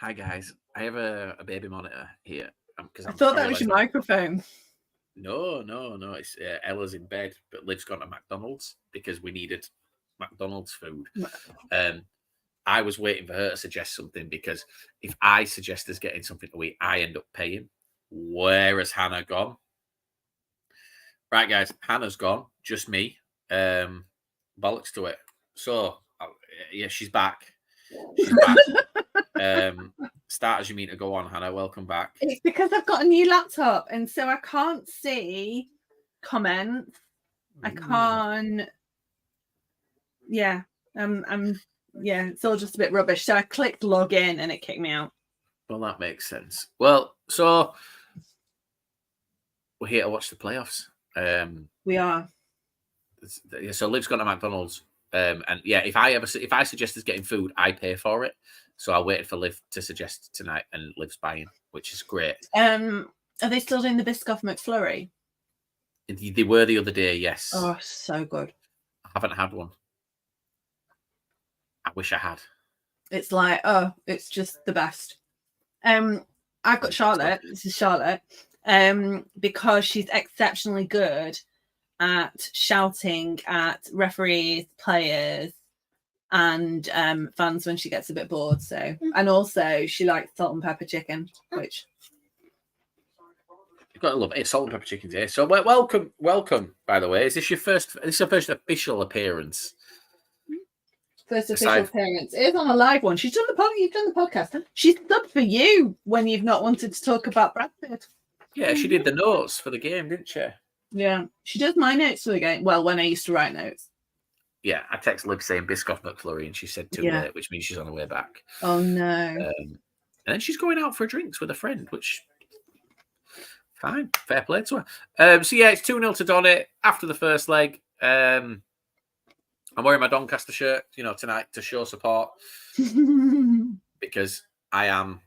Hi guys, I have a baby monitor here because I thought that was your microphone. No. It's Ella's in bed, but Liv's gone to McDonald's because we needed McDonald's food. I was waiting for her to suggest something because if I suggest us getting something to eat, I end up paying. Where has Hannah gone? Right, guys, Hannah's gone. Just me. Bollocks to it. So, yeah, she's back. She's back. Start as you mean to go on, Hannah. Welcome back. It's because I've got a new laptop, and so I can't see comments. I can't. Yeah, yeah, it's all just a bit rubbish. So I clicked log in, and it kicked me out. Well, that makes sense. Well, so we're here to watch the playoffs. We are. So Liv's gone to McDonald's, and yeah, if I suggest us getting food, I pay for it. So I waited for Liv to suggest tonight, and Liv's buying, which is great. Are they still doing the Biscoff McFlurry? They were the other day, yes. Oh, so good. I haven't had one. I wish I had. It's like, it's just the best. I've got Charlotte. This is Charlotte. Because she's exceptionally good at shouting at referees, players, and fans when she gets a bit bored. So, and also she likes salt and pepper chicken, which you've got to love it. It's salt and pepper chicken here. So, welcome. By the way, is this your first? This is your first official appearance. First official appearance. It is on a live one. She's done the podcast. You've done the podcast. She's subbed for you when you've not wanted to talk about Bradford. Yeah, she did the notes for the game, didn't she? Yeah, she does my notes for the game. Well, when I used to write notes. Yeah, I texted Liv saying Biscoff McFlurry, and she said too late, which means she's on her way back. Oh no! And then she's going out for drinks with a friend, which fine, fair play to her. So yeah, it's 2-0 to Donny after the first leg. I'm wearing my Doncaster shirt, tonight to show support because I am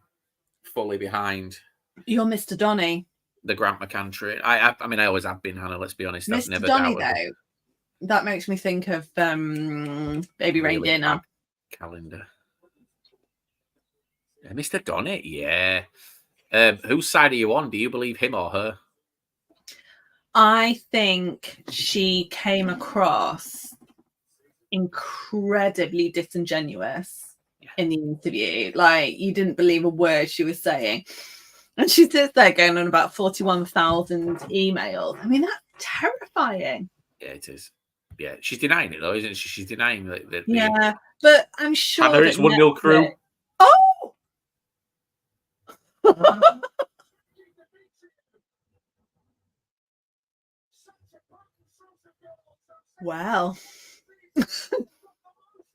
fully behind. You're Mr. Donny. The Grant McCann trade. I mean, I always have been, Hannah. Let's be honest. Mr. Never Donny, though. That makes me think of Baby Reindeer now. Calendar. Mr. Donny, yeah. Whose side are you on? Do you believe him or her? I think she came across incredibly disingenuous in the interview. Like, you didn't believe a word she was saying. And she sits there going on about 41,000 emails. I mean, that's terrifying. Yeah, it is. Yeah, she's denying it, though, isn't she? She's denying that. Yeah, but I'm sure. Hannah, it's 1-0 Crewe. Oh! Well.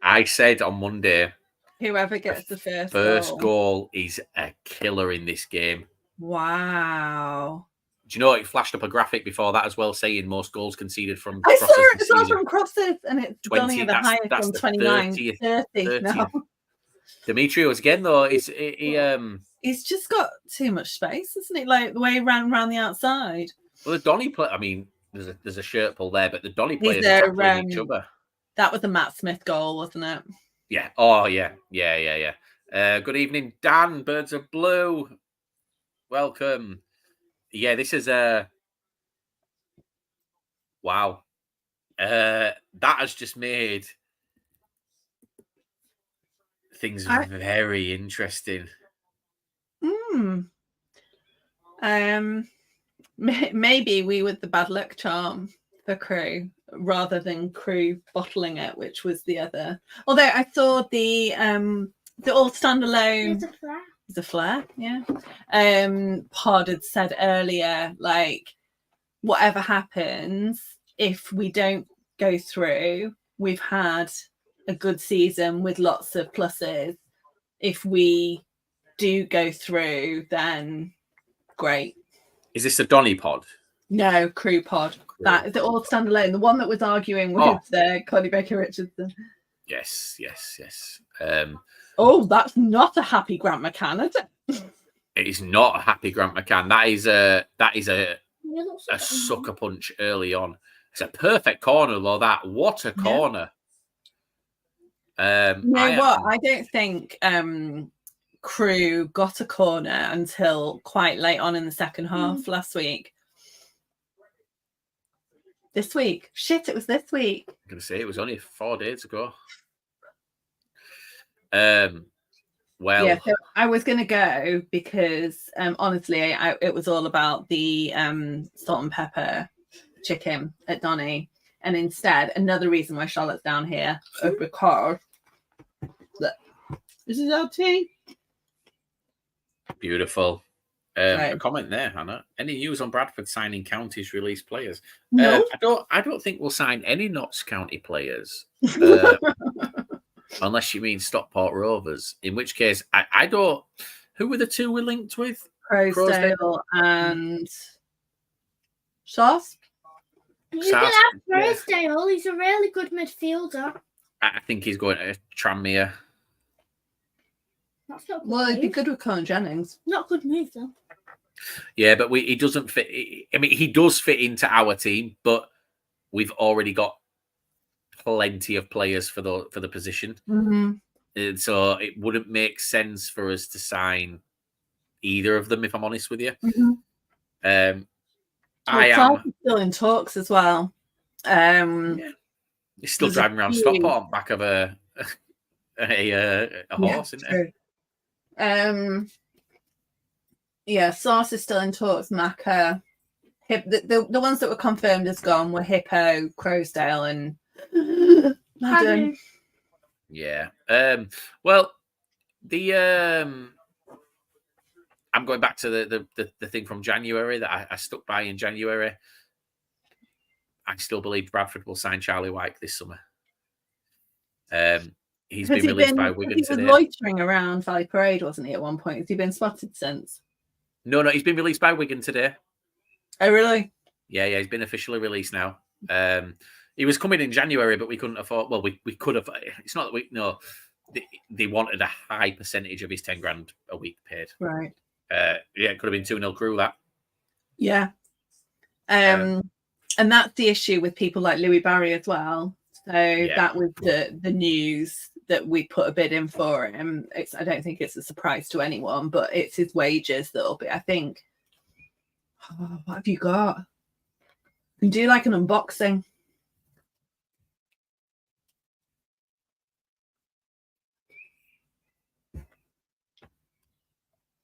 I said on Monday, whoever gets the first goal is a killer in this game. Wow. Do you know it flashed up a graphic before that as well, saying most goals conceded from I saw it as well from crosses, and it's 20, Donny at the highest from 29, 30 now. Demetrios again, though, he's just got too much space, isn't it? Like the way he ran around the outside. Well, the Donny play. I mean, there's a shirt pull there, but the Donny players are tackling each other. That was a Matt Smith goal, wasn't it? Yeah. Oh, yeah. Good evening, Dan. Birds of Blue. Welcome. Yeah, this is wow. That has just made things very interesting. Maybe we were the bad luck charm for Crewe rather than Crewe bottling it, which was the other. Although I saw the all standalone. There's a flare, yeah. Pod had said earlier, like, whatever happens, if we don't go through, we've had a good season with lots of pluses. If we do go through, then great. Is this a Donny pod? No, Crewe pod. That is all standalone. The one that was arguing with Connie Baker Richardson. Yes. Oh, that's not a happy Grant McCann, is it? It is not a happy Grant McCann. That is a sucker punch early on. It's a perfect corner, though. What a corner! I don't think Crewe got a corner until quite late on in the second half last week. This week. Shit, it was this week. I'm going to say it was only 4 days ago. Well, yeah, so I was going to go because honestly, it was all about the salt and pepper chicken at Donny. And instead, another reason why Charlotte's down here, because this is our tea. Beautiful. Right. A comment there, Hannah. Any news on Bradford signing counties released players? No. I don't think we'll sign any Notts County players. Unless you mean Stockport Rovers, in which case I don't. Who were the two we're linked with? Croasdale and Sauce. You can have Croasdale. He's a really good midfielder. I think he's going to Tranmere. That's not Well, he'd be good with Colin Jennings. Not a good move though. Yeah, but he doesn't fit. I mean, he does fit into our team, but we've already got plenty of players for the position, and so it wouldn't make sense for us to sign either of them. If I'm honest with you, I am still in talks as well. He's still driving around Stockport on back of a horse, isn't it? Sauce is still in talks. Macca, the ones that were confirmed as gone were Hippo, Croasdale, and Madden. Yeah. Well, I'm going back to the thing from January that I stuck by in January. I still believe Bradford will sign Charlie Wyke this summer. He's been released by Wigan today. He was loitering around Valley Parade, wasn't he, at one point? Has he been spotted since? No, he's been released by Wigan today. Oh, really? Yeah, he's been officially released now. He was coming in January, but we couldn't afford. Well, we could have. It's not that we no. They wanted a high percentage of his 10 grand a week paid. Right. It could have been 2-0 Crewe that. Yeah. And that's the issue with people like Louis Barry as well. So that was the news that we put a bid in for him. I don't think it's a surprise to anyone, but it's his wages that'll be. I think. Oh, what have you got? You can do like an unboxing.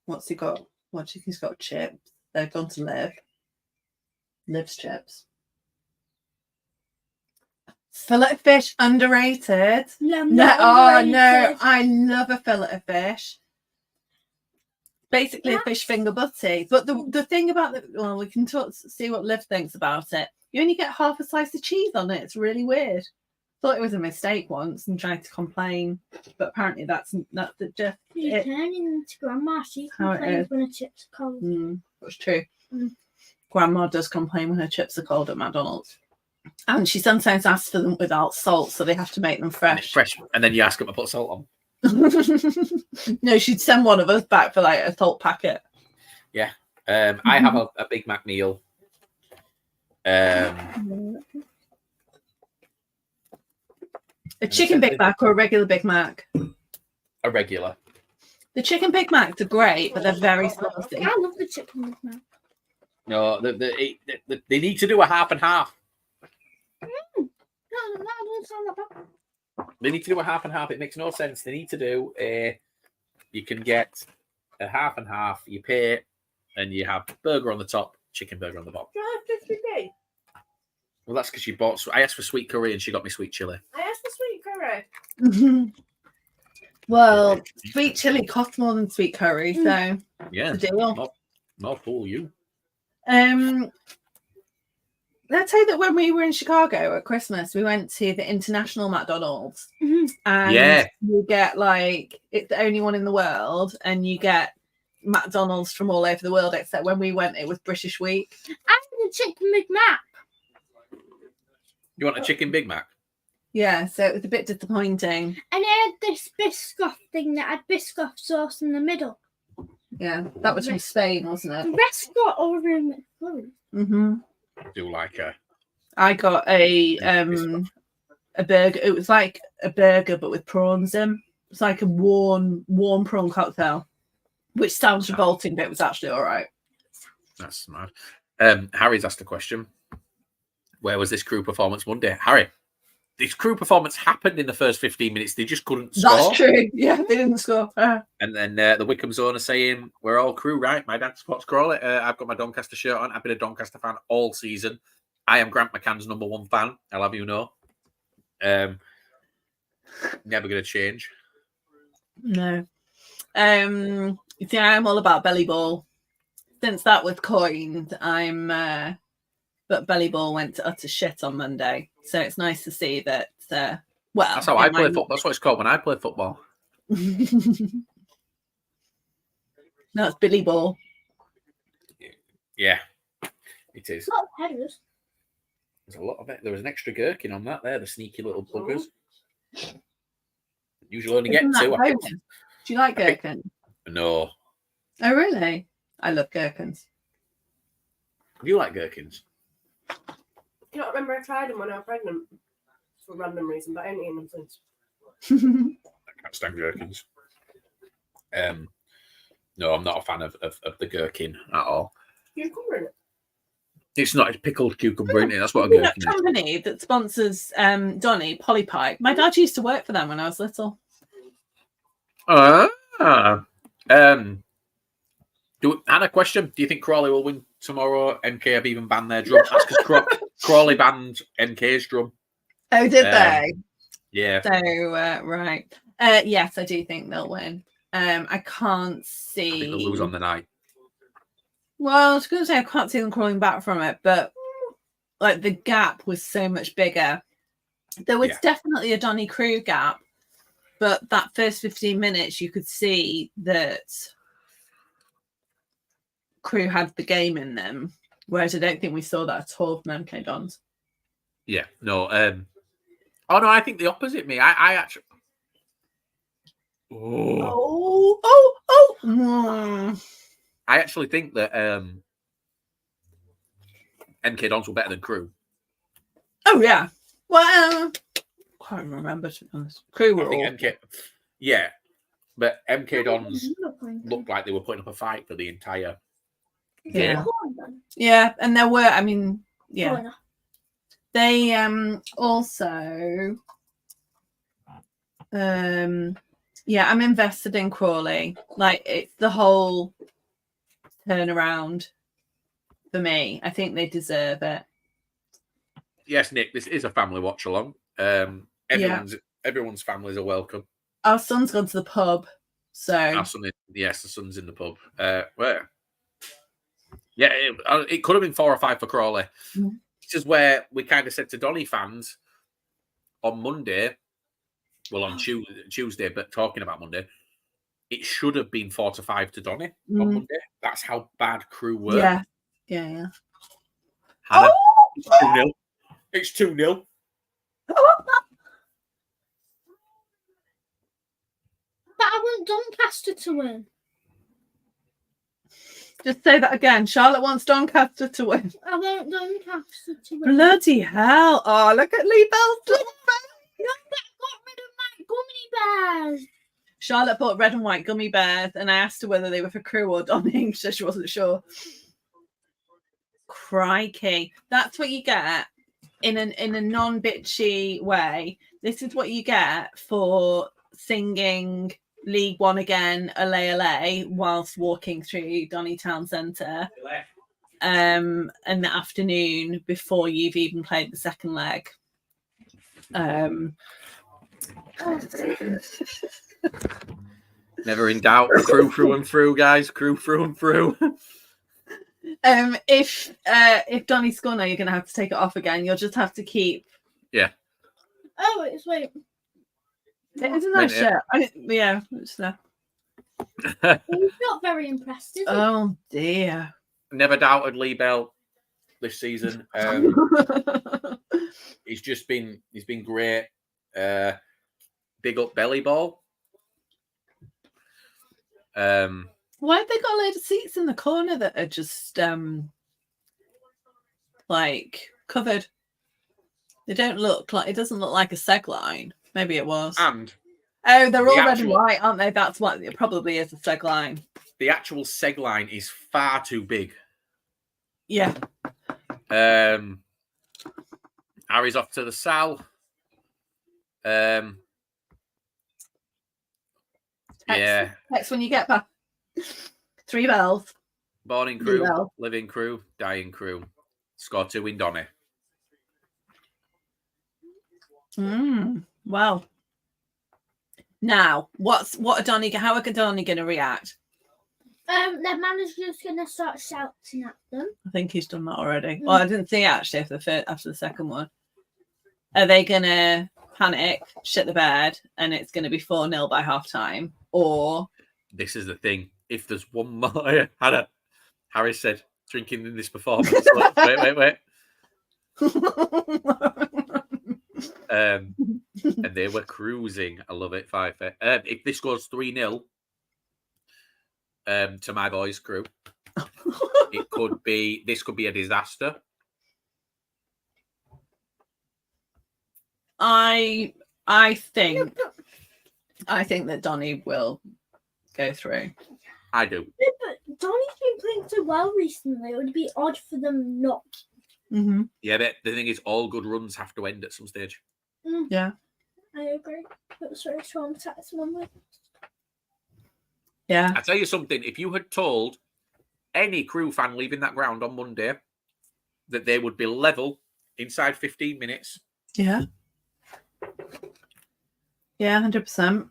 What's he got? What do you think he's got? Chips. They're gone to Liv. Liv's chips. Fillet of fish, underrated. No, I love a fillet of fish. Basically a fish finger butty. But the thing about we can see what Liv thinks about it. You only get half a slice of cheese on it. It's really weird. Thought it was a mistake once and tried to complain, but apparently that's just you turn into grandma. She complains when her chips are cold. That's true. Grandma does complain when her chips are cold at McDonald's, and she sometimes asks for them without salt, so they have to make them fresh. And then you ask them to put salt on. No, she'd send one of us back for like a salt packet. Yeah, I have a Big Mac meal. A chicken Big Mac or a regular Big Mac? A regular. The chicken Big Macs are great, but they're very saucy. I love the chicken Big Mac. No, they need to do a half and half. No, don't sound that bad. They need to do a half and half. It makes no sense. They need to do you can get a half and half. You pay, and you have burger on the top, chicken burger on the bottom. Do I have 50p? Well, that's because she bought. I asked for sweet curry, and she got me sweet chili. I asked for sweet curry. Well, sweet chili costs more than sweet curry, so yeah, the deal. Not fool you. Let's say that when we were in Chicago at Christmas, we went to the International McDonald's, and you get it's the only one in the world, and you get McDonald's from all over the world. Except when we went, it was British Week. I had a chicken Big Mac. You want a chicken Big Mac? Yeah, so it was a bit disappointing. And it had this Biscoff thing that had Biscoff sauce in the middle. Yeah, that was from Spain, wasn't it? The rest got over in McFlurry. Do like a. I got a burger. It was like a burger but with prawns in. It's like a warm prawn cocktail, which sounds revolting, but it was actually all right. That's mad. Harry's asked a question. Where was this Crewe performance Monday? Harry, this Crewe performance happened in the first 15 minutes. They just couldn't score. That's true. Yeah, they didn't score. And then the Wickham zone are saying, we're all Crewe, right? My dad supports Crawley. I've got my Doncaster shirt on. I've been a Doncaster fan all season. I am Grant McCann's #1 fan. I'll have you know. Never going to change. No. You see, I'm all about belly ball. Since that was coined, but belly ball went to utter shit on Monday. So it's nice to see that. Well, that's how I play football. That's what it's called when I play football. No, it's billy ball. Yeah, it is. A lot of headers. There's a lot of it. There was an extra gherkin on that there, the sneaky little buggers. Usually only get 2. Do you like gherkins? No. Oh, really? I love gherkins. Do you like gherkins? I cannot remember I tried them when I was pregnant for a random reason, but I ain't eaten them since. I can't stand gherkins. No, I'm not a fan of the gherkin at all. Cucumber in it. It's not. It's pickled cucumber in it. That's what a gherkin That is. company that sponsors Donny, Polypipe. My dad used to work for them when I was little. Hannah, question. Do you think Crawley will win tomorrow? MK have even banned their drum. That's because Crawley banned MK's drum. Oh, did they? Yeah. So, right. Yes, I do think they'll win. I can't see. I think they'll lose on the night. Well, I was going to say I can't see them crawling back from it, but like the gap was so much bigger. There was definitely a Donny Crewe gap, but that first 15 minutes, you could see that Crewe had the game in them, whereas I don't think we saw that at all from MK Dons. Yeah, no. Oh no, I think the opposite. Me, I actually. I actually think that MK Dons were better than Crewe. Oh yeah. Well, can't remember to be honest. Crewe were all. MK. Yeah, but MK Dons looked like they were putting up a fight for the entire game. Yeah, and there were. I mean, yeah. They also. Yeah, I'm invested in Crawley. Like it's the whole turnaround for me. I think they deserve it. Yes, Nick, this is a family watch along. Everyone's families are welcome. Our son's gone to the pub, so our son is, yes, the son's in the pub. Where? Yeah, it could have been 4 or 5 for Crawley. Mm-hmm. This is where we kind of said to Donny fans on Monday. Well, on Tuesday, but talking about Monday, it should have been 4 to 5 to Donny on Monday. That's how bad Crewe were. Yeah. Hannah, it's 2-0. It's 2-0. But I want Doncaster to win. Just say that again. Charlotte wants Doncaster to win. I want Doncaster to win. Bloody hell. Oh, look at Lee Bell's got rid of my gummy bears. Charlotte bought red and white gummy bears, and I asked her whether they were for Crewe or Donny, so she wasn't sure. Crikey. That's what you get in a non-bitchy way. This is what you get for singing League One again, Allay Allay, whilst walking through Donny Town Centre in the afternoon before you've even played the second leg. Never in doubt. Crewe through and through, guys. Crewe through and through. If Donny score now, you're going to have to take it off again. You'll just have to keep. Yeah. Oh, wait. It's a nice shirt. Yeah. It's He's not very impressed, is he? Oh dear. Never doubted Lee Bell this season. He's been great. Big up belly ball. Why have they got a load of seats in the corner that are just like covered? They don't look like, it doesn't look like a seg line. Maybe it was. And Oh, they're all red and actual- white, aren't they? That's what it probably is, a seg line. The actual seg line is far too big. Yeah. Harry's off to the south. Yeah. Next when you get back. 3 bells. Born in Crewe, live in Crewe, die in Crewe. Score 2 in Donny. Well. Now, what are Donny? How are Donny going to react? Their manager's going to start shouting at them. I think he's done that already. Well, I didn't see it actually after the second one. Are they going to panic, shit the bed, and it's going to be 4-0 by half time? Or this is the thing. If there's one more, Hannah, Harry said, drinking in this performance. wait. And they were cruising. I love it. 5. If this goes 3-0 to my boys' Crewe, this could be a disaster. I think that Donny will go through. I do. Yeah, but Donny's been playing so well recently. It would be odd for them not. Mm-hmm. Yeah, but the thing is, all good runs have to end at some stage. Yeah, I agree. It was very traumatized moment. Yeah. I tell you something. If you had told any Crewe fan leaving that ground on Monday that they would be level inside 15 minutes. Yeah. Yeah, 100%.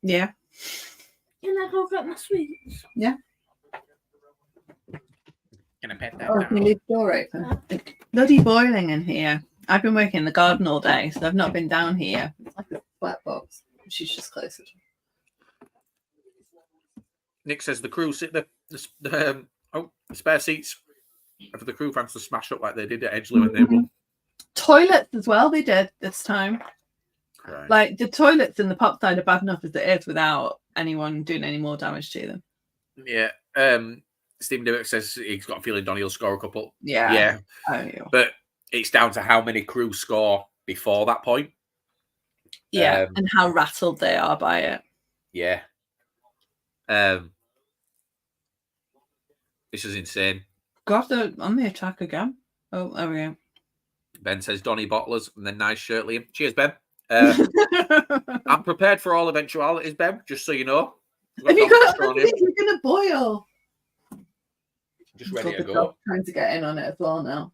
Yeah. Can I go get my sweets? Yeah. Can I pet that? Oh, now? can you leave the door open? It's bloody boiling in here. I've been working in the garden all day, so I've not been down here. It's like a flat box. She's just closer. Nick says the Crewe sit the spare seats for the Crewe fans to smash up like they did at Edgeley when they won. Toilets as well. They did this time. Right. Like the toilets in the pop side are bad enough as it is without anyone doing any more damage to them. Yeah. Stephen Dewick says he's got a feeling Donny will score a couple. Yeah. Yeah. Oh, yeah. But it's down to how many Crewe score before that point. Yeah, and how rattled they are by it. Yeah. This is insane. God, they're on the attack again. Oh, there we go. Ben says Donny Bottlers and then nice shirt, Liam. Cheers, Ben. I'm prepared for all eventualities, Ben, just so you know. Have you got you're going to boil? Just ready to go. Trying to get in on it as well now.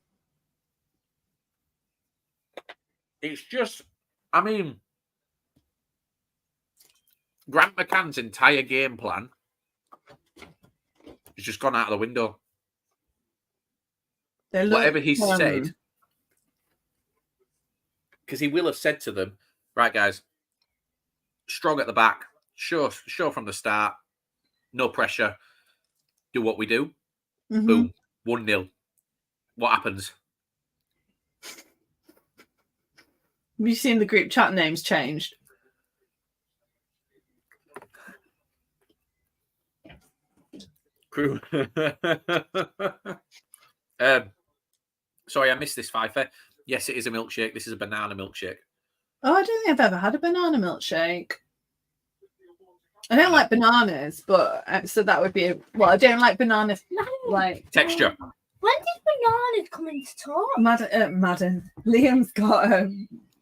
It's just, I mean, Grant McCann's entire game plan has just gone out of the window. Whatever he said, because he will have said to them, right, guys, strong at the back, show from the start, no pressure, do what we do. Mm-hmm. Boom, 1-0. What happens? Have you seen the group chat names changed? Crewe. Sorry, I missed this, Pfeiffer. Yes, it is a milkshake. This is a banana milkshake. Oh, I don't think I've ever had a banana milkshake. I don't like bananas, but so that would be I don't like bananas. Like Texture. When did bananas come into talk? Madden. Liam's got a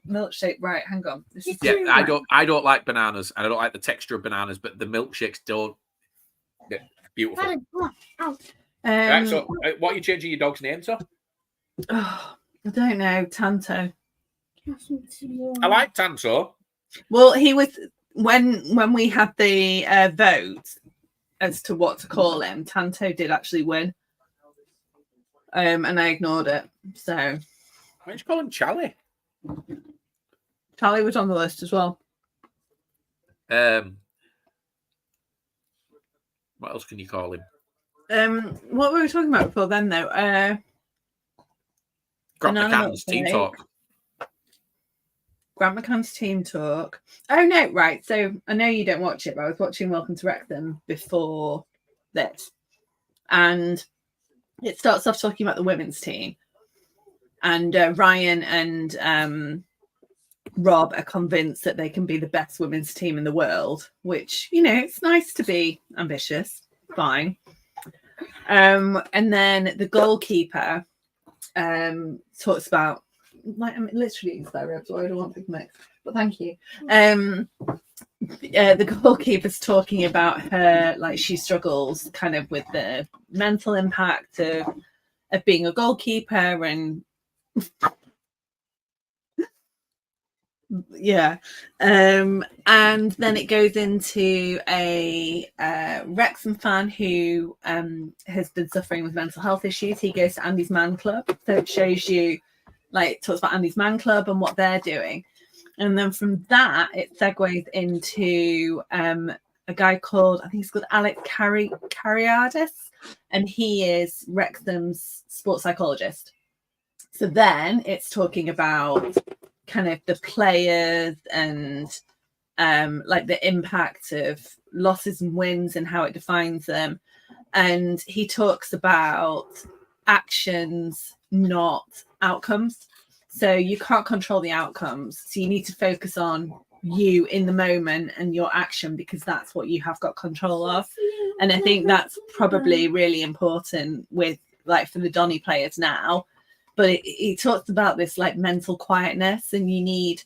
milkshake. Right, hang on. This is I don't like bananas, and I don't like the texture of bananas, but the milkshakes don't. They're beautiful. Right, so, what are you changing your dog's name to? Oh, I don't know. Tanto. I like Tanto. Well, he was when we had the vote as to what to call him. Tanto did actually win, and I ignored it. So why don't you call him Charlie? Charlie was on the list as well. What else can you call him? What were we talking about before then, though? Grant McCann's team talk. Grant McCann's team talk. Oh no, right. So I know you don't watch it, but I was watching Welcome to Wrexham before this, and it starts off talking about the women's team, And Ryan and Rob are convinced that they can be the best women's team in the world, which, you know, it's nice to be ambitious. Fine. And then the goalkeeper talks about, like, I mean, literally eating spare ribs, or I don't want big mix, but thank you. The goalkeeper's talking about her, like, she struggles kind of with the mental impact of being a goalkeeper, and yeah. And then it goes into a Wrexham fan who has been suffering with mental health issues. He goes to Andy's Man Club, so it shows you, like, talks about Andy's Man Club and what they're doing. And then from that, it segues into a guy called, I think he's called Alex Cariadis, and he is Wrexham's sports psychologist. So then it's talking about kind of the players and like the impact of losses and wins and how it defines them. And he talks about actions, not outcomes. So you can't control the outcomes. So you need to focus on you in the moment and your action, because that's what you have got control of. And I think that's probably really important with, like, for the Donny players now. But he talks about this, like, mental quietness, and you need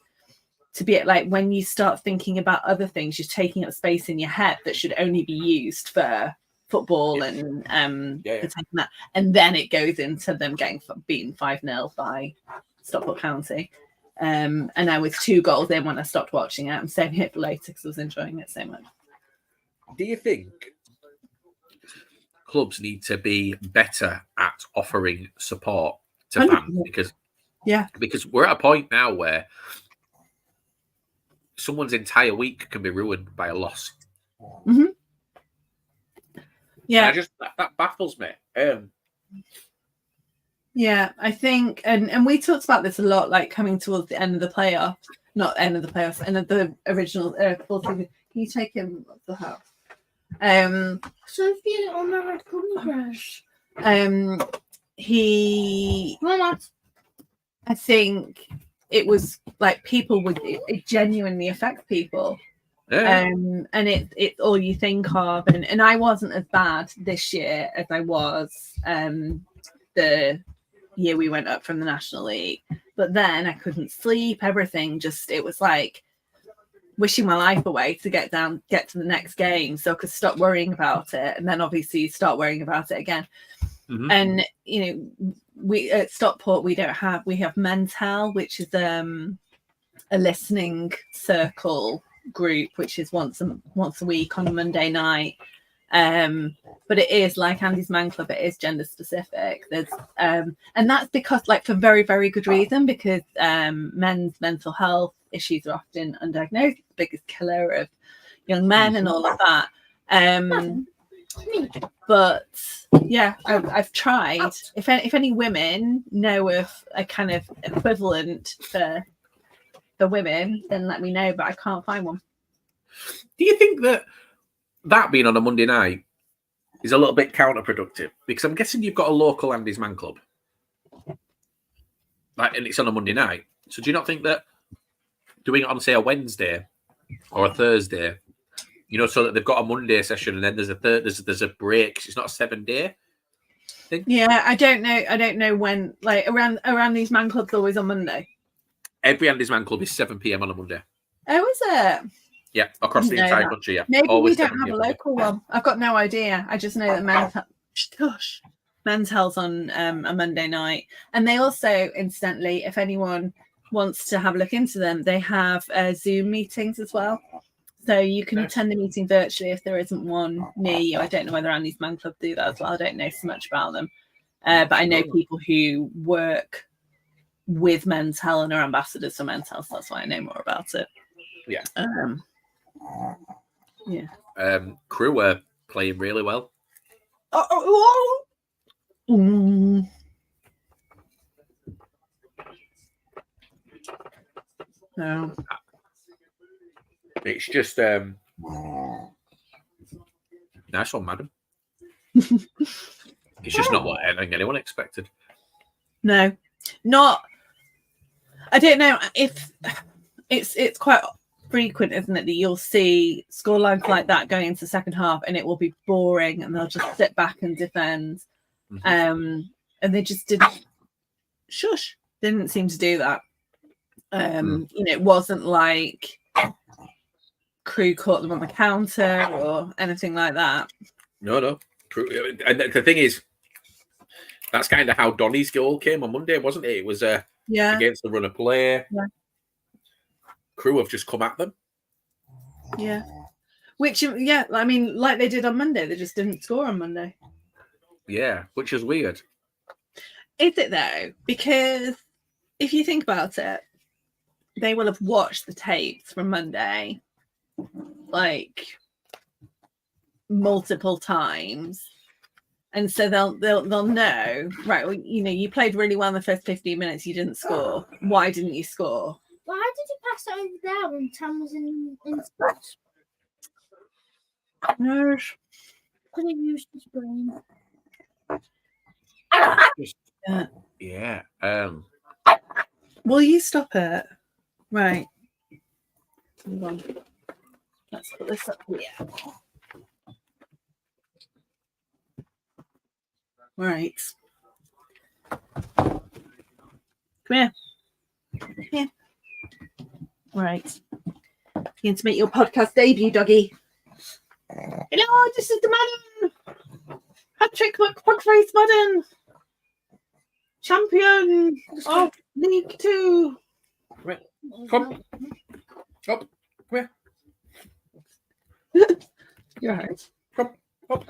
to be, like, when you start thinking about other things, you're taking up space in your head that should only be used for football and that. And then it goes into them getting beaten 5-0 by Stockport County. And I was 2 goals in when I stopped watching it. I'm saving it for later because I was enjoying it so much. Do you think clubs need to be better at offering support to fans? Because we're at a point now where someone's entire week can be ruined by a loss. Mm-hmm. Yeah, that baffles me. Yeah, I think, and we talked about this a lot, like coming towards the end of the playoffs, not end of the playoffs, end of the original full season. Can you take him up the house? Sophie on the red gummy brush. I think it was like people would, it genuinely affects people. Yeah. And it's all you think of. And I wasn't as bad this year as I was the year we went up from the National League. But then I couldn't sleep, everything just, it was like wishing my life away to get to the next game so I could stop worrying about it. And then obviously you start worrying about it again. Mm-hmm. And, you know, we at Stockport, we have Mental, which is a listening circle group, which is once a week on a Monday night. But it is like Andy's Man Club, it is gender specific. There's and that's because, like, for very, very good reason, because men's mental health issues are often undiagnosed, the biggest killer of young men and all of that. But yeah, I've tried. If any women know of a kind of equivalent for women, then let me know, but I can't find one. Do you think that being on a Monday night is a little bit counterproductive? Because I'm guessing you've got a local Andy's Man Club, like, and it's on a Monday night. So do you not think that doing it on, say, a Wednesday or a Thursday, you know, so that they've got a Monday session and then there's a break, 'cause it's not a 7-day thing? Yeah, I don't know when, like, around these Man Clubs always on Monday. Every Andy's Man Club is 7 p.m. on a Monday. Oh, is it? Yeah, across the entire country. Yeah, maybe always we don't have a local one. I've got no idea. I just know that Mental's on a Monday night, and they also, incidentally, if anyone wants to have a look into them, they have Zoom meetings as well. So you can attend the meeting virtually if there isn't one near you. I don't know whether Andy's Man Club do that as well. I don't know so much about them, but I know people who work with Mental and are ambassadors for Mental, so that's why I know more about it. Yeah. Crewe were playing really well. No. It's just nice one, madam. It's just not what anyone expected. No. Not. I don't know if it's quite frequent, isn't it, that you'll see scorelines like that going into the second half, and it will be boring, and they'll just sit back and defend. And they just didn't seem to do that. It wasn't like Crewe caught them on the counter or anything like that. No. And the thing is, that's kind of how Donny's goal came on Monday, wasn't it? It was against the run of play. Yeah. Crewe have just come at them. Yeah. Which, I mean, like they did on Monday, they just didn't score on Monday. Yeah, which is weird. Is it though? Because if you think about it, they will have watched the tapes from Monday like multiple times, and so they'll know, right? Well, you played really well in the first 15 minutes. You didn't score. Why didn't you score? Why did you pass it over there when Tam was in spots? No. Could have used his brain. Yeah. Will you stop it? Right. Hold on. Let's put this up here. Right. Come here. Here. Right. You're going to make your podcast debut, doggy. Hello, this is the Madden. Patrick McPodface Madden. Champion of League 2. Come. Up. Come here. You're right. Come. Up.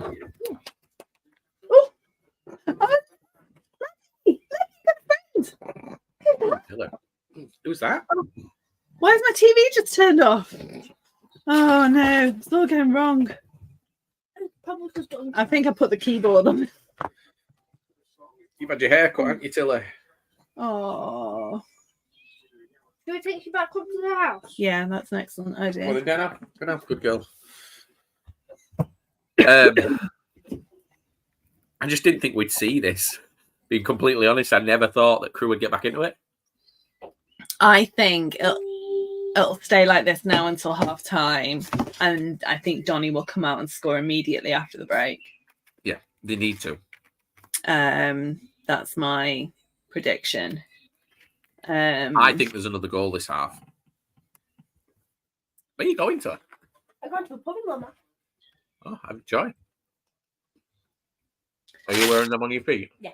Oh. Hello. Who's that? Why is my TV just turned off? Oh no, it's all going wrong. I think I put the keyboard on. You've had your hair cut, haven't you, Tilly? Oh. Do I take you back up to the house? Yeah, that's an excellent idea. Well, then go now. Good girl. I just didn't think we'd see this. Being completely honest, I never thought that Crewe would get back into it. I think it'll stay like this now until half time, and I think Donny will come out and score immediately after the break. Yeah, they need to. That's my prediction. I think there's another goal this half. Where are you going to? I'm going to a pub, Mama. Oh, have joy. Are you wearing them on your feet? Yeah.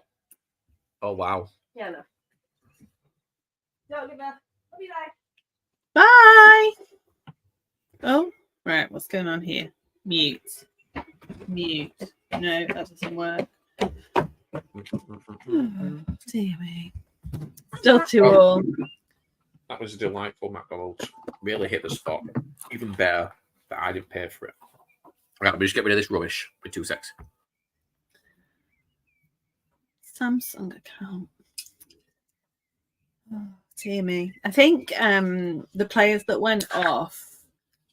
Oh, wow. Yeah, no. No, give her. I'll be there. Bye. Oh, right. What's going on here? Mute. No, that doesn't work. Dear me. Still 2-all. That was a delightful McDonald's. Really hit the spot. Even better that I didn't pay for it. Right, let me just get rid of this rubbish for 2 seconds. Samsung account. Oh, dear me. I think the players that went off,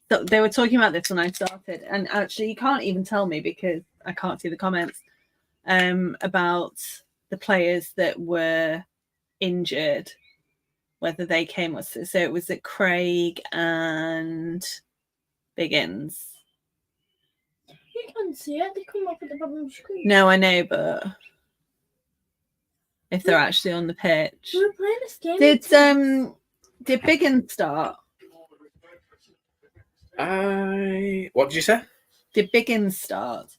they were talking about this when I started, and actually you can't even tell me because I can't see the comments about the players that were injured, whether they came or so it was at Craig and Biggins. You can see it. They come up at the bottom of the screen. No, I know, but if they're actually on the pitch. We were playing this game. Did Biggins start? What did you say? Did Biggins start?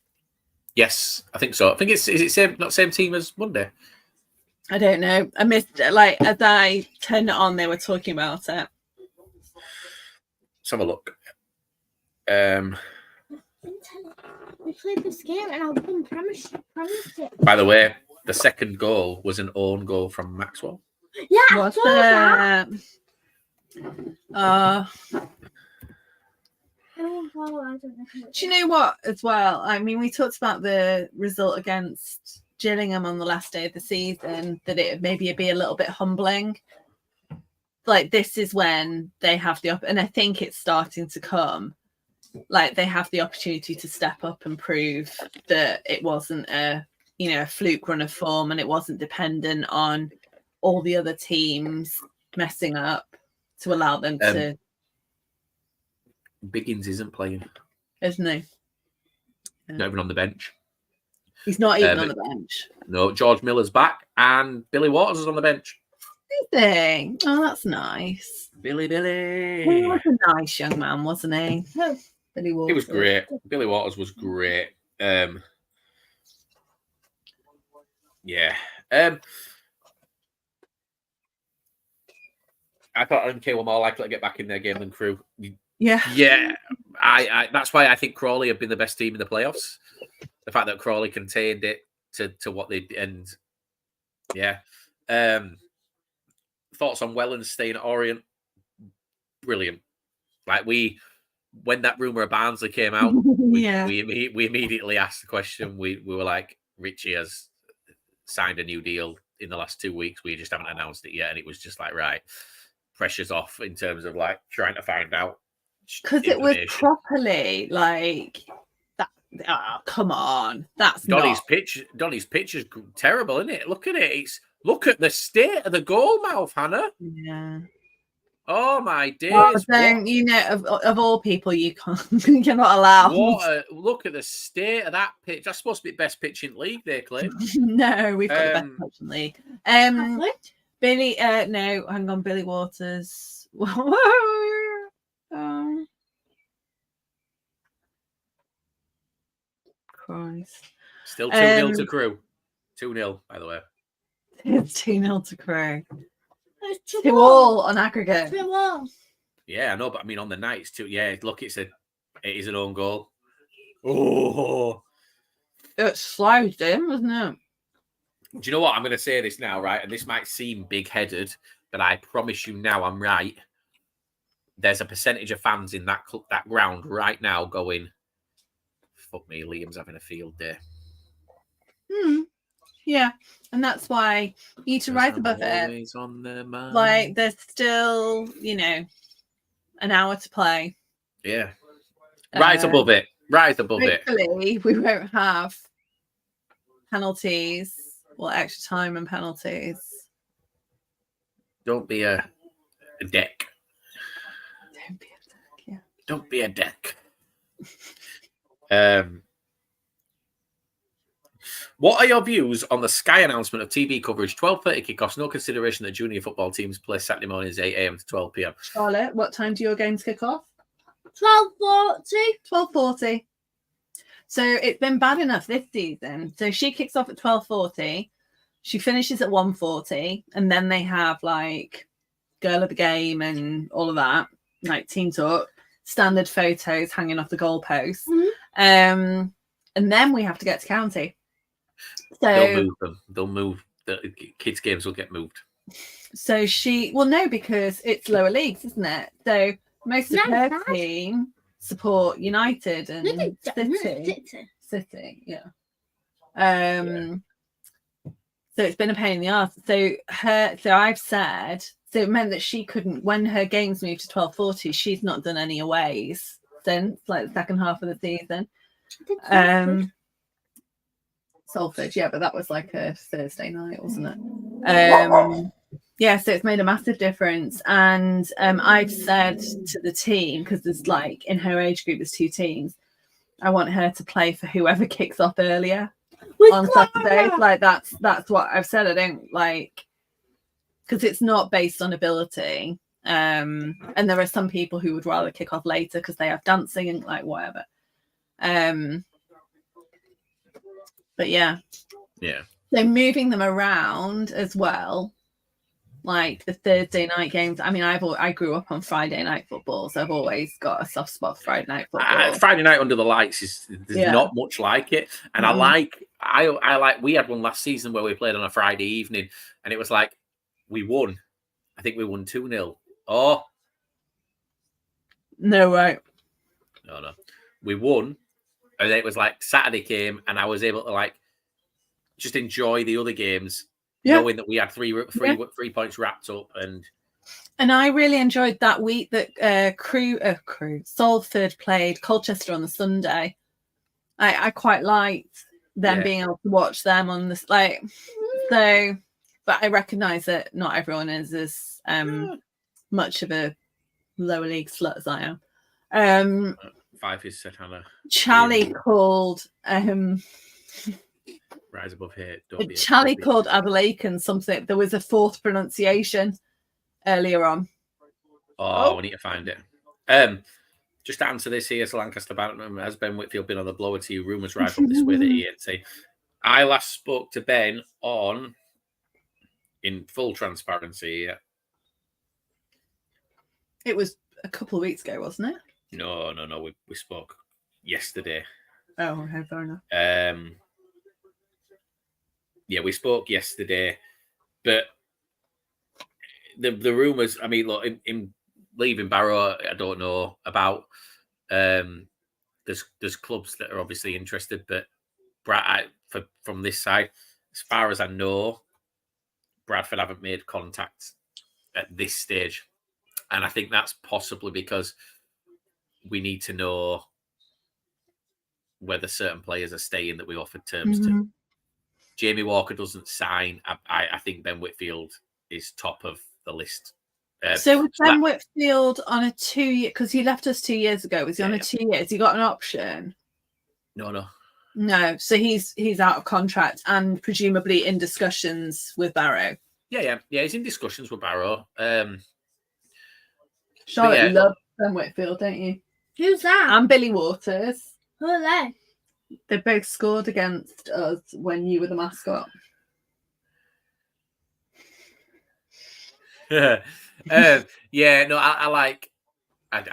Yes, I think so. I think is it not same team as Monday? I don't know. I missed it. Like as I turned it on, they were talking about it. Let's have a look. We played this game and I won promised it. By the way, the second goal was an own goal from Maxwell. Yeah, What's that? Do you know what as well? I mean, we talked about the result against Gillingham on the last day of the season, that it maybe be a little bit humbling. Like this is when they have and I think it's starting to come. Like they have the opportunity to step up and prove that it wasn't a fluke run of form and it wasn't dependent on all the other teams messing up to allow them to. Biggins isn't playing. Isn't he? Yeah. Not even on the bench. He's not even on the bench. No, George Miller's back and Billy Waters is on the bench. Is he? Oh, that's nice. Billy. He was a nice young man, wasn't he? Billy Waters. He was great. Billy Waters was great. Yeah. I thought MK were more likely to get back in their game than Crewe. Yeah. Yeah. I that's why I think Crawley have been the best team in the playoffs. The fact that Crawley contained it to what they and yeah. Thoughts on Welland staying at Orient? Brilliant. Like when that rumour of Barnsley came out, we immediately asked the question. We were like, Richie has signed a new deal in the last 2 weeks. We just haven't announced it yet. And it was just like, right, pressure's off in terms of like trying to find out. Because it was properly like that. Oh, come on. That's Donny's pitch. Donny's pitch is terrible, isn't it? Look at it. Look at the state of the goal mouth, Hannah. Yeah. Oh my days! Well, then, you know, of all people, you're not allowed. Look at the state of that pitch. That's supposed to be the best pitch in league, they claim. No, we've got the best pitch in league. Billy, no, hang on, Billy Waters. Christ. Still 2-0 to Crewe. 2-0, by the way. It's 2-0 to Crewe. 2-2 on aggregate. 2-2. Yeah, I know, but I mean on the night it's 2. Yeah, look, it is an own goal. Oh, it sliced him, wasn't it? Do you know what? I'm going to say this now, right? And this might seem big-headed, but I promise you now I'm right. There's a percentage of fans in that ground right now going, fuck me, Liam's having a field day. Yeah, and that's why you need to rise above it. On the mind. Like, there's still, you know, an hour to play. Yeah. Rise above it. Rise above it. Hopefully, we won't have penalties or extra time and penalties. Don't be a deck. Don't be a deck, yeah. Don't be a deck. What are your views on the Sky announcement of TV coverage? 12:30 kickoffs, no consideration that junior football teams play Saturday mornings 8 a.m. to 12 p.m. Charlotte, what time do your games kick off? 12:40. 12:40. So it's been bad enough this season. So she kicks off at 12:40. She finishes at 1:40, and then they have like girl of the game and all of that, like team talk, standard photos hanging off the goalposts. Mm-hmm. And then we have to get to county. So they'll move them. They'll move. The kids' games will get moved. So no, because it's lower leagues, isn't it? So most of her team support United and City. Yeah. So it's been a pain in the ass. So I've said, so it meant that she couldn't, when her games moved to 12:40, she's not done any aways since like the second half of the season. Salford, yeah, but that was like a Thursday night, wasn't it? Yeah, so it's made a massive difference. And I've said to the team, because there's like in her age group, there's 2 teams. I want her to play for whoever kicks off earlier on Saturdays. Like that's what I've said. I don't like, because it's not based on ability. And there are some people who would rather kick off later because they have dancing and like whatever. But yeah. So moving them around as well, like the Thursday night games. I mean, I grew up on Friday night football, so I've always got a soft spot for Friday night football. Friday night under the lights there's not much like it, and I like. We had one last season where we played on a Friday evening, and it was like we won. I think we won 2-0. Oh no, right? No, we won. And it was like Saturday came, and I was able to like just enjoy the other games, knowing that we had three points wrapped up. And I really enjoyed that week that Salford played Colchester on the Sunday. I quite liked them being able to watch them on this, like so. But but I recognise that not everyone is as much of a lower league slut as I am. 5 is said Hannah. Charlie called Rise Above Hate. Charlie called Adelaide something. There was a fourth pronunciation earlier on. Oh, we need to find it. Just to answer this here, Lancaster Bantam, has Ben Whitfield been on the blower to you? Rumours rise up this way that he had say. I last spoke to Ben in full transparency. It was a couple of weeks ago, wasn't it? No. We spoke yesterday. Oh, okay, fair enough. Yeah, we spoke yesterday, but the rumours. I mean, look, in leaving Barrow, I don't know about. There's clubs that are obviously interested, but from this side, as far as I know, Bradford haven't made contact at this stage, and I think that's possibly because we need to know whether certain players are staying that we offered terms to. Jamie Walker doesn't sign. I think Ben Whitfield is top of the list. So with Ben Whitfield on a 2-year, because he left us 2 years ago, was he on a 2 year? Has he got an option? No. No. So he's out of contract and presumably in discussions with Barrow. Yeah. He's in discussions with Barrow. Charlotte loves Ben Whitfield, don't you? Who's that? And Billy Waters. Who are they? They both scored against us when you were the mascot. I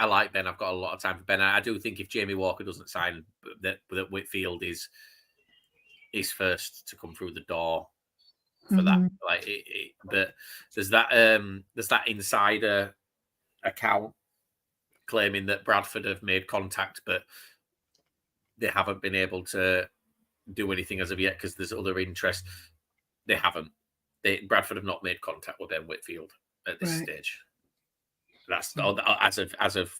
like Ben. I've got a lot of time for Ben. I do think if Jamie Walker doesn't sign, that Whitfield is first to come through the door for that. But there's that insider account claiming that Bradford have made contact, but they haven't been able to do anything as of yet because there's other interest. They haven't. Bradford have not made contact with Ben Whitfield at this stage. That's as of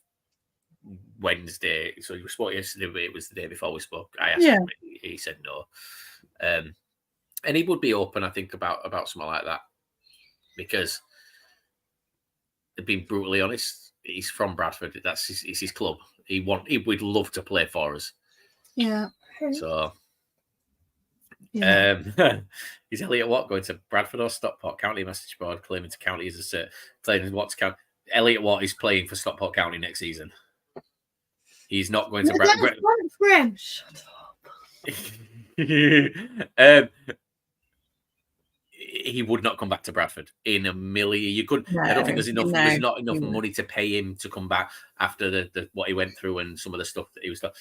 Wednesday. So we spoke yesterday, but it was the day before we spoke. I asked him, he said no. And he would be open, I think, about something like that. Because, being brutally honest, he's from Bradford. It's his club. He would love to play for us. Yeah. So, yeah. Is Elliot Watt going to Bradford or Stockport County message board claiming to county as a playing Watts County? Elliot Watt is playing for Stockport County next season. He's not going to Bradford. Shut up. He would not come back to Bradford in a million. You could. I don't think there's enough. There's not enough money to pay him to come back after the what he went through and some of the stuff that he was done.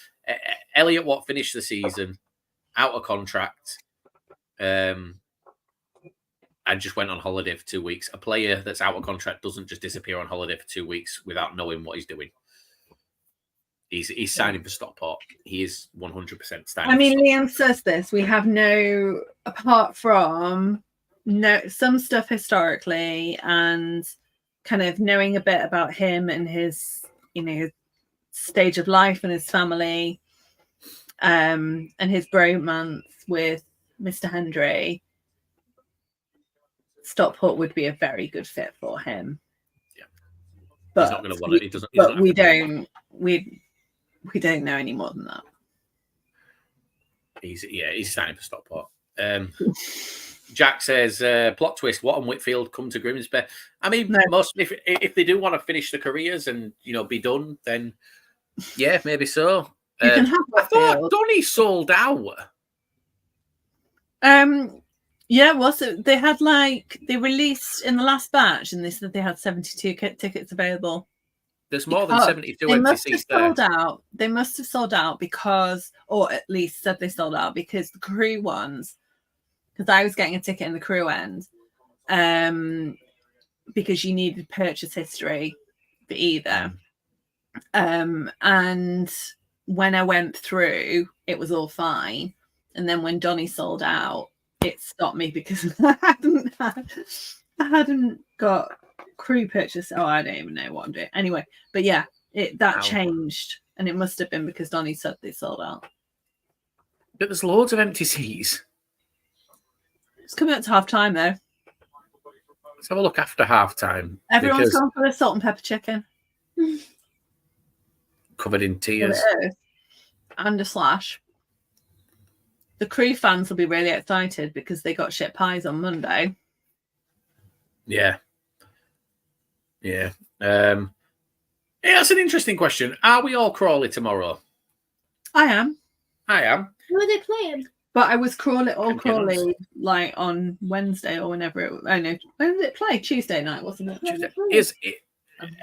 Elliot Watt finished the season out of contract, and just went on holiday for 2 weeks. A player that's out of contract doesn't just disappear on holiday for 2 weeks without knowing what he's doing. He's signing for Stockport. He is 100% signing. I mean, Liam says this. We have no, apart from some stuff historically and kind of knowing a bit about him and his, his stage of life and his family, and his bromance with Mr. Hendry. Stockport would be a very good fit for him. Yeah, but he's not going to want it. He doesn't. But we don't know any more than that. He's signing for Stockport. Jack says, plot twist, Watt and Whitfield come to Grimsby. I mean, most if they do want to finish their careers and be done, then yeah, maybe so. You can have I thought Donny sold out. Yeah, was it? They had they released in the last batch, and they said they had 72 tickets available. There's more than 72 empty seats there. Sold out. They must have sold out because, or at least said they sold out because the Crewe ones. Because I was getting a ticket in the Crewe end, because you needed purchase history for either. And when I went through, it was all fine. And then when Donny sold out, it stopped me because I hadn't got Crewe purchase. Oh, I don't even know what I'm doing. Anyway, but yeah, that changed, and it must have been because Donny said they sold out. But there's loads of empty seats. It's coming up to half time though. Let's have a look after half time. Everyone's gone for the salt and pepper chicken. Covered in tears. And a slash. The Crewe fans will be really excited because they got shit pies on Monday. Yeah. Yeah. Yeah, that's an interesting question. Are we all Crawley tomorrow? I am. I am. Who are they playing? But I was Crawley like on Wednesday or whenever it. I know. When did it play? Tuesday night, wasn't it? Tuesday.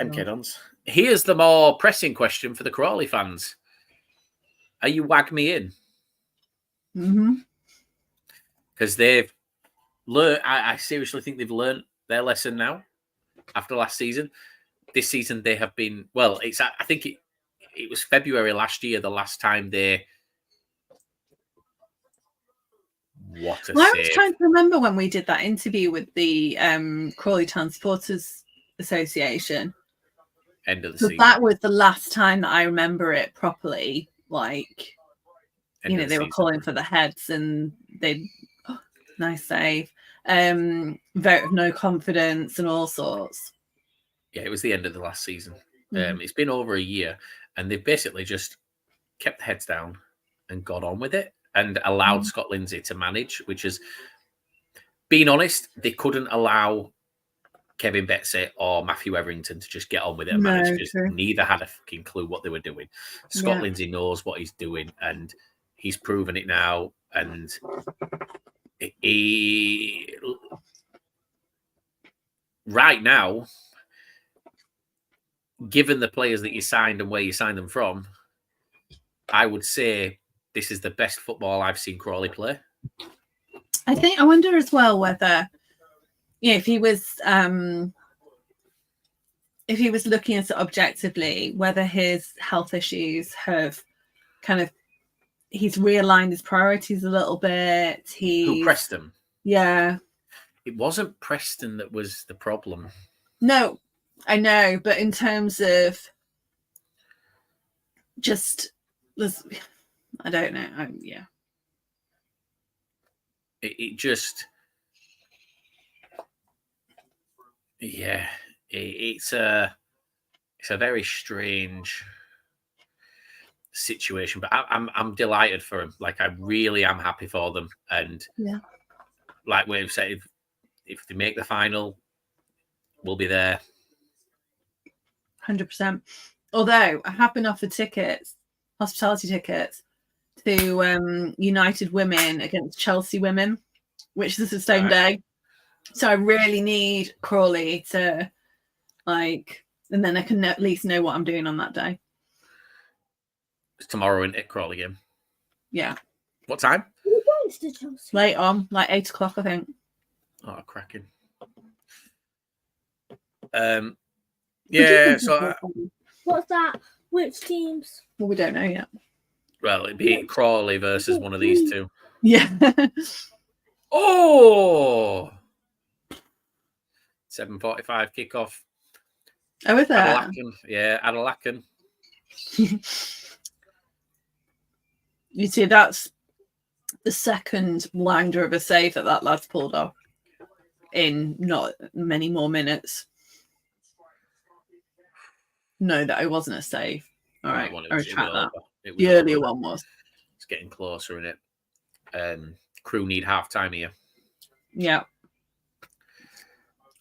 MK Dons. Here's the more pressing question for the Crawley fans: are you wag me in? Mm-hmm. Because they've learned. I seriously think they've learned their lesson now. After last season, this season they have been well. It's I think it was February last year the last time they. What a Well, I save. was trying to remember when we did that interview with the Crawley Town Supporters Association. End of the season. That was the last time that I remember it properly. Like, they were calling for the heads and they, nice save, vote of no confidence and all sorts. Yeah, it was the end of the last season. It's been over a year and they've basically just kept the heads down and got on with it. And allowed Scott Lindsay to manage, which is, being honest, they couldn't allow Kevin Betsy or Matthew Everington to just get on with it and manage, because neither had a fucking clue what they were doing. Scott Lindsay knows what he's doing, and he's proven it now. And he, right now, given the players that you signed and where you signed them from, I would say this is the best football I've seen Crawley play. I wonder as well whether, if he was looking at it objectively, whether his health issues have he's realigned his priorities a little bit. Who, Preston? Yeah. It wasn't Preston that was the problem. No, I know, but in terms of just I don't know. It just, it's a very strange situation. But I'm delighted for him. Like, I really am happy for them. And like we've said, if they make the final, we'll be there. 100%. Although I have been offered hospitality tickets to United Women against Chelsea Women, which is the same day. So I really need Crawley to and then I can at least know what I'm doing on that day. It's tomorrow in Crawley game. Yeah. What time? Late on, like 8 o'clock, I think. Oh, cracking. Yeah. So what's that? Which teams? Well, we don't know yet. Well, it'd be Crawley versus one of these two. Yeah. Oh! 7:45 kickoff. Oh, is that? Yeah, Adelacken. You see, that's the second blinder of a save that lad's pulled off in not many more minutes. No, that it wasn't a save. All right, I retract that. The earlier one was. It's getting closer, isn't it? Crewe need half time here. Yeah.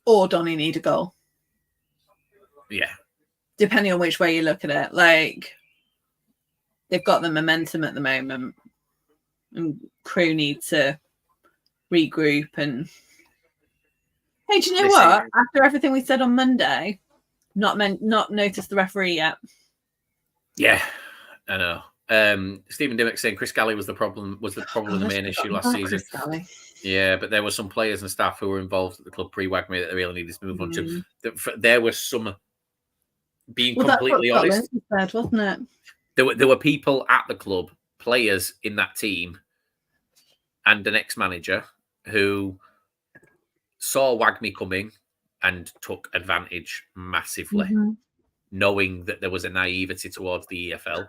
Or Donny need a goal. Yeah. Depending on which way you look at it. Like, they've got the momentum at the moment. And Crewe need to regroup and... Hey, do you know what? After everything we said on Monday, not noticed the referee yet. Yeah, I know. Stephen Dimmock saying Chris Galley was the problem. The main issue last season. Yeah, but there were some players and staff who were involved at the club pre-Wagme that they really needed to move on to. There was some, being completely honest, said, wasn't it? There were people at the club, players in that team, and an ex-manager who saw Wagme coming and took advantage massively, knowing that there was a naivety towards the EFL,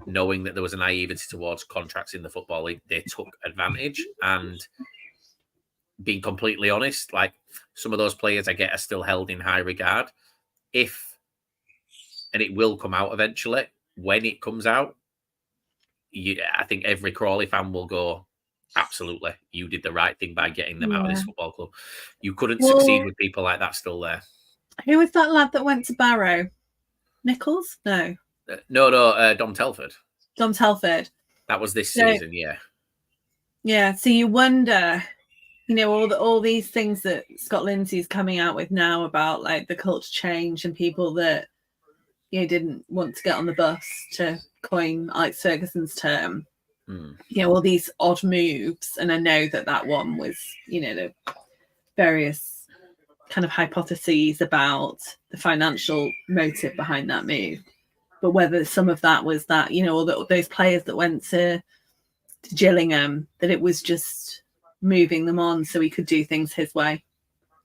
knowing that there was a naivety towards contracts in the Football League. They took advantage, and being completely honest, like some of those players I get are still held in high regard. And it will come out eventually. When it comes out, I think every Crawley fan will go, absolutely, you did the right thing by getting them out of this football club. You couldn't succeed with people like that still there. Who was that lad that went to Barrow? Nichols? No. Dom Telford. Dom Telford. That was this season, yeah. Yeah, so you wonder, all these things that Scott Lindsay's coming out with now about like the culture change and people that didn't want to get on the bus, to coin Alex Ferguson's term. All these odd moves, and I know that one was, the various kind of hypotheses about the financial motive behind that move, but whether some of that was that, all those players that went to Gillingham, that it was just moving them on so he could do things his way.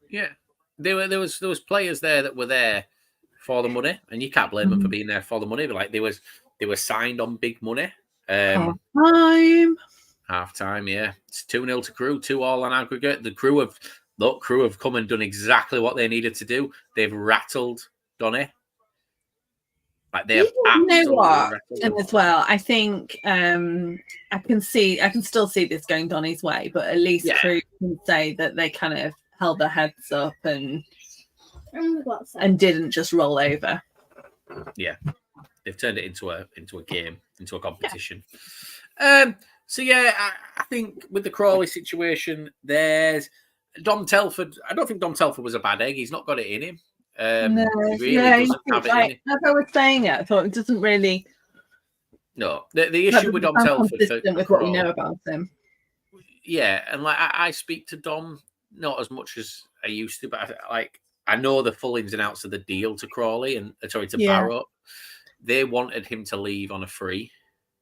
Yeah, there was players there that were there for the money, and you can't blame them for being there for the money. But like they were signed on big money. Half time, yeah. It's 2-0 to Crewe, 2-2 on aggregate. The Crewe have come and done exactly what they needed to do. They've rattled Donny. Like they have absolutely rattled and as well, I think I can still see this going Donny's way, but at least Crewe can say that they kind of held their heads up and didn't just roll over. Yeah, they've turned it into a game, into a competition. I think with the Crawley situation, there's Dom Telford. I don't think Dom Telford was a bad egg. He's not got it in him. No, he really doesn't have it in him. As I was saying it, I thought it doesn't really. No, the issue with Dom Telford with what we know about him. Yeah, and like I speak to Dom not as much as I used to, but I know the full ins and outs of the deal to Crawley and Barrow. They wanted him to leave on a free.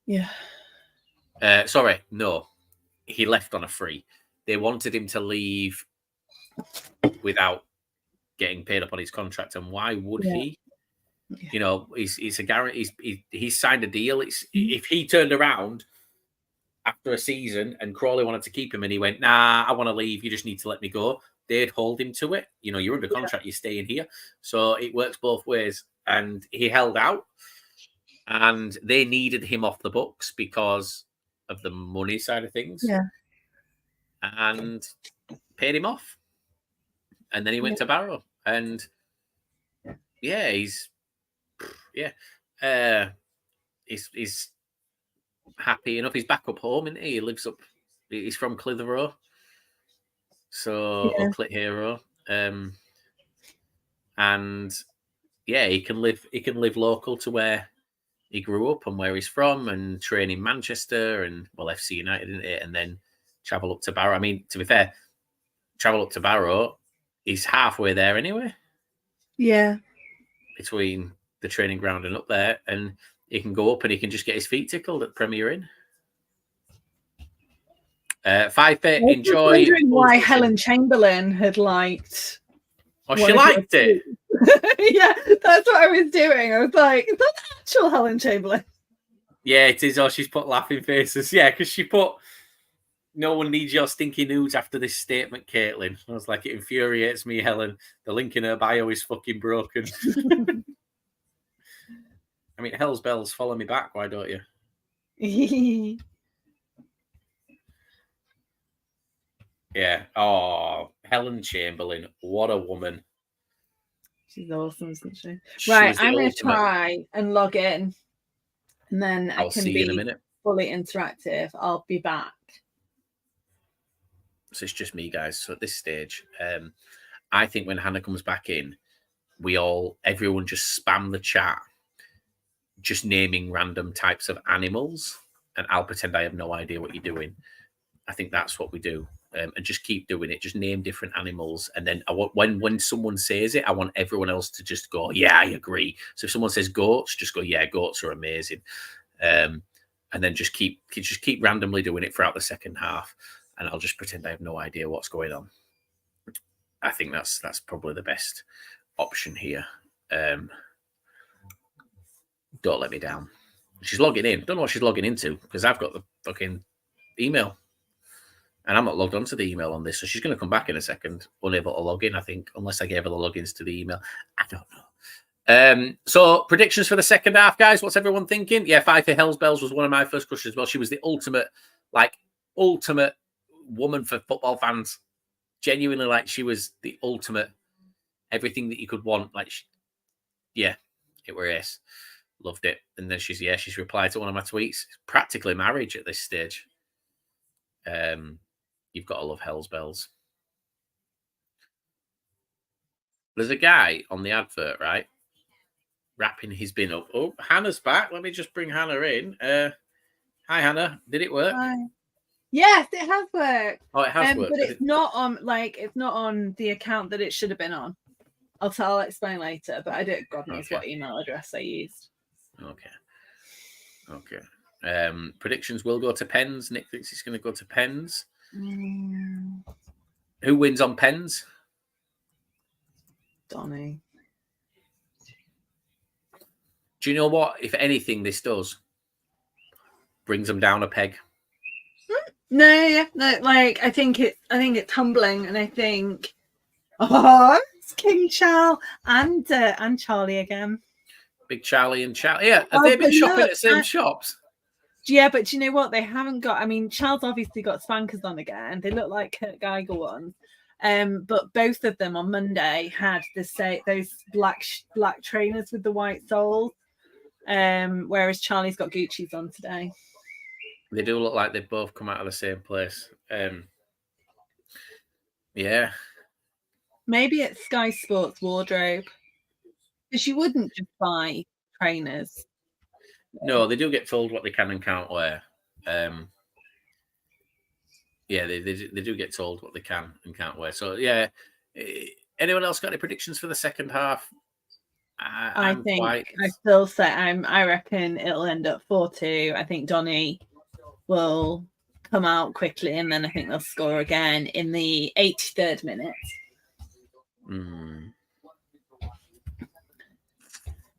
Yeah. He left on a free. They wanted him to leave without getting paid up on his contract, and why would he? Yeah. He's a guarantee. He's signed a deal. If he turned around after a season and Crawley wanted to keep him, and he went, "Nah, I want to leave. You just need to let me go." They'd hold him to it. You're under contract. You're staying here, so it works both ways. And he held out, and they needed him off the books because of the money side of things. Yeah, and paid him off, and then he went to Barrow, and he's happy enough. He's back up home, isn't he? He lives up. He's from Clitheroe, or Clitheroe, and he can live local to where he grew up and where he's from, and train in Manchester and FC United, isn't it? And then travel up to Barrow. I mean, to be fair, travel up to Barrow is halfway there anyway. Yeah. Between the training ground and up there, and he can go up and he can just get his feet tickled at Premier Inn. 5-bit, enjoy. I'm wondering why Helen Chamberlain had liked. Oh, she liked it. Yeah, that's what I was doing. I was like, is that the actual Helen Chamberlain? Yeah, it is. Oh, she's put laughing faces. Yeah, because she put, "No one needs your stinky nudes after this statement, Caitlin." I was like, it infuriates me, Helen. The link in her bio is fucking broken. I mean, hell's bells, follow me back. Why don't you? Yeah. Oh, Helen Chamberlain. What a woman. She's awesome, isn't she? Right, I'm going to try and log in. And then I can see you in a minute. Fully interactive. I'll be back. So it's just me, guys. So at this stage, I think when Hannah comes back in, everyone just spam the chat, just naming random types of animals, and I'll pretend I have no idea what you're doing. I think that's what we do. And just keep doing it. Just name different animals, and then when someone says it, I want everyone else to just go, "Yeah, I agree." So if someone says goats, just go, "Yeah, goats are amazing," and then just keep randomly doing it throughout the second half, and I'll just pretend I have no idea what's going on. I think that's probably the best option here. Don't let me down. She's logging in. Don't know what she's logging into because I've got the fucking email. And I'm not logged onto the email on this, so she's going to come back in a second, unable to log in, I think, unless I gave her the logins to the email. I don't know. So predictions for the second half, guys. What's everyone thinking? Yeah, Fife Hells Bells was one of my first crushes as well. She was the ultimate woman for football fans. Genuinely, like, she was the ultimate, everything that you could want. Like, it were ace. Loved it. And then she's replied to one of my tweets. Practically marriage at this stage. You've got to love Hells Bells. There's a guy on the advert, right? Wrapping his bin up. Oh, Hannah's back. Let me just bring Hannah in. Hi, Hannah. Did it work? Hi. Yes, it has worked. Oh, it has worked. But it's not on the account that it should have been on. I'll explain later, but I don't God knows what email address I used. Okay. Predictions will go to pens. Nick thinks it's going to go to pens. Who wins on pens? Donny. Do you know what? If anything, this does brings them down a peg. No. Like I think it's humbling, and I think it's King Charles and Charlie again. Big Charlie and Charlie. Yeah, have they been shopping at the same shops? Yeah, but do you know what? They haven't got. I mean, Charles obviously got spankers on again. They look like Kurt Geiger ones. But both of them on Monday had those black trainers with the white soles. Whereas Charlie's got Gucci's on today. They do look like they've both come out of the same place. Yeah. Maybe it's Sky Sports wardrobe. Because you wouldn't just buy trainers. No, they do get told what they can and can't wear. Yeah, they do get told what they can and can't wear. So, yeah. Anyone else got any predictions for the second half? I reckon it'll end up 4-2. I think Donny will come out quickly, and then I think they'll score again in the 83rd minute.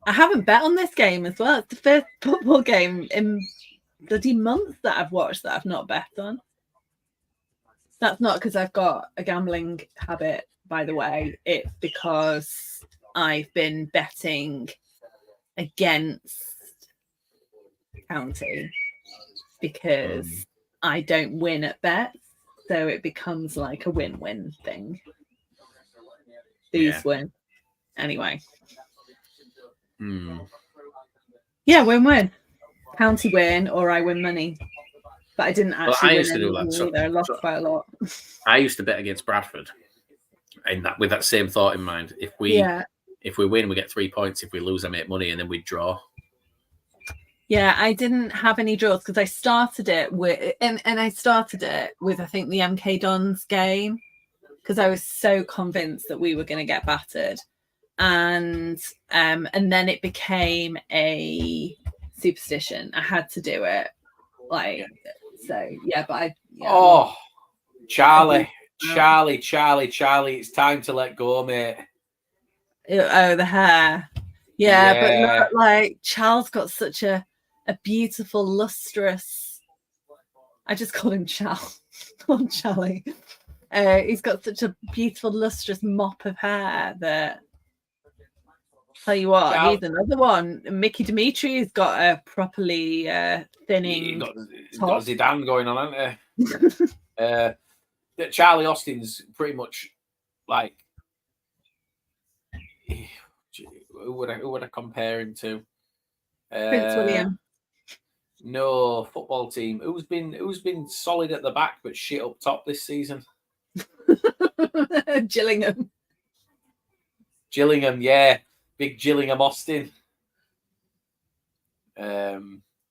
I haven't bet on this game as well. It's the first football game in bloody months that I've watched that I've not bet on. That's not because I've got a gambling habit, by the way. It's because I've been betting against County because I don't win at bets. So it becomes like a win-win thing. These win. Anyway. Yeah, win-win. County win or I win money. But I didn't actually win any money either. I lost quite a lot. I used to bet against Bradford. And with that same thought in mind. If we win, we get 3 points. If we lose, I make money, and then we draw. Yeah, I didn't have any draws because I started it with I started it with I think the MK Dons game because I was so convinced that we were going to get battered. And then it became a superstition. I had to do it. Charlie, it's time to let go, mate. Oh, the hair. Yeah. But not, like Charles got such a beautiful, lustrous. I just call him Charles. Call him Charlie. He's got such a beautiful, lustrous mop of hair that. Tell you what, he's another one. Mickey Dimitri has got a properly thinning. He's got Zidane going on, hasn't he? Charlie Austin's pretty much like. Who would I compare him to? Prince William. No, football team. Who's been solid at the back but shit up top this season? Gillingham, yeah. Big Gillingham Austin.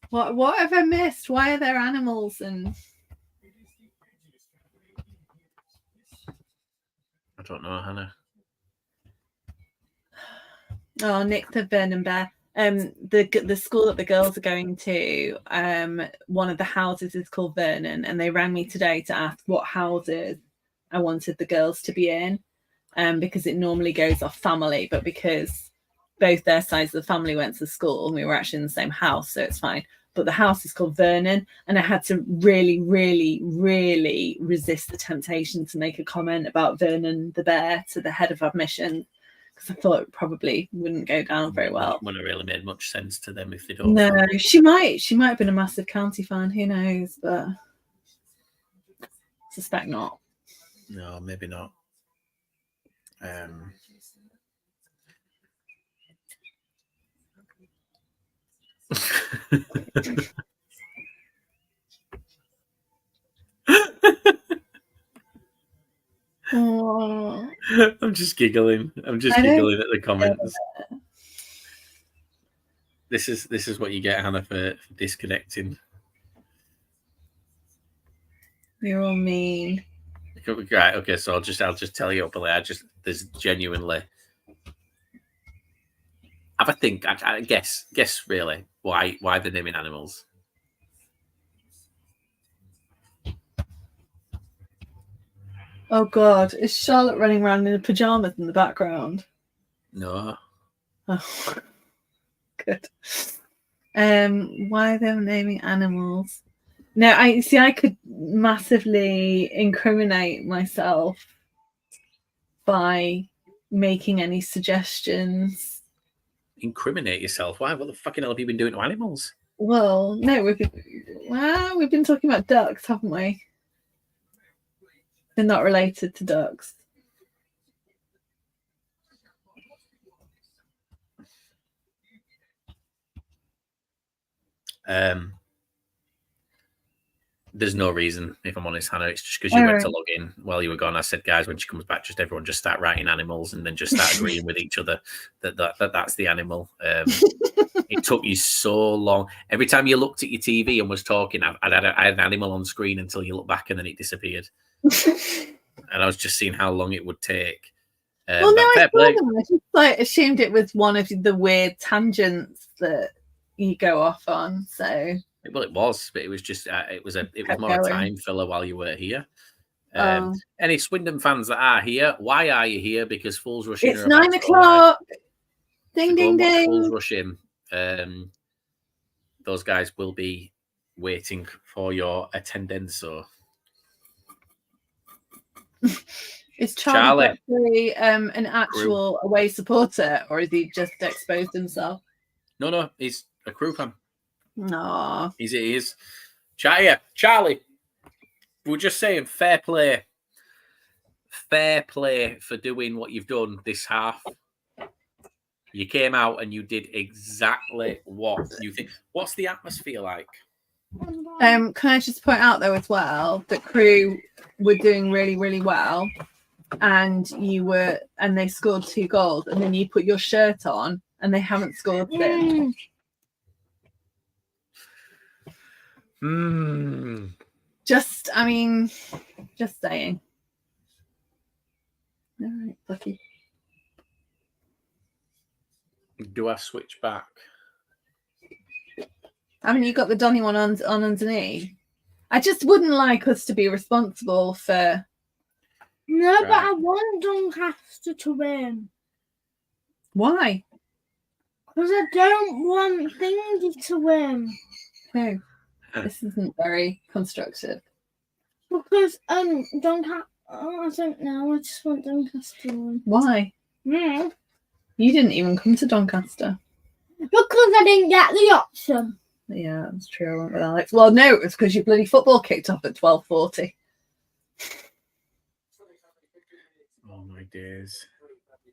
What have I missed? Why are there animals and? I don't know, Hannah. Oh, Nick the Vernon Bear. The school that the girls are going to, one of the houses is called Vernon, and they rang me today to ask what houses I wanted the girls to be in, because it normally goes off family, but because both their sides of the family went to school and we were actually in the same house, so it's fine. but the house is called Vernon, and I had to really, really, really resist the temptation to make a comment about Vernon the bear to the head of admission, because I thought it probably wouldn't go down very well. Wouldn't have really made much sense to them if they don't. No, she might have been a massive county fan. Who knows? But suspect not. No, maybe not. Oh. I'm just giggling. I'm just giggling at the comments. This is what you get, Hannah, for disconnecting. You're all mean. Right, okay, so I'll just tell you openly. There's genuinely. Have a think. I guess really why they're naming animals. Oh God, is Charlotte running around in her pajamas in the background? No. Oh, good. Why they're naming animals? No, I could massively incriminate myself by making any suggestions. Incriminate yourself? Why? What the fucking hell have you been doing to animals? Well, no, we've been talking about ducks, haven't we? They're not related to ducks. There's no reason, if I'm honest, Hannah. It's just because you went to log in while you were gone. I said, guys, when she comes back, just everyone just start writing animals and then just start agreeing with each other that's the animal. It took you so long. Every time you looked at your TV and was talking, I had an animal on screen until you looked back and then it disappeared. And I was just seeing how long it would take. Well, no, I just assumed it was one of the weird tangents that you go off on. So. Well, it was, but it was just it was more a time filler while you were here. Any Swindon fans that are here, why are you here? Because Fools Rush in. It's 9 o'clock. Ding, ding, ding. Fools Rush in. Those guys will be waiting for your attendance. So, is Charlie actually an actual away supporter, or has he just exposed himself? No, he's a Crewe fan. No, he is. Charlie. We're just saying, fair play for doing what you've done this half. You came out and you did exactly what you think. What's the atmosphere like? Can I just point out though as well that Crewe were doing really, really well, and they scored 2 goals, and then you put your shirt on and they haven't scored since. Just saying. All right, Bucky. Do I switch back? Haven't you got the Donny one on underneath? I just wouldn't like us to be responsible for. No, right. But I want Doncaster to win. Why? Because I don't want Thingy to win. Who? This isn't very constructive. Because Doncaster. Oh, I don't know. I just want Doncaster to win. Why? Yeah. You didn't even come to Doncaster. Because I didn't get the option. Yeah, that's true. I went with Alex. Well, no, it's because your bloody football kicked off at 12:40. Oh my days.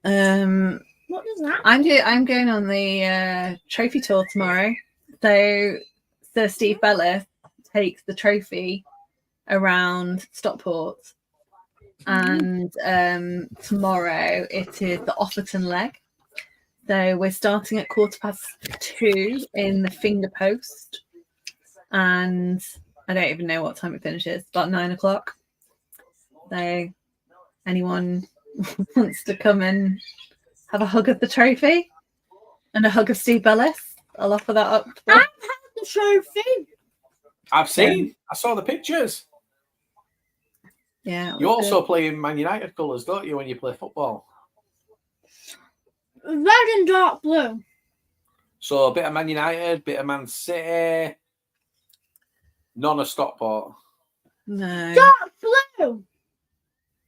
What does that? I'm going on the trophy tour tomorrow. So Sir Steve Bellis takes the trophy around Stockport, and tomorrow it is the Offerton leg. So we're starting at 2:15 in the finger post, and I don't even know what time it finishes. About 9 o'clock. So anyone wants to come and have a hug of the trophy and a hug of Steve Bellis, I'll offer that up. I've had the trophy. I've seen. I saw the pictures. Yeah. You also play in Man United colours, don't you, when you play football? Red and dark blue. So a bit of Man United, bit of Man City, None of Stockport. No. Dark blue.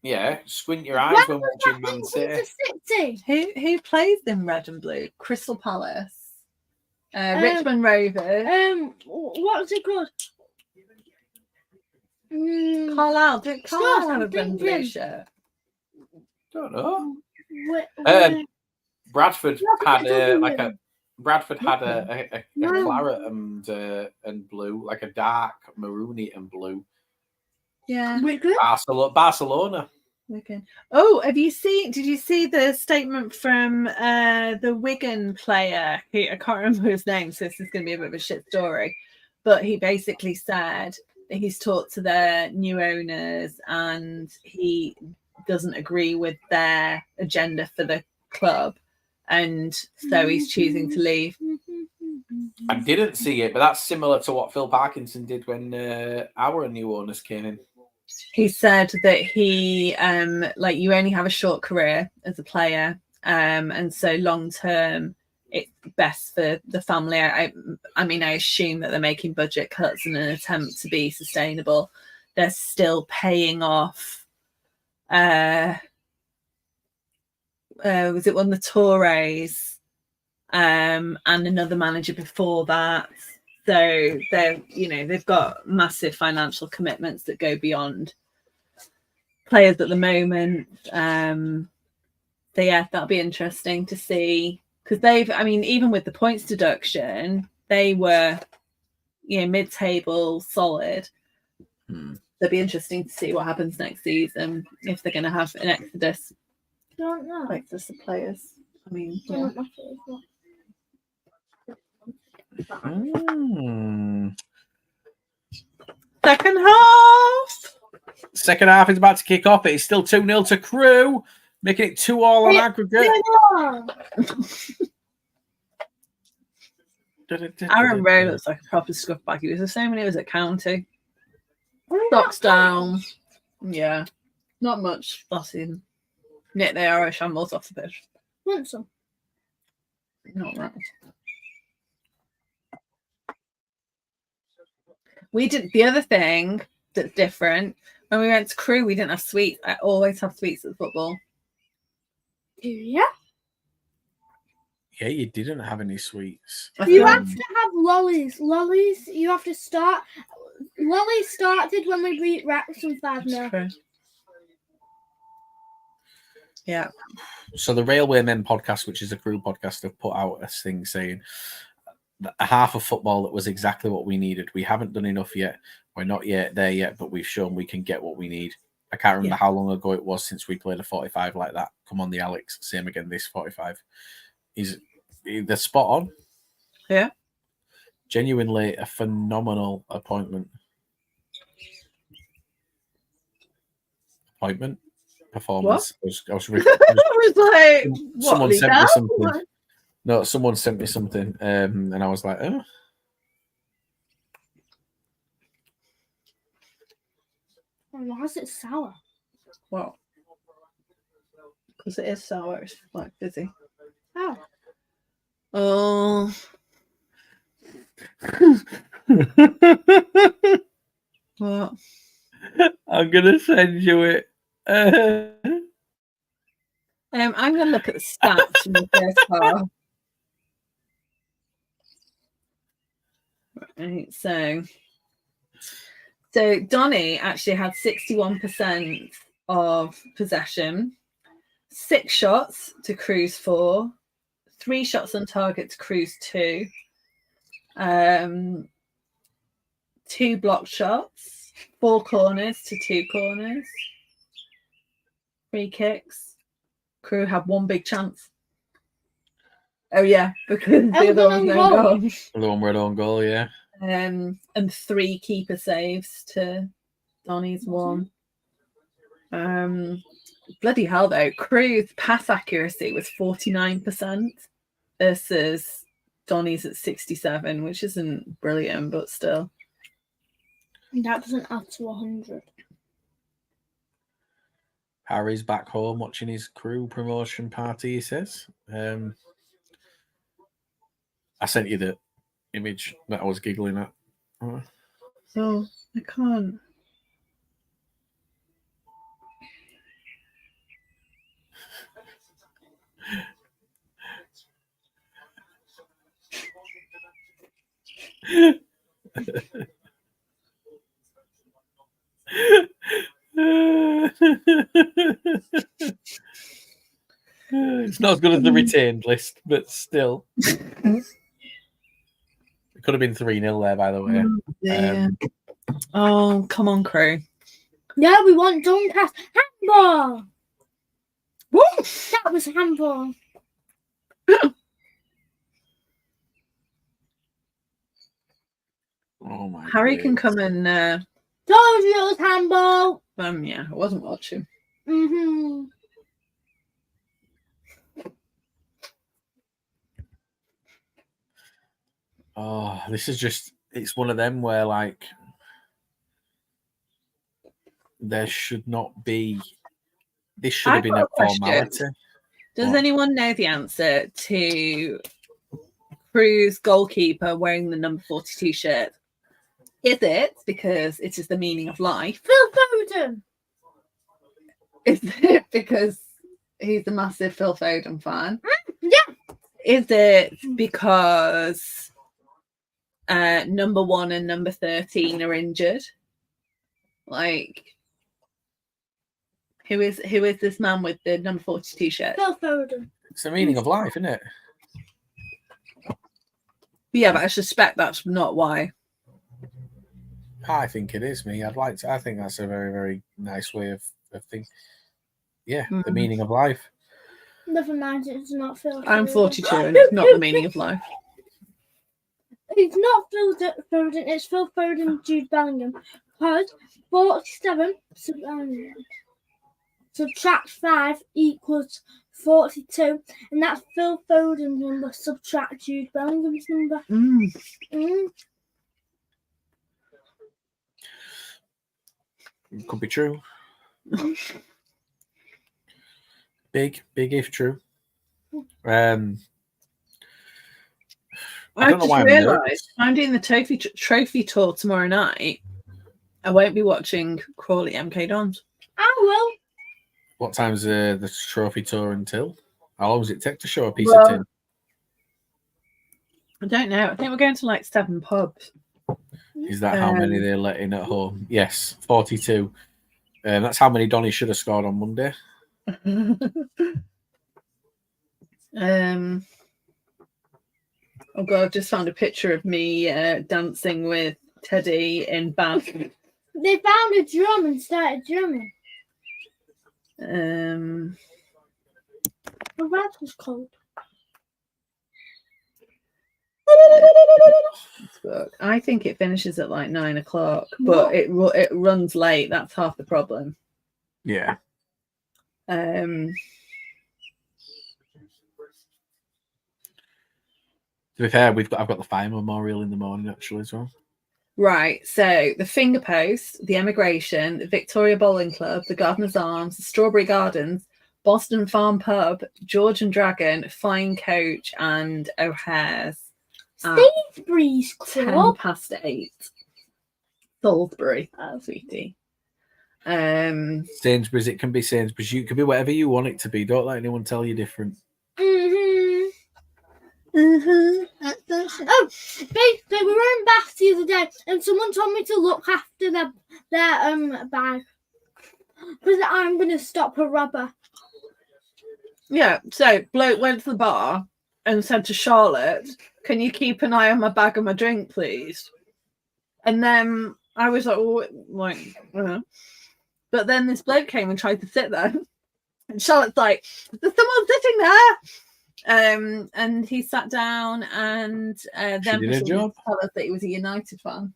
Yeah, squint your eyes when watching Man City. City. Who plays in red and blue? Crystal Palace. Richmond Rovers. What was it called? Carlisle. Did Carlisle Stop, have a I'm red and blue thinking. shirt? Don't know. Where- Bradford No, had it doesn't like a really. Bradford had a No. claret and blue, like a dark maroony and blue. Yeah. Wigan? Barcelona. Wigan. Oh, did you see the statement from the Wigan player? I can't remember his name, so this is going to be a bit of a shit story. But he basically said that he's talked to their new owners and he doesn't agree with their agenda for the club. And so he's choosing to leave. I didn't see it, but that's similar to what Phil Parkinson did when our new owners came in. He said that he you only have a short career as a player, and so long term it's best for the family. I mean, I assume that they're making budget cuts in an attempt to be sustainable. They're still paying off was it one of the Torres and another manager before that. So they've got massive financial commitments that go beyond players at the moment. So yeah, that'll be interesting to see, because even with the points deduction, they were mid-table solid. It'll be interesting to see what happens next season, if they're going to have an exodus. Don't know. Exodus of players. I mean, yeah. Not my favourite. Second half. Second half is about to kick off. It is still 2-0 to Crewe, making it 2-2 on aggregate. Aaron Rowe looks like a proper scuff bag. He was the same when he was at County. Stocks down. Yeah. Not much last season. Nick the Irish shambles off the pitch. Want some? Not right. We did the other thing that's different. When we went to Crewe, we didn't have sweets. I always have sweets at football. Yeah. Yeah, you didn't have any sweets. You have to have lollies. Lollies, you have to start. Lollies started when we beat Wrexham 5-0. Yeah. So the Railway Men podcast, which is a Crewe podcast, have put out a thing saying a half of football that was exactly what we needed. We haven't done enough yet. We're not yet there yet, but we've shown we can get what we need. I can't remember how long ago it was since we played a 45 like that. Come on, the Alex. Same again, this 45. They're spot on. Yeah. Genuinely a phenomenal appointment. Performance. I was like, someone sent me something. No, someone sent me something, and I was like, oh. Why is it sour? Well, because it is sour. It's like fizzy. Oh. Oh. What? I'm gonna send you it. I'm gonna look at the stats from the first half. Right, so Donny actually had 61% of possession, 6 shots to Crewe's 4, 3 shots on target to Crewe's 2, 2 blocked shots, 4 corners to 2 corners, free kicks. Crewe had 1 big chance. Oh yeah, because the other one's no goal. The one where own goal, yeah. And 3 keeper saves to Donny's 1. Bloody hell though, Crewe's pass accuracy was 49% versus Donny's at 67, which isn't brilliant, but still. That doesn't add to 100. Harry's back home watching his Crewe promotion party, he says. I sent you the image that I was giggling at. Oh, I can't. It's not as good as the retained list, but still. It could have been 3-0 there, by the way. Yeah. Oh, come on, Crewe. Yeah, we want Doncaster handball. Woo! That was handball. Oh my Harry days. can come and Told you it was handball. yeah, I wasn't watching. Mm-hmm. Oh, this is just, it's one of them where, like, there should not be, this should have I've been got a a question. formality. Does What? anyone know the answer to Crewe's goalkeeper wearing the number 42 shirt? Is it because it is the meaning of life? Phil Foden. Is it because he's a massive Phil Foden fan? Yeah. Is it because number 1 and number 13 are injured? Like, who is this man with the number 42 shirt? Phil Foden. It's the meaning of life, isn't it? Yeah, but I suspect that's not why. I think it is me. I think that's a very, very nice way of thinking. Yeah, the meaning of life. Never mind, it's not Phil. I'm Foden. 42 and it's not the meaning of life. It's not Phil Foden, it's Phil Foden, Jude Bellingham. Because 47 subtract 5 equals 42, and that's Phil Foden's number. Subtract Jude Bellingham's number. Could be true. Big if true. I don't know why I'm nervous. I'm doing the trophy tour tomorrow night. I won't be watching Crawley MK Dons. I will. What time's the trophy tour until? How long does it take to show a piece of tin? I don't know. I think we're going to like 7 pubs. Is that how many they're letting at home? Yes, 42. That's how many Donny should have scored on Monday. Oh God, I just found a picture of me dancing with Teddy in Bath. They found a drum and started drumming. The The red was cold. I think it finishes at like 9 o'clock, but it runs late. That's half the problem. Yeah. To be fair, I've got the fire memorial in the morning actually as well. Right. So the Finger Post, the Emigration, the Victoria Bowling Club, the Gardener's Arms, the Strawberry Gardens, Boston Farm Pub, George and Dragon, Fine Coach, and O'Hare's. Sainsbury's Club. 8:10. Salisbury, sweetie. Sainsbury's, it can be Sainsbury's. You can be whatever you want it to be. Don't let anyone tell you different. Oh, basically, we were in Bath the other day, and someone told me to look after their bag because I'm gonna stop a robber. Yeah. So bloke went to the bar and said to Charlotte, "Can you keep an eye on my bag and my drink, please?" And then I was like, "Oh, like." But then this bloke came and tried to sit there, and Charlotte's like, "There's someone sitting there." And he sat down and then proceeded to tell us that he was a United fan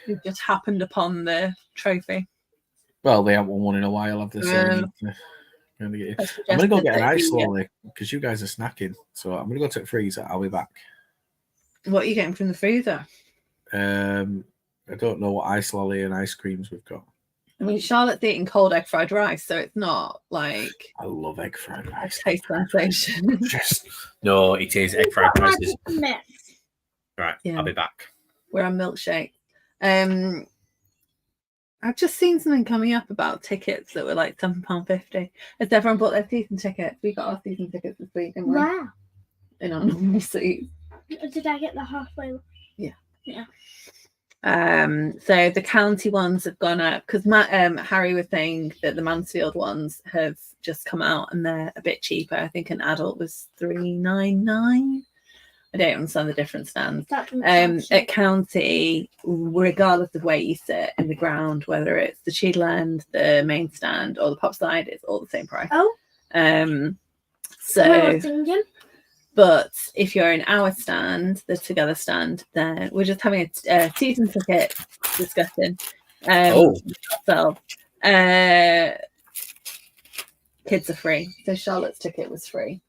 who just happened upon the trophy. Well, they haven't won one in a while, have they? So I'm going to go get an ice slowly because you guys are snacking. So I'm going to go to the freezer. I'll be back. What are you getting from the freezer? I don't know what ice lolly and ice creams we've got. I mean, Charlotte's eating cold egg fried rice, so it's not like I love egg fried rice. Taste sensation. No, it is egg fried rice. Right, Yeah. I'll be back. We're on milkshake. I've just seen something coming up about tickets that were like £7.50. Has everyone bought their season tickets? We got our season tickets this week, didn't we? Wow. In our normal seats. Did I get the halfway? Yeah. Yeah. So the county ones have gone up because Harry was saying that the Mansfield ones have just come out and they're a bit cheaper. I think an adult was $3.99. I don't understand the different stands. At county, regardless of where you sit in the ground, whether it's the Cheadle end, the main stand, or the pop side, it's all the same price. Oh. But if you're in our stand, the Together stand, then we're just having a season ticket discussion. So kids are free. So Charlotte's ticket was free.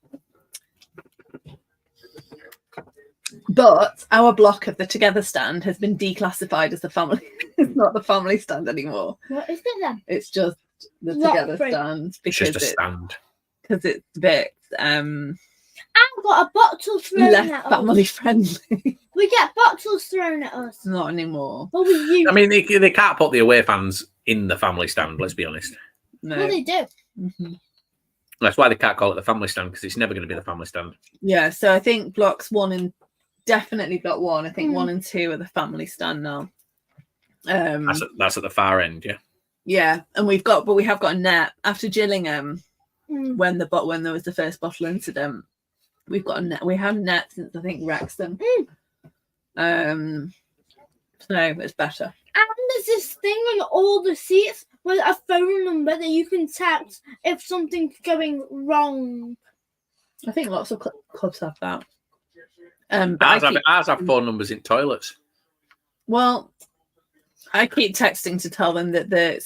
But our block of the Together stand has been declassified as the family. It's not the family stand anymore. What is it then? It's just the Not Together free. stand It's just a stand. because it's a bit I've got a bottle thrown less at family us. friendly. We get bottles thrown at us. Not anymore. But we use. I mean, they can't put the away fans in the family stand, let's be honest. No. Well, they do. Mm-hmm. That's why they can't call it the family stand, because it's never going to be the family stand. Yeah, so I think blocks 1 and definitely block 1. I think 1 and 2 are the family stand now. That's at the far end, yeah. Yeah, and we have got a net after Gillingham when there was the first bottle incident. We've got a net. We had a net since I think Wrexham. So it's better. And there's this thing on all the seats with a phone number that you can text if something's going wrong. I think lots of clubs have that. Ours have phone numbers in toilets. Well, I keep texting to tell them that the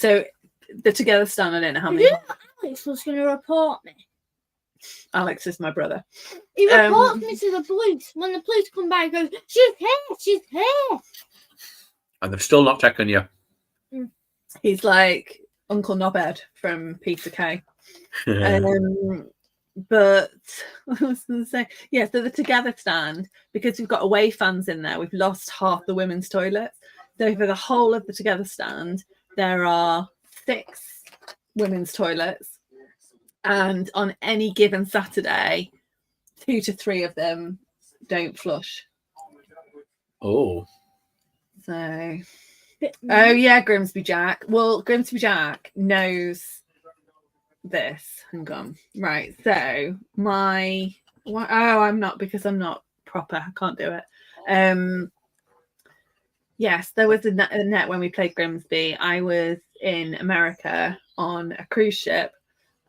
Together stand. I don't know how many. You know Alex was going to report me. Alex is my brother. He reports me to the police. When the police come back, he goes, "She's here, she's here." And they've still not taken you. He's like Uncle Knobhead from Peter Kay. But what was I going to say? Yeah, so the Together stand, because we've got away fans in there, we've lost half the women's toilets. So for the whole of the Together stand, there are 6 women's toilets. And on any given Saturday, 2 to 3 of them don't flush. Oh. So, oh yeah, Grimsby Jack. Well, Grimsby Jack knows this. Hang on. Right. So I'm not, because I'm not proper. I can't do it. Yes, there was a net when we played Grimsby. I was in America on a cruise ship.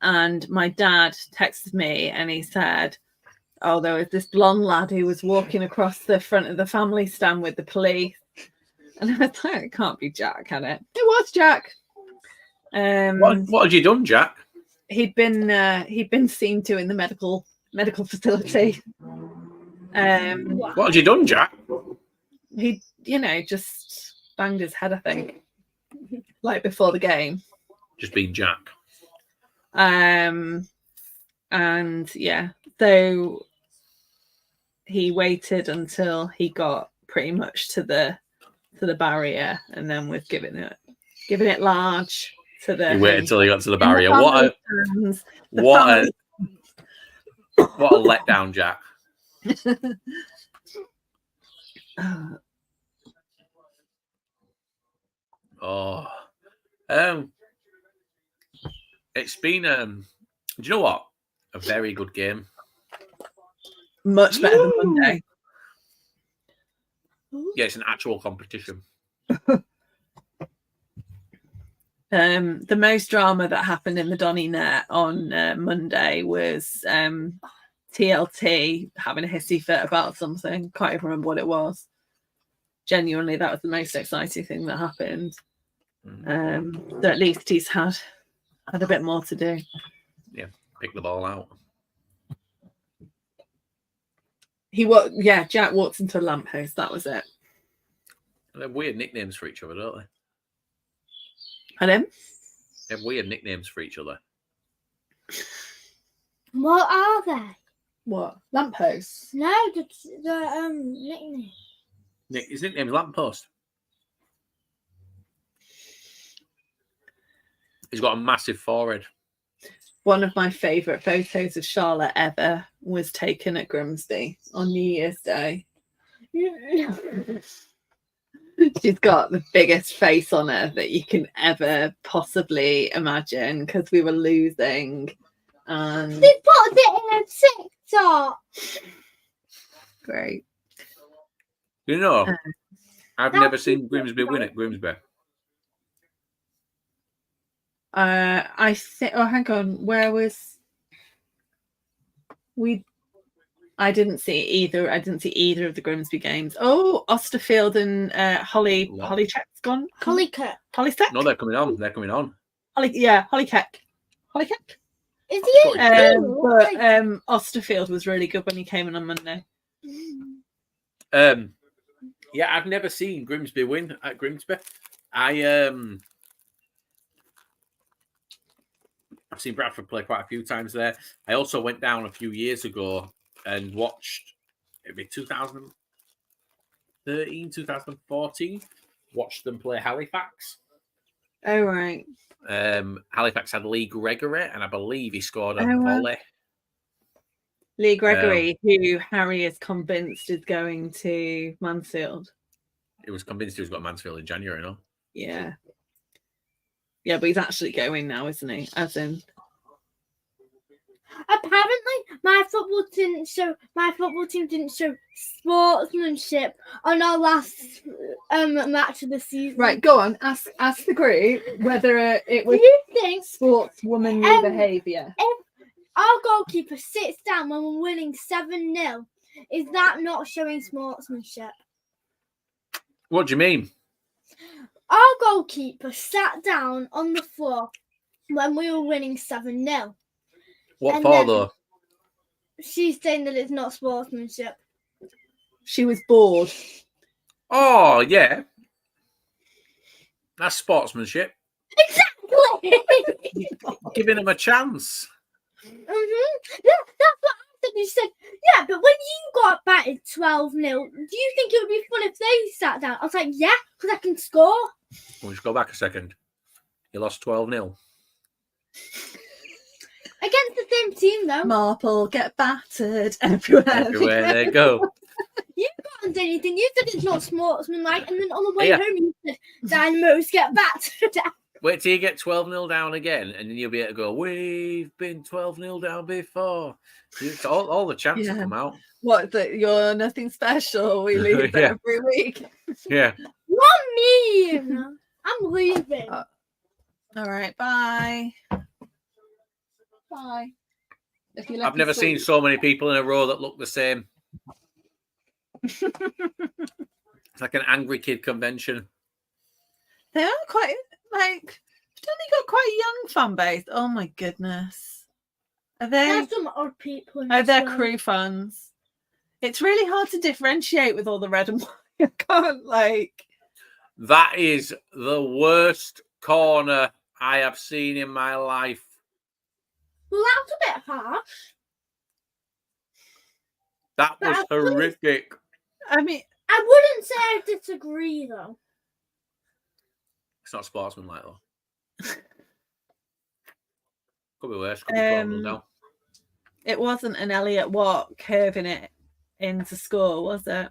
And my dad texted me and he said, "Oh, there was this blonde lad who was walking across the front of the family stand with the police." And I was like, "It can't be Jack, can it?" It was Jack. What had you done, Jack? He'd been seen to in the medical facility. What had you done, Jack? He, just banged his head, I think, like before the game. Just being Jack. And yeah, so he waited until he got pretty much to the barrier, and then was giving it large to the. He waited until he got to the barrier. What a letdown, Jack. It's been do you know what? A very good game. Much better than Monday. Yeah, it's an actual competition. The most drama that happened in the Donny net on Monday was TLT having a hissy fit about something. Can't even remember what it was. Genuinely, that was the most exciting thing that happened. So at least he's had a bit more to do. Yeah, pick the ball out. Jack walked into a lamppost. That was it. They have weird nicknames for each other, don't they? Pardon? They have weird nicknames for each other. What are they? What? Lampposts? No, the nickname. His nickname's Lamppost. He's got a massive forehead. One of my favourite photos of Charlotte ever was taken at Grimsby on New Year's Day. She's got the biggest face on her that you can ever possibly imagine because we were losing. And They put it in a TikTok. great. You know, I've That's never seen just Grimsby win right. at Grimsby. I think. Oh, hang on. Where was we? I didn't see either. I didn't see either of the Grimsby games. Oh, Osterfield and Hollycheck's gone. Hollycock. Hollycheck. No, they're coming on. They're coming on. Hollycheck. Hollycheck. Is he? But Osterfield was really good when he came in on Monday. Yeah, I've never seen Grimsby win at Grimsby. I've seen Bradford play quite a few times there. I also went down a few years ago and watched, it'd be 2013, 2014, watched them play Halifax. Oh, right. Halifax had Lee Gregory, and I believe he scored a Oh, wow. volley. Lee Gregory, who Harry is convinced is going to Mansfield. He was convinced he was going to Mansfield in January, no? Yeah. Yeah, but he's actually going now, isn't he? As in, Apparently, my football team didn't show sportsmanship on our last match of the season. right, go on. Ask the group whether it was Do you think sportswomanly behaviour. if our goalkeeper sits down when we're winning 7-0, is that not showing sportsmanship? What do you mean? Our goalkeeper sat down on the floor when we were winning 7-0. What And for, then- though? She's saying that it's not sportsmanship. She was bored. Oh, yeah. That's sportsmanship. Exactly. Giving him a chance. Yeah, that's what I said. You said, yeah, but when you got battered 12-0, do you think it would be fun if they sat down? I was like, yeah, because I can score. We'll just go back a second. You lost 12-0. Against the same team, though. Marple get battered everywhere. Everywhere they go. You can't do anything. You said it's not sportsmanlike, and then on the way Yeah. home, you said Dynamos get battered. Wait till you get 12-0 down again, and then you'll be able to go, we've been 12-0 down before. It's all the chances Yeah. come out. What, that you're nothing special? We leave Yeah. every week. Yeah. What mean? I'm leaving. All right, bye. Bye. If you let I've me never seen sleep. so many people in a row that look the same. It's like an angry kid convention. They are quite, like, they've only got quite a young fan base. Oh my goodness. Are they? There's some odd people in Oh, this they're world. Crewe fans. It's really hard to differentiate with all the red and white. I can't, like. That is the worst corner I have seen in my life. Well, that's a bit harsh. That But was I think- horrific. I mean, I wouldn't say I disagree, though. It's not sportsmanlike, though. Could be worse. Could be 12-0 down. it wasn't an Elliot Watt curving it into score, was it?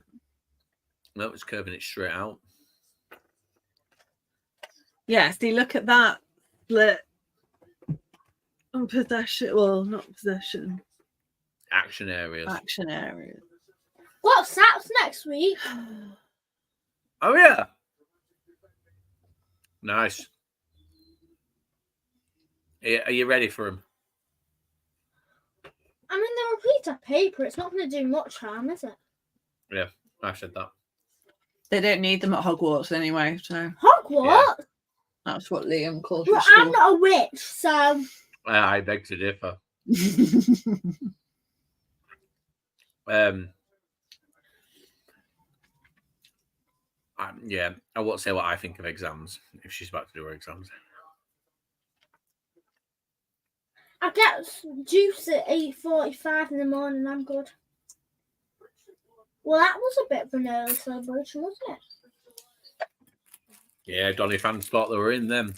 No, it's curving it straight out. Yeah, see, look at that split on possession. Well, not possession, Action areas. action areas. What's that next week? Oh, yeah. Nice. Are you ready for him? I mean, they're a piece of paper. It's not going to do much harm, is it? Yeah, I said that. They don't need them at Hogwarts anyway, so Hogwarts? that's what Liam called Well, his I'm school. not a witch, so... I beg to differ. Yeah, I won't say what I think of exams if she's about to do her exams. I get juice at 8:45 in the morning. I'm good. Well, that was a bit of an early celebration, wasn't it? Yeah, Donny fans thought they were in them.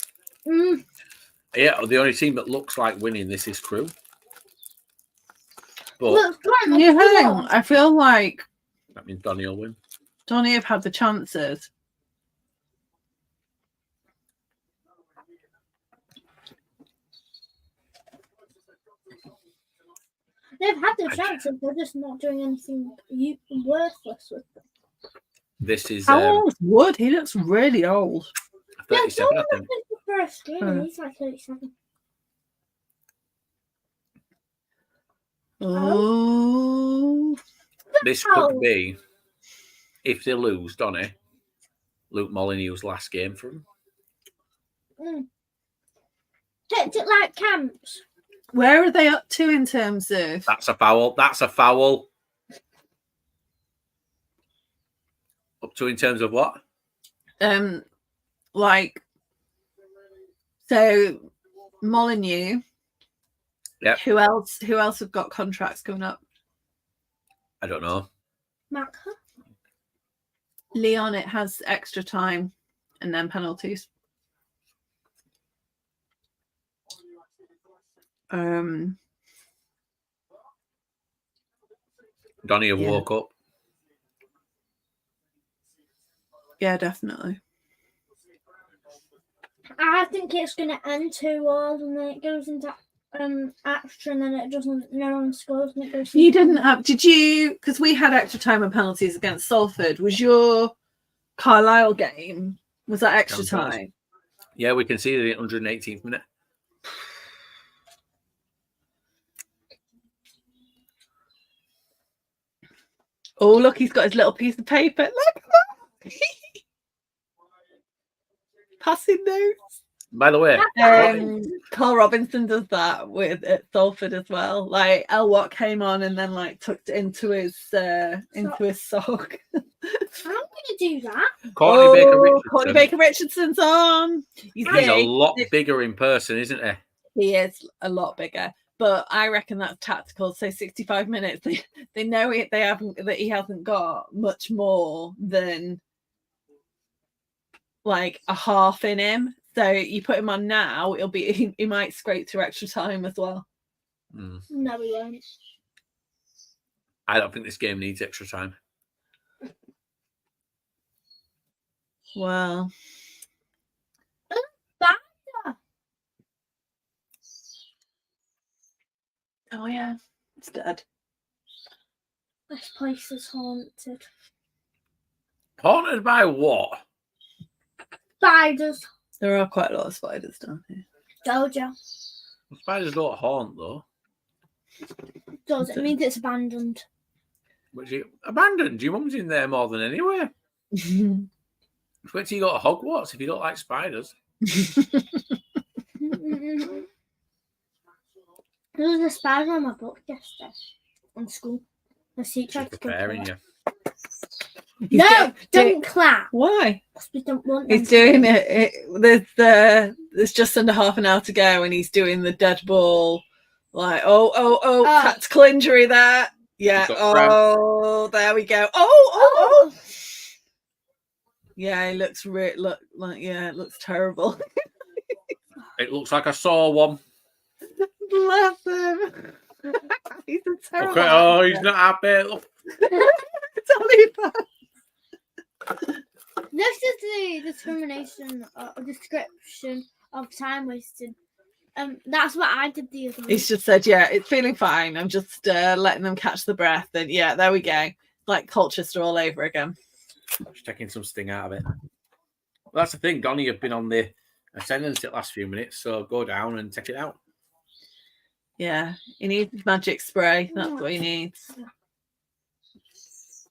Yeah, the only team that looks like winning this is Crewe. But Look, Yeah, I feel like that means Donny will win. Donny have had the chances. they've had their chances. They're just not doing anything worthless with them. This is How old is Wood? He looks really old. 37, I think. For a screen, Hmm. he's like 37. Oh, This could be, if they lose, Donny, Luke Molyneux's last game for him. Picked it like camps. where are they up to in terms of? That's a foul. That's a foul. Up to in terms of what? Like, so Molyneux. Yep. Who else have got contracts coming up? I don't know. Macca. Leon, it has extra time and then penalties. Donny have Yeah. woke up. Yeah, definitely. I think it's going to end 2-2 and then it goes into extra and then it doesn't, no one scores and it goes. You didn't have, did you? Because we had extra time and penalties against Salford. Was your Carlisle game, was that extra Sometimes. time? Yeah, we conceded it 118th minute. Oh, look, he's got his little piece of paper. Look at that. Passing notes. By the way, Carl Robinson does that with at Salford as well. Like El Watt came on and then like tucked it into his sock. I'm going to do that. Courtney Baker Richardson. Courtney Baker Richardson's on. He's a lot bigger in person, isn't he? He is a lot bigger, but I reckon that's tactical. So 65 minutes, they know it. They haven't that he hasn't got much more than like a half in him. So you put him on now, it'll be he might scrape through extra time as well. No, we won't. I don't think this game needs extra time. Well, oh yeah, it's dead. This place is haunted. Haunted by what? Spiders. There are quite a lot of spiders down here. Doja. Spiders don't haunt though. Does it means it's abandoned? But you abandoned. Your mum's in there more than anywhere. Wait till you go to Hogwarts if you don't like spiders. There was a spider on my book yesterday on school. The teacher She's preparing you. No, don't clap. Why? Because we don't want them He's doing it. There's just under half an hour to go, and he's doing the dead ball. Like, tactical injury there. Yeah. Oh, there we go. Oh. Yeah, it looks it looks terrible. It looks like I saw one. Bless him. He's a terrible. Okay, oh, he's not happy. Look. It's only bad. This is the description of time wasted. That's what I did the other week. He's just said, yeah, it's feeling fine. I'm just letting them catch the breath. And yeah, there we go. Like Colchester all over again. Just taking some sting out of it. Well, that's the thing. Donny have been on the ascendant the last few minutes, so go down and take it out. Yeah, he needs his magic spray. That's what he needs.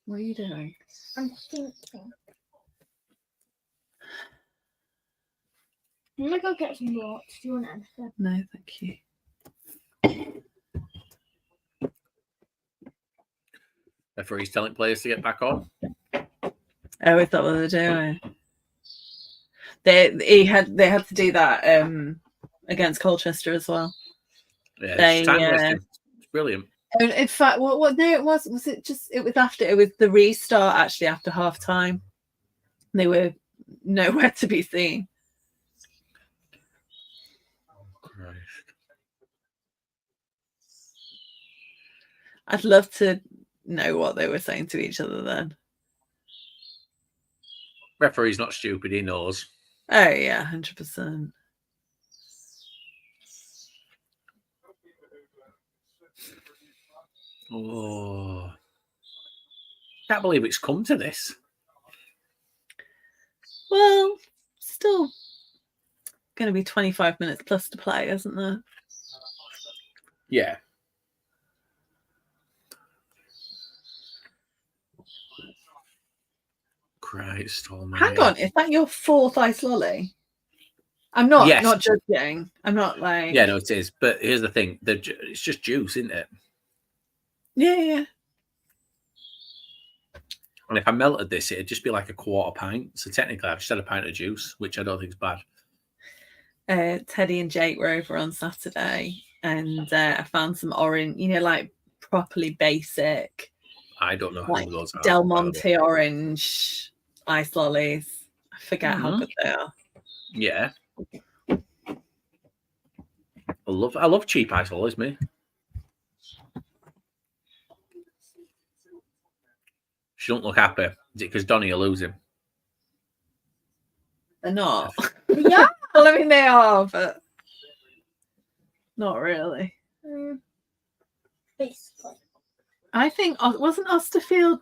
What are you doing? I'm thinking. I'm gonna go get some water. Do you want anything? No, thank you. Referee's telling players to get back on. Oh, is that what they're doing? They had to do that against Colchester as well. Yeah, They, it's time wasting. It's brilliant. And in fact, what? No, it was it just? It was after. It was the restart actually after half time. They were nowhere to be seen. I'd love to know what they were saying to each other then. Referee's not stupid, he knows. Oh yeah, 100%. Oh, can't believe it's come to this. Well, still going to be 25 minutes plus to play, isn't there? Yeah. Christ almighty. Hang on, is that your fourth ice lolly? I'm not Yes. not judging. I'm not like Yeah, no, it is. But here's the thing: it's just juice, isn't it? yeah. And if I melted this, it'd just be like a quarter pint. So technically, I've just had a pint of juice, which I don't think is bad. Teddy and Jake were over on Saturday, and I found some orange, like properly basic. I don't know like who those are. Del Monte orange ice lollies. I forget how good they are. Yeah. I love cheap ice lollies, me. She don't look happy. Is it because Donny are losing? They're not. Yeah. Well, I mean, they are, but not really. Basically. I think wasn't Osterfield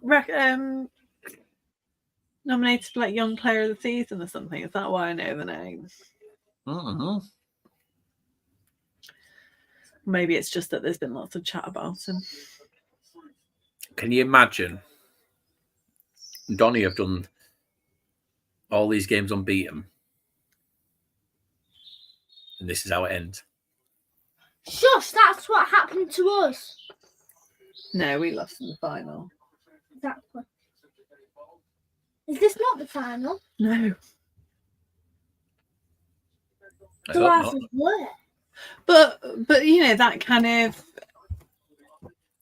nominated for like Young Player of the Season or something? Is that why I know the name? Mm-hmm. Maybe it's just that there's been lots of chat about him. Can you imagine? Donny have done all these games unbeaten, and this is how it ends. Shush, that's what happened to us. No, we lost in the final. Exactly. Is this not the final? No. I The hope last not. is where? But that kind of,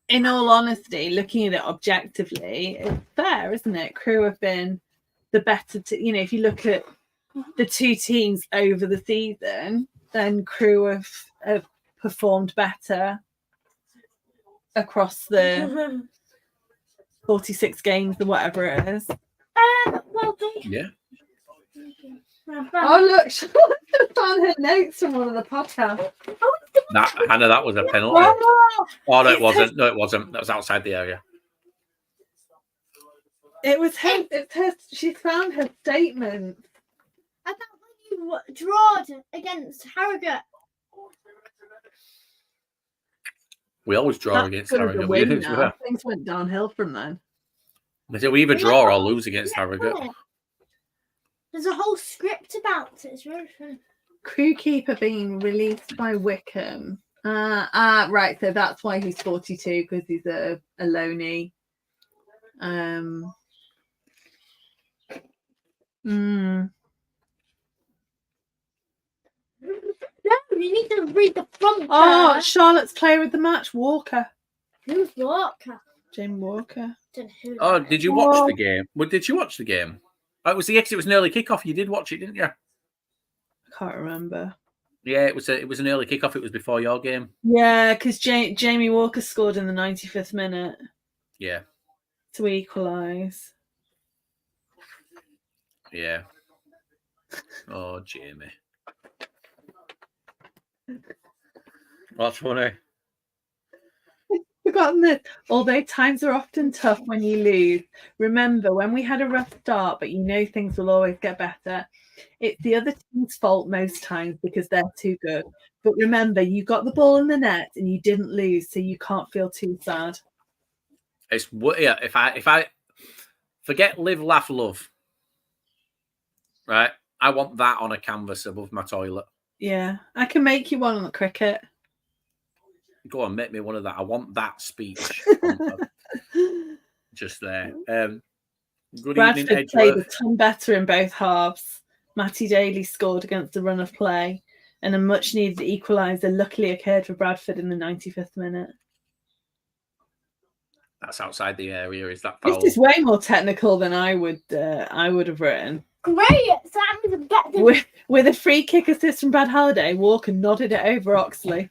in all honesty, looking at it objectively, it's fair, isn't it? Crewe have been the better, if you look at the two teams over the season, then Crewe have performed better across the 46 games or whatever it is. Well, Yeah. Oh, look, Charlotte found her notes from one of the podcasts. Hannah, that was a penalty. Oh, Oh, no, it wasn't. No, it wasn't. That was outside the area. it was her. It's her. She found her statement. About when you drawed against Harrogate. We always draw That's against good as a Harrogate. win now. Things went downhill from then. We either draw or lose against Harrogate. There's a whole script about it. It's really funny. Crew keeper being released by Wickham. Right. So that's why he's 42, because he's a loanee. No, you need to read the front. Oh, Charlotte's player of the match, Walker. Who's Walker? Jane Walker. Don't know who Oh, that did is. you watch the game? Well, did you watch the game? Oh, it was the exit. It was an early kickoff. You did watch it, didn't you? I can't remember. Yeah, it was an early kickoff. It was before your game. Yeah, because Jamie Walker scored in the 95th minute Yeah. to equalise. Yeah. Oh, Jamie. What's funny? Forgotten this. Although times are often tough when you lose, remember when we had a rough start, but things will always get better. It's the other team's fault most times because they're too good. But remember, you got the ball in the net and you didn't lose, so you can't feel too sad. It's yeah. If I forget live, laugh, love, right? I want that on a canvas above my toilet. Yeah, I can make you one on the cricket. Go on, make me one of that. I want that speech just there. Good Bradford evening, played a Edgeworth. ton better in both halves. Matty Daly scored against the run of play, and a much-needed equaliser luckily occurred for Bradford in the 95th minute. That's outside the area. Is that foul? This is way more technical than I would have written. Great! So that means I'm better. With a free kick assist from Brad Halliday, Walker nodded it over Oxley.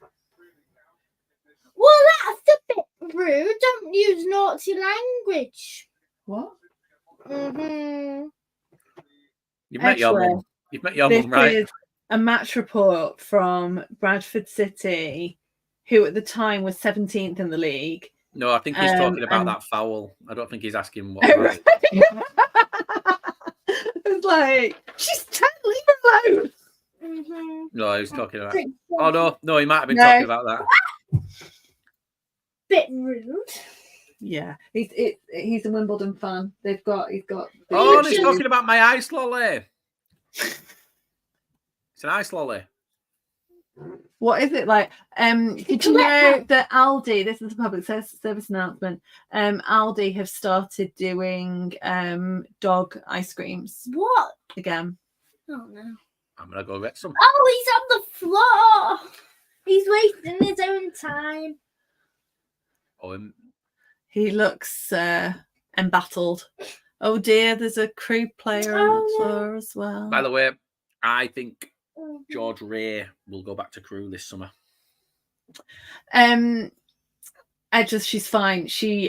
Well, that's a bit Rude, don't use naughty language. What? Mm-hmm. You've met your Actually, mum. You've met your this mum, right? is a match report from Bradford City, who at the time was 17th in the league. No, I think he's talking about and- that foul. I don't think he's asking what about it. It's like, she's 10, leave her alone. Mm-hmm. No, he was talking about. Oh no, he might have been No. talking about that. Bit rude. Yeah, he's a Wimbledon fan. He's got. Oh, and he's talking about my ice lolly. It's an ice lolly. What is it like? Did you know that Aldi? This is a public service announcement. Aldi have started doing dog ice creams What? again. Oh no. I'm gonna go get some. Oh, he's on the floor. He's wasting his own time. Oh, He looks embattled. Oh dear, there's a Crewe player on the floor as well. by the way, I think George Ray will go back to Crewe this summer. She's fine. She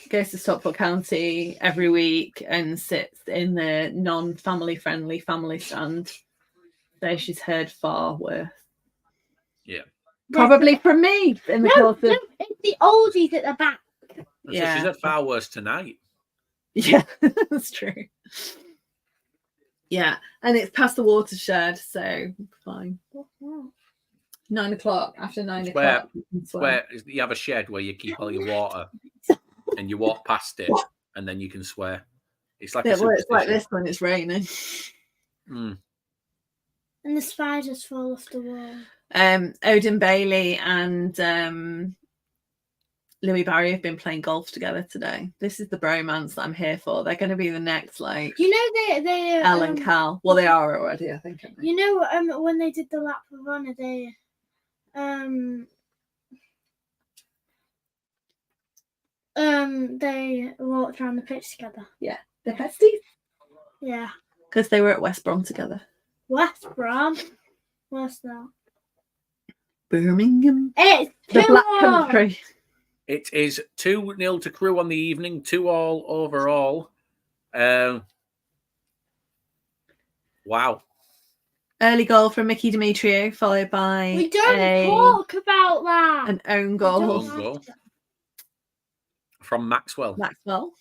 goes to Stockport County every week and sits in the non-family friendly family stand. So she's heard far worse. Yeah. Probably from me in the course of... No, it's the oldies at the back. So she's had far worse tonight. Yeah, that's true. Yeah, and it's past the watershed, so fine. 9 o'clock, after 9 o'clock. Where you have a shed where you keep all your water and you walk past it and then you can swear. It's like it's like this when it's raining. Mm. And the spiders fall off the wall. Odin Bailey and Louis Barry have been playing golf together today. This is the bromance that I'm here for. They're going to be the next, like, You know, they Elle and Cal. Well, they are already, I think. Aren't they? You know, when they did the lap of honour, they walked around the pitch together. Yeah, they're besties. Yeah. Because they were at West Brom together. West Brom. What's that? Birmingham. It's The Black 2-1. Country. It is 2-0 to Crewe on the evening, 2-2 overall. Wow. Early goal from Mickey Demetrio, followed by We don't talk about that. an own We goal. don't Own goal. have to. From Maxwell. Maxwell.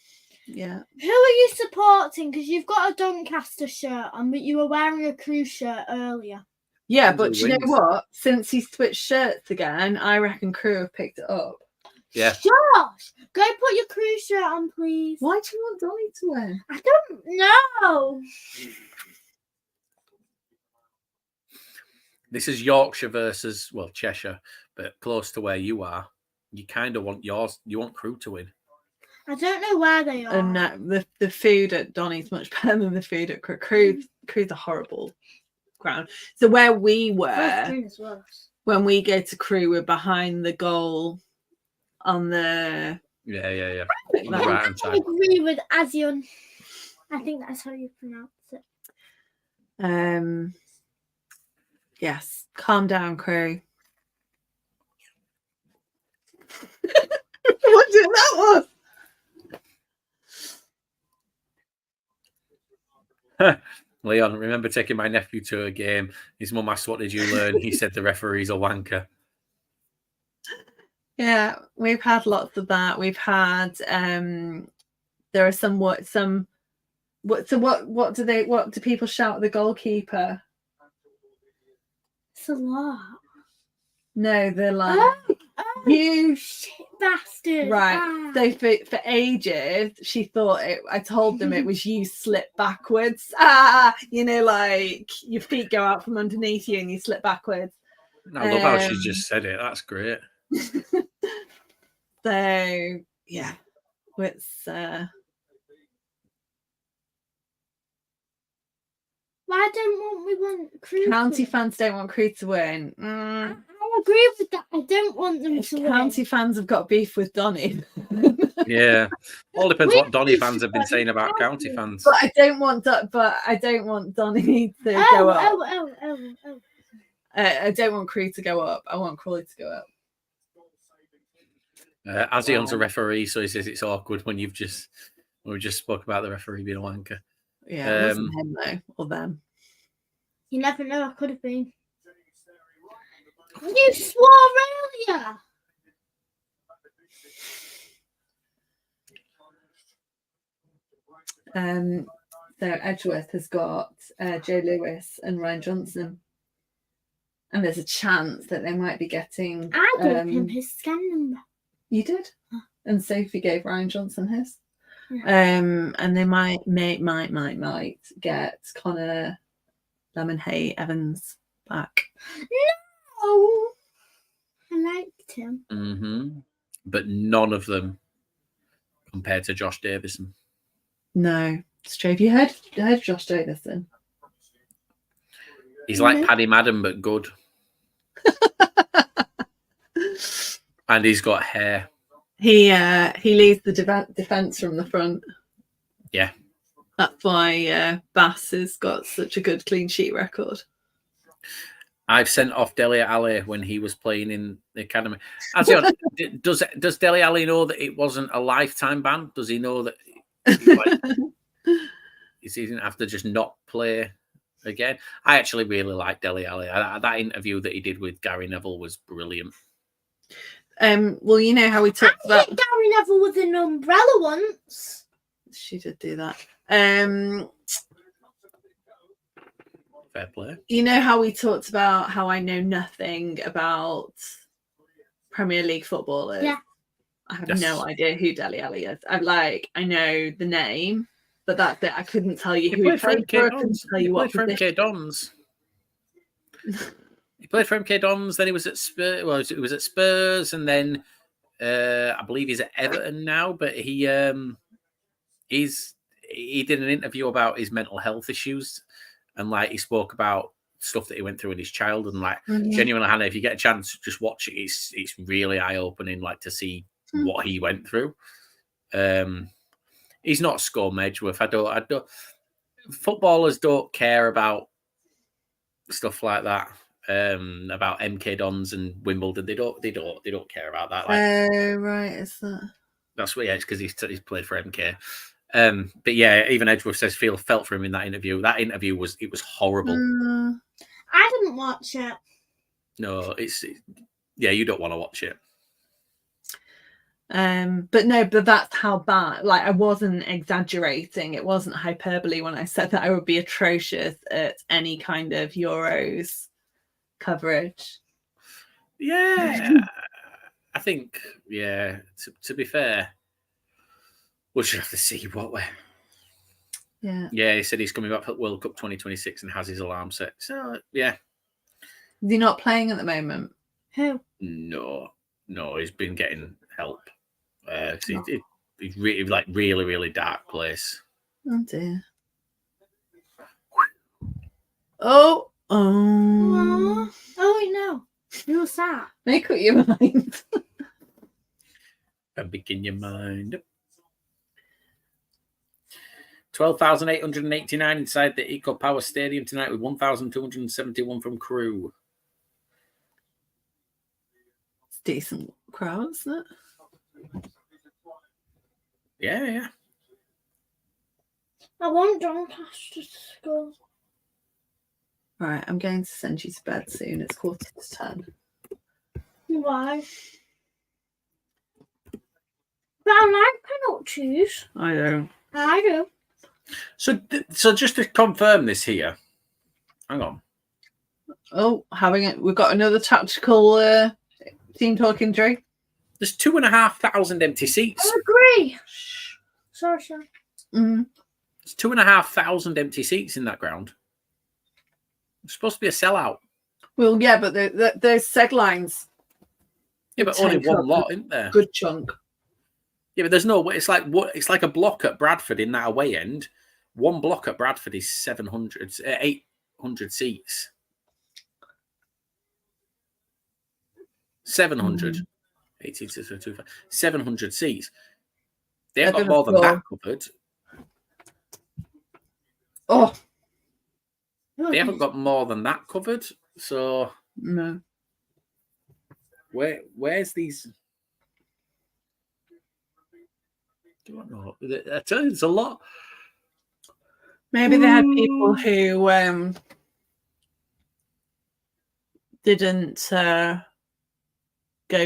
Yeah. Who are you supporting? Because you've got a Doncaster shirt on, but you were wearing a Crewe shirt earlier. Yeah, Depends but who you know wins. what? Since he switched shirts again, I reckon Crewe have picked it up. Yeah. Josh, go put your Crewe shirt on, please. Why do you want Dolly to win? I don't know. This is Yorkshire versus, well, Cheshire, but close to where you are. You kind of want you want Crewe to win. I don't know where they are. And the food at Donny's much better than the food at Crewe. Crewe's a horrible ground. So where we West were, Green is worse. when we go to Crewe, we're behind the goal on the... Yeah. Like On the that. right-hand I side. agree with Azion. I think that's how you pronounce it. Yes, calm down, Crewe. What did that was? Leon, remember taking my nephew to a game? His mum asked, "What did you learn?" He said, "The referee's a wanker." Yeah, we've had lots of that. We've had there are what do people shout at the goalkeeper? It's a lot. No, they're like You shit bastard. right. Ah. So for ages she thought I told them it was you slip backwards. Like your feet go out from underneath you and you slip backwards. I love how she just said it. That's great. So yeah, it's Why don't we want Crewe? County to- fans don't want Crewe to win. I agree with that. I don't want them If to County win. fans have got beef with Donny. Yeah. All depends what Donny Really? fans have been saying about County fans. But I don't want Donny to go up. Oh. I don't want Crewe to go up. I want Crawley to go up. Azion's a referee, so he says it's awkward when we just spoke about the referee being a wanker. Yeah, it wasn't him though, or them. You never know. I could have been. You swore earlier. So Edgeworth has got Joe Lewis and Ryan Johnson, and there's a chance that they might be getting. I gave him his scan number. You did, and Sophie gave Ryan Johnson his. Yeah. And they might get Connor Lemonhay Evans back. No, I liked him. Mm-hmm. But none of them compared to Josh Davison. No, it's true. Have you heard of Josh Davison? He's like Paddy Madden, but good. And he's got hair. He leads the defence from the front. Yeah. That's why Bass has got such a good clean sheet record. I've sent off Dele Alli when he was playing in the academy. Azion, does Dele Alli know that it wasn't a lifetime ban? Does he know that he doesn't have to just not play again? I actually really like Dele Alli. That interview that he did with Gary Neville was brilliant. Well, you know how we talked about Gary Neville with an umbrella once. She did do that. Fair play. You know how we talked about how I know nothing about Premier League footballers? Yeah. I have no idea who Dele Alli is. I know the name, but that's it. I couldn't tell you who he played for. I couldn't tell you what for MK Dons. He played for MK Dons, then he was at Spurs. Well, he was at Spurs, and then I believe he's at Everton now. But he did an interview about his mental health issues, and like he spoke about stuff that he went through in his childhood. And like genuinely, Hannah, if you get a chance, just watch it. It's really eye opening, like to see what he went through. He's not scum Edgeworth. I don't. Footballers don't care about stuff like that. About MK Dons and Wimbledon, they don't care about that. Oh, right, is that? That's what. Yeah, it's because he's played for MK. But yeah, even Edgeworth says felt for him in that interview. That interview was horrible. I didn't watch it. No, you don't want to watch it. But that's how bad. Like, I wasn't exaggerating. It wasn't hyperbole when I said that I would be atrocious at any kind of Euros coverage. Yeah, I think. Yeah, to be fair, we'll just have to see what way. Yeah. Yeah, he said he's coming back for World Cup 2026 and has his alarm set. So yeah. Is he not playing at the moment? Who? No, he's been getting help. He's really really dark place. Oh dear. Oh. Oh wait, no. Who's that? Make up your mind. And begin your mind. 12,889 inside the Eco Power Stadium tonight, with 1,271 from Crewe. It's a decent crowd, isn't it? Yeah. I want Doncaster to score. Right, I'm going to send you to bed soon. It's 10:15. Why? But I like penalties. I don't. I do. So just to confirm this here, hang on. Oh, we've got another tactical team talking, Drew. There's 2,500 empty seats. I agree. Sorry. Mm-hmm. There's 2,500 empty seats in that ground. It's supposed to be a sellout. Well, yeah, but those seg lines. Yeah, but only one lot, isn't there? Good chunk. Yeah, but there's no way. It's like a block at Bradford in that away end. One block at Bradford is 800 seats. 700. 700 seats. They have got more than that covered. Oh. They haven't got more than that covered. So no. Where's these? don't know. I tell you, it's a lot. Maybe they had people who didn't go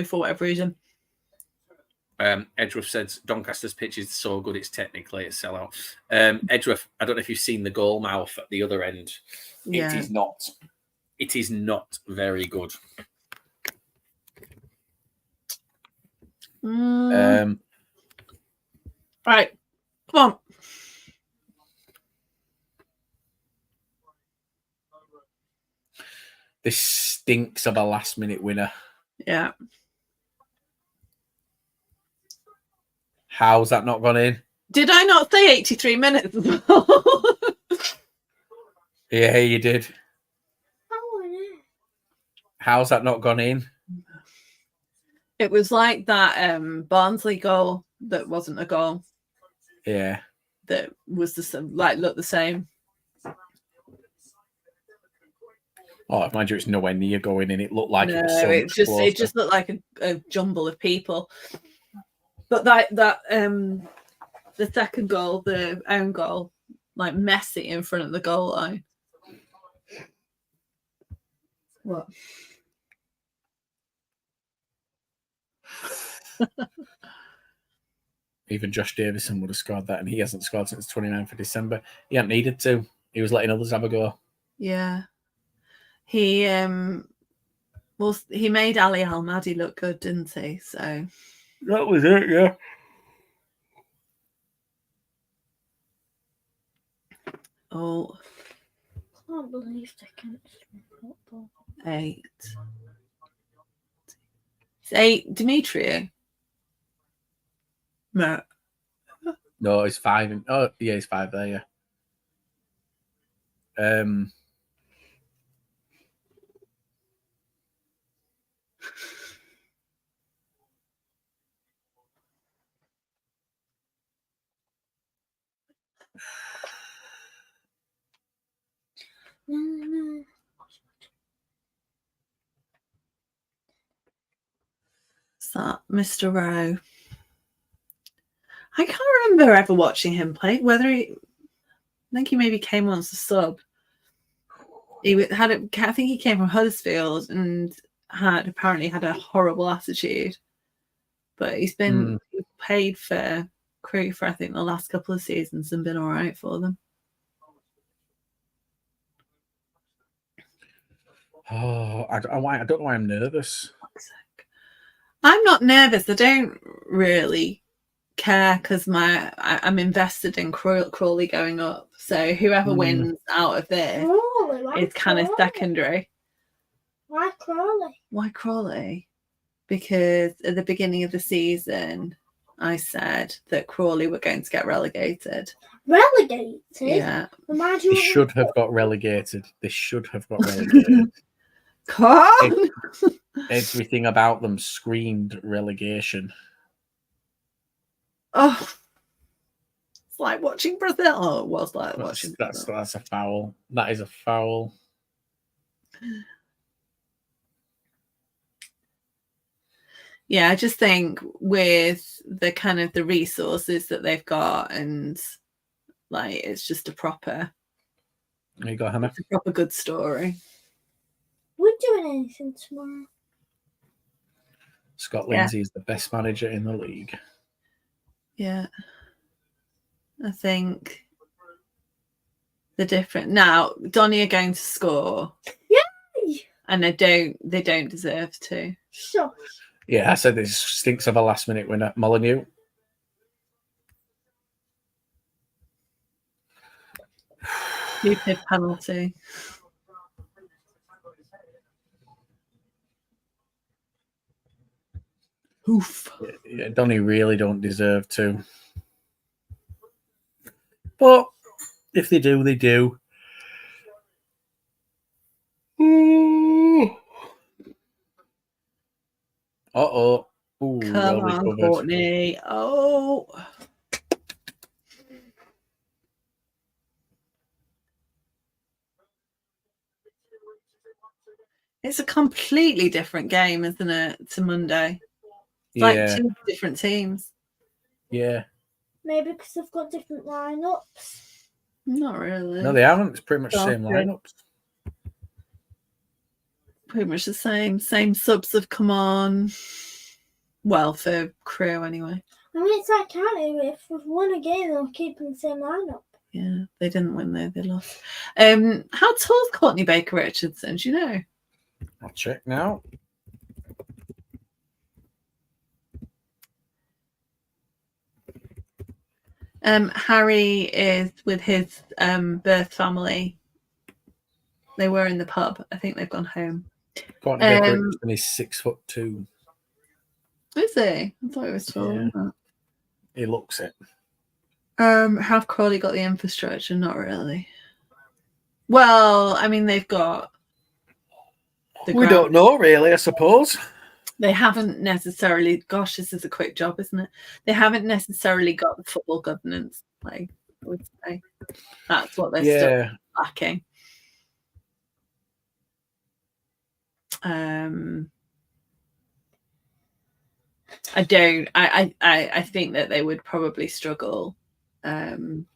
for whatever reason. Edgeworth says Doncaster's pitch is so good it's technically a sellout. Edgeworth, I don't know if you've seen the goal mouth at the other end. Yeah. It is not very good. Right, come on. This stinks of a last-minute winner. Yeah. How's that not gone in? Did I not say 83 minutes? Yeah, you did. How's that not gone in? It was like that Barnsley goal that wasn't a goal. Yeah. That was looked the same. Oh, mind you, it's nowhere near going in. It looked like it was so it much just closer. it just looked like a jumble of people. But that the second goal, the own goal, like Messi in front of the goal line. What? Even Josh Davison would have scored that, and he hasn't scored since 29th of December. He hadn't needed to. He was letting others have a go. Yeah. He he made Ali Al-Mahdi look good, didn't he? So that was it, yeah. Oh, I can't believe they can't football. 8. It's 8. Dimitri. No. No, it's 5. Oh, yeah, it's 5 there, yeah. No. Is that Mr. Rowe? I can't remember ever watching him play. I think he maybe came on as a sub. I think he came from Huddersfield and apparently had a horrible attitude. But he's been paid for Crewe for I think the last couple of seasons and been all right for them. Oh, I don't know why I'm nervous. I'm not nervous. I don't really care because I'm invested in Crawley going up. So whoever wins out of this is kind of secondary. Why Crawley? Why Crawley? Because at the beginning of the season, I said that Crawley were going to get relegated. Relegated? Yeah. They should have got relegated. They should have got relegated. Come on! Everything about them screamed relegation. Oh, it's like watching Brazil. Oh, it was like watching Brazil. That's a foul. That is a foul. Yeah, I just think with the kind of the resources that they've got and like it's just a proper. There you go, Hannah. It's a proper good story. We're doing anything tomorrow. Scott Lindsay is the best manager in the league. Yeah. I think the different now, Donny are going to score. Yay! And they don't deserve to. Shush. Yeah, I said this stinks of a last minute winner. Molyneux. Stupid penalty. Oof. Yeah, Donny really don't deserve to. But if they do, they do. Uh-oh. Ooh, come on, Courtney. Oh. It's a completely different game, isn't it, to Monday? It's like two different teams. Yeah. Maybe because they've got different lineups. Not really. No, they haven't. It's pretty much the same Okay. lineups. Pretty much the same. Same subs have come on. Well, for Crewe anyway. I mean, it's like counting. If we've won a game, they'll keep in the same lineup. Yeah, they didn't win though. They lost. How tall's Courtney Baker Richardson? Do you know? I'll check now. Harry is with his birth family. They were in the pub. I think they've gone home. Courtney Baker Richardson is 6'2". Is he? I thought he was tall. Yeah. He looks it. Have Crawley got the infrastructure? Not really. Well, I mean, they've got. We don't know, really, I suppose. They haven't necessarily. Gosh, this is a quick job, isn't it? They haven't necessarily got the football governance. Like, I would say that's what they're still lacking. I don't. I think that they would probably struggle. In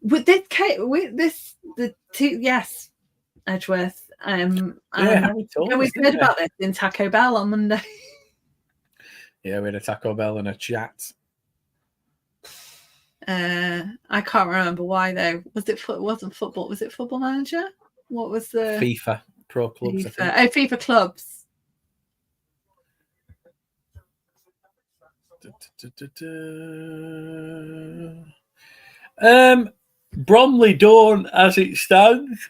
with this the two Edgeworth. We've heard about this in Taco Bell on Monday. Yeah, we had a Taco Bell and a chat. I can't remember why though. Wasn't football? Was it Football Manager? What was the FIFA Pro Clubs? FIFA. Oh, FIFA clubs. Bromley don't, as it stands.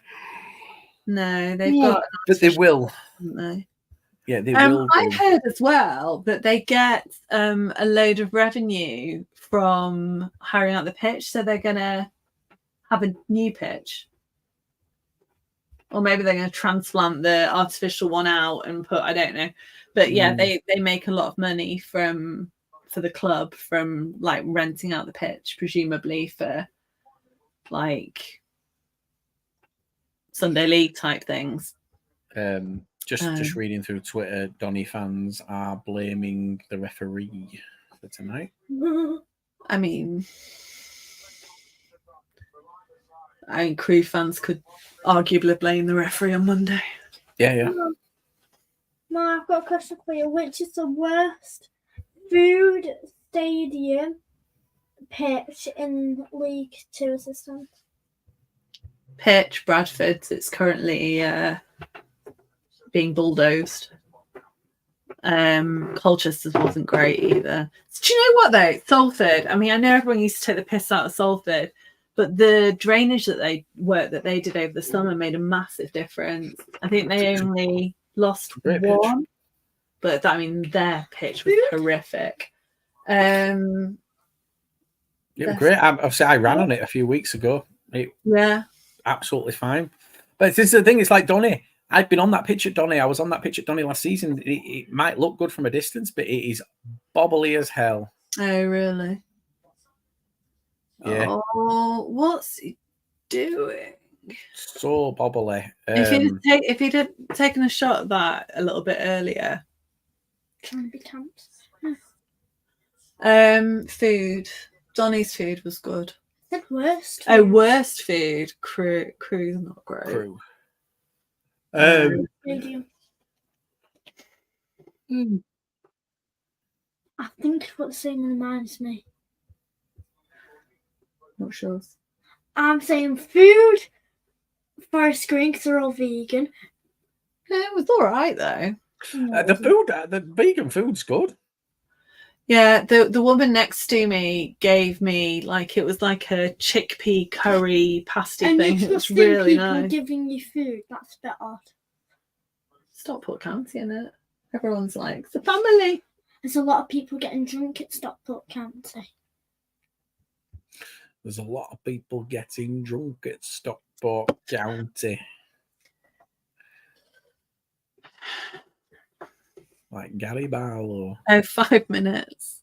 No, they've got, but they will. Haven't they? Yeah, they will. I've heard as well that they get a load of revenue from hiring out the pitch, so they're gonna have a new pitch, or maybe they're gonna transplant the artificial one out and put. I don't know, but yeah, they make a lot of money for the club from like renting out the pitch, presumably for like Sunday League type things. Just reading through Twitter, Donny fans are blaming the referee for tonight. I mean, Crewe fans could arguably blame the referee on Monday. Yeah. Ma, I've got a question for you. Which is the worst food stadium pitch in League Two assistant? Pitch, Bradford's. It's currently being bulldozed. Colchester's wasn't great either. So do you know what though? Salford. I mean, I know everyone used to take the piss out of Salford, but the drainage that they did over the summer made a massive difference. I think they only lost one, but I mean their pitch was horrific. It was great. I ran on it a few weeks ago. Absolutely fine. But this is the thing. It's like Donny. I've been on that pitch at Donny. I was on that pitch at Donny last season. It might look good from a distance, but it is bobbly as hell. Oh, really? Yeah. Oh, what's he doing? So bobbly. If he'd had taken a shot at that a little bit earlier. Can be camped. Food. Donny's food was good. The worst. Oh, worst food. Crewe's not great. Crewe. Medium. I think what's saying reminds me. Not sure. I'm saying food. Forest Green because they're all vegan. It was all right though. The vegan food's good. Yeah, the woman next to me gave me it was like a chickpea curry pasty thing. It was really nice. Giving you food, that's a bit odd. Stockport County, innit? Everyone's like, it's a family. There's a lot of people getting drunk at Stockport County. There's a lot of people getting drunk at Stockport County. Like Gary Barlow. Oh, 5 minutes.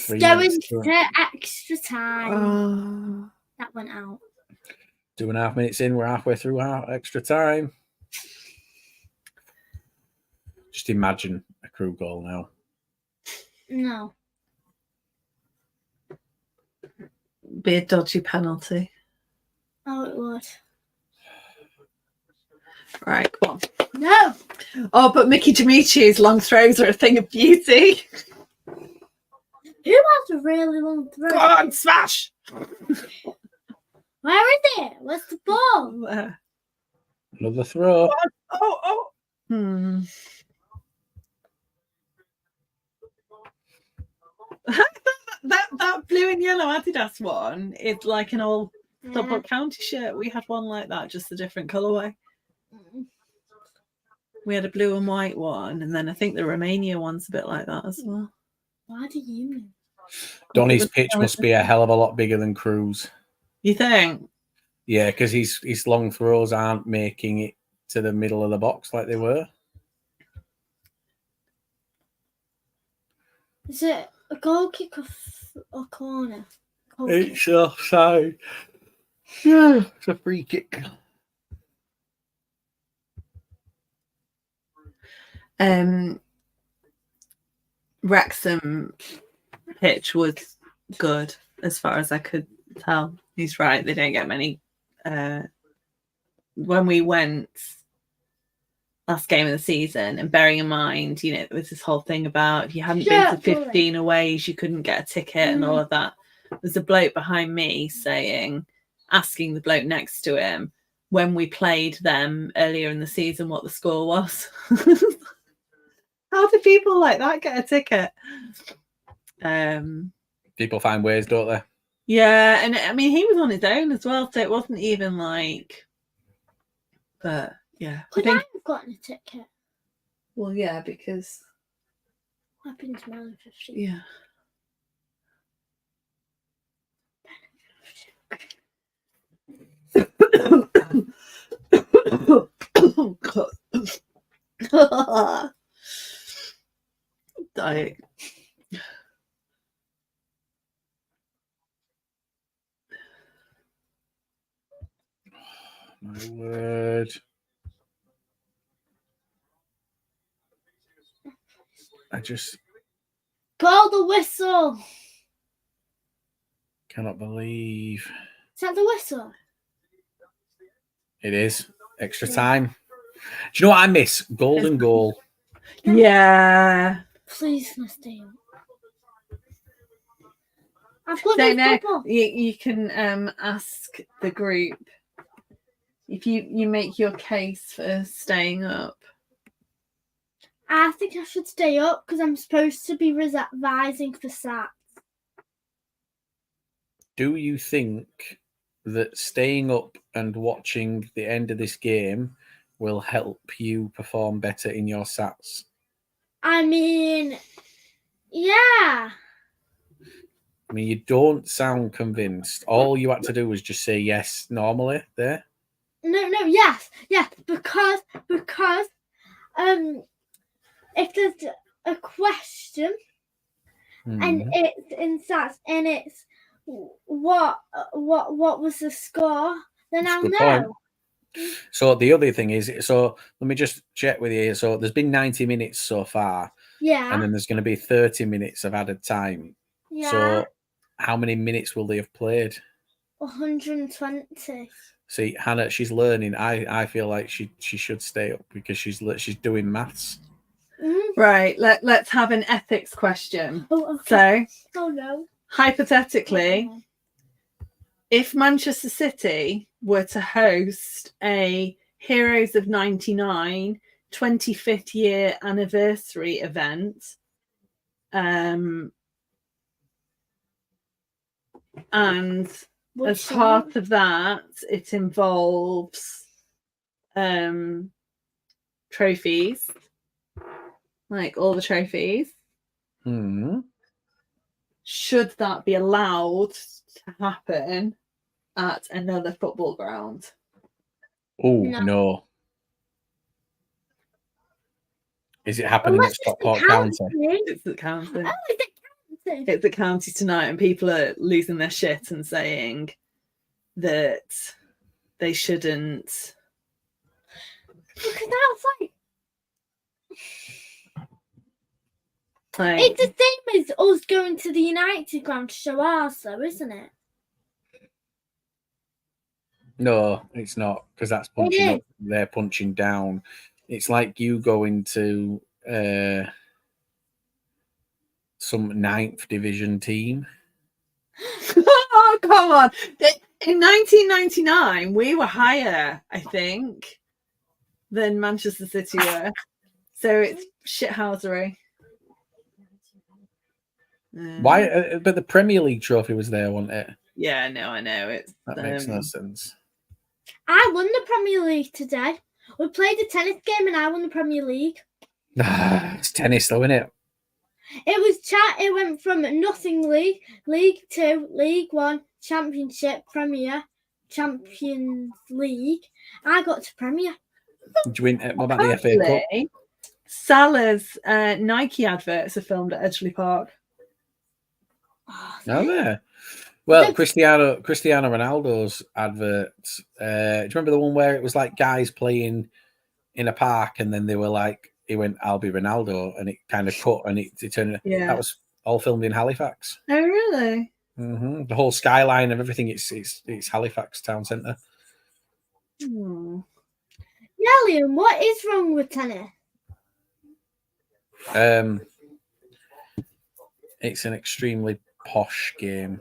Going to extra time. That went out. 2.5 minutes in, we're halfway through our extra time. Just imagine a Crewe goal now. No. Be a dodgy penalty. Oh, it would. Right, come on. No. Oh, but Mickey Dimitri's long throws are a thing of beauty. Who has a really long throw? Go on, smash! Where is it? Where's the ball? There. Another throw. Oh. that blue and yellow Adidas one is like an old Suffolk County shirt. We had one like that, just a different colourway. We had a blue and white one, and then I think the Romania one's a bit like that as well. Why do you know? Donny's pitch must be a hell of a lot bigger than Crewe's. You think? Yeah, because his long throws aren't making it to the middle of the box like they were. Is it a goal kick or corner? It's offside. Yeah, it's a free kick. Wrexham pitch was good as far as I could tell. He's right. They don't get many. When we went last game of the season, and bearing in mind, there was this whole thing about if you hadn't been to 15 aways, you couldn't get a ticket and all of that. There's a bloke behind me asking the bloke next to him when we played them earlier in the season what the score was. How do people like that get a ticket? People find ways, don't they? Yeah, and I mean he was on his own as well, so it wasn't even like. But yeah, Could I have gotten a ticket? Well, yeah, because I've been to Melon 15. Yeah. Oh God. Diet. My word. I just Blow the whistle. cannot believe. Is that the whistle? It is. Extra time. Do you know what I miss? Golden goal. Yeah. Please, Misty. I've got Don't no know. bubble. You can ask the group if you make your case for staying up. I think I should stay up because I'm supposed to be revising for SAT. Do you think that staying up and watching the end of this game will help you perform better in your SATs? I mean, yeah. I mean, you don't sound convinced. All you had to do was just say yes normally there. No, yes, because if there's a question and it's in SATs and it's what was the score, then I'll know. Point. So the other thing is, so let me just check with you. So there's been 90 minutes so far. Yeah. And then there's going to be 30 minutes of added time. Yeah. So how many minutes will they have played? 120. See, Hannah, she's learning. I feel like she should stay up because she's doing maths. Right. Let's have an ethics question. Oh, okay. So, oh no. Hypothetically, if Manchester City were to host a Heroes of 99 25th year anniversary event, and as part of that, it involves trophies, like all the trophies. Should that be allowed to happen at another football ground? Oh, no. Is it happening at Stockport County? It's at County. Oh, is it County? It's at County tonight, and people are losing their shit and saying that they shouldn't. Because that's like Like, it's the same as us going to the United ground to show ours, though, isn't it? No, it's not, because that's punching up. They're punching down. It's like you go into some 9th division team. Oh, come on. In 1999, we were higher, I think, than Manchester City were. So it's shithousery. Why? But the Premier League trophy was there, wasn't it? Yeah, no, I know. That makes no sense. I won the Premier League today. We played a tennis game and I won the Premier League. It's tennis, though, isn't it? It was It went from nothing league, League 2, League 1, Championship, Premier, Champions League. I got to Premier. Did you win? What about the FA Cup? Salah's Nike adverts are filmed at Edgeley Park. Oh, there. Well, Cristiano Ronaldo's adverts. Do you remember the one where it was like guys playing in a park, and then they were like, he went, "I'll be Ronaldo," and it kind of cut, and it turned. Yeah. That was all filmed in Halifax. Oh, really? Mm-hmm. The whole skyline of everything. It's Halifax town centre. Hmm. Yeah, Liam, what is wrong with tennis? It's an extremely posh game.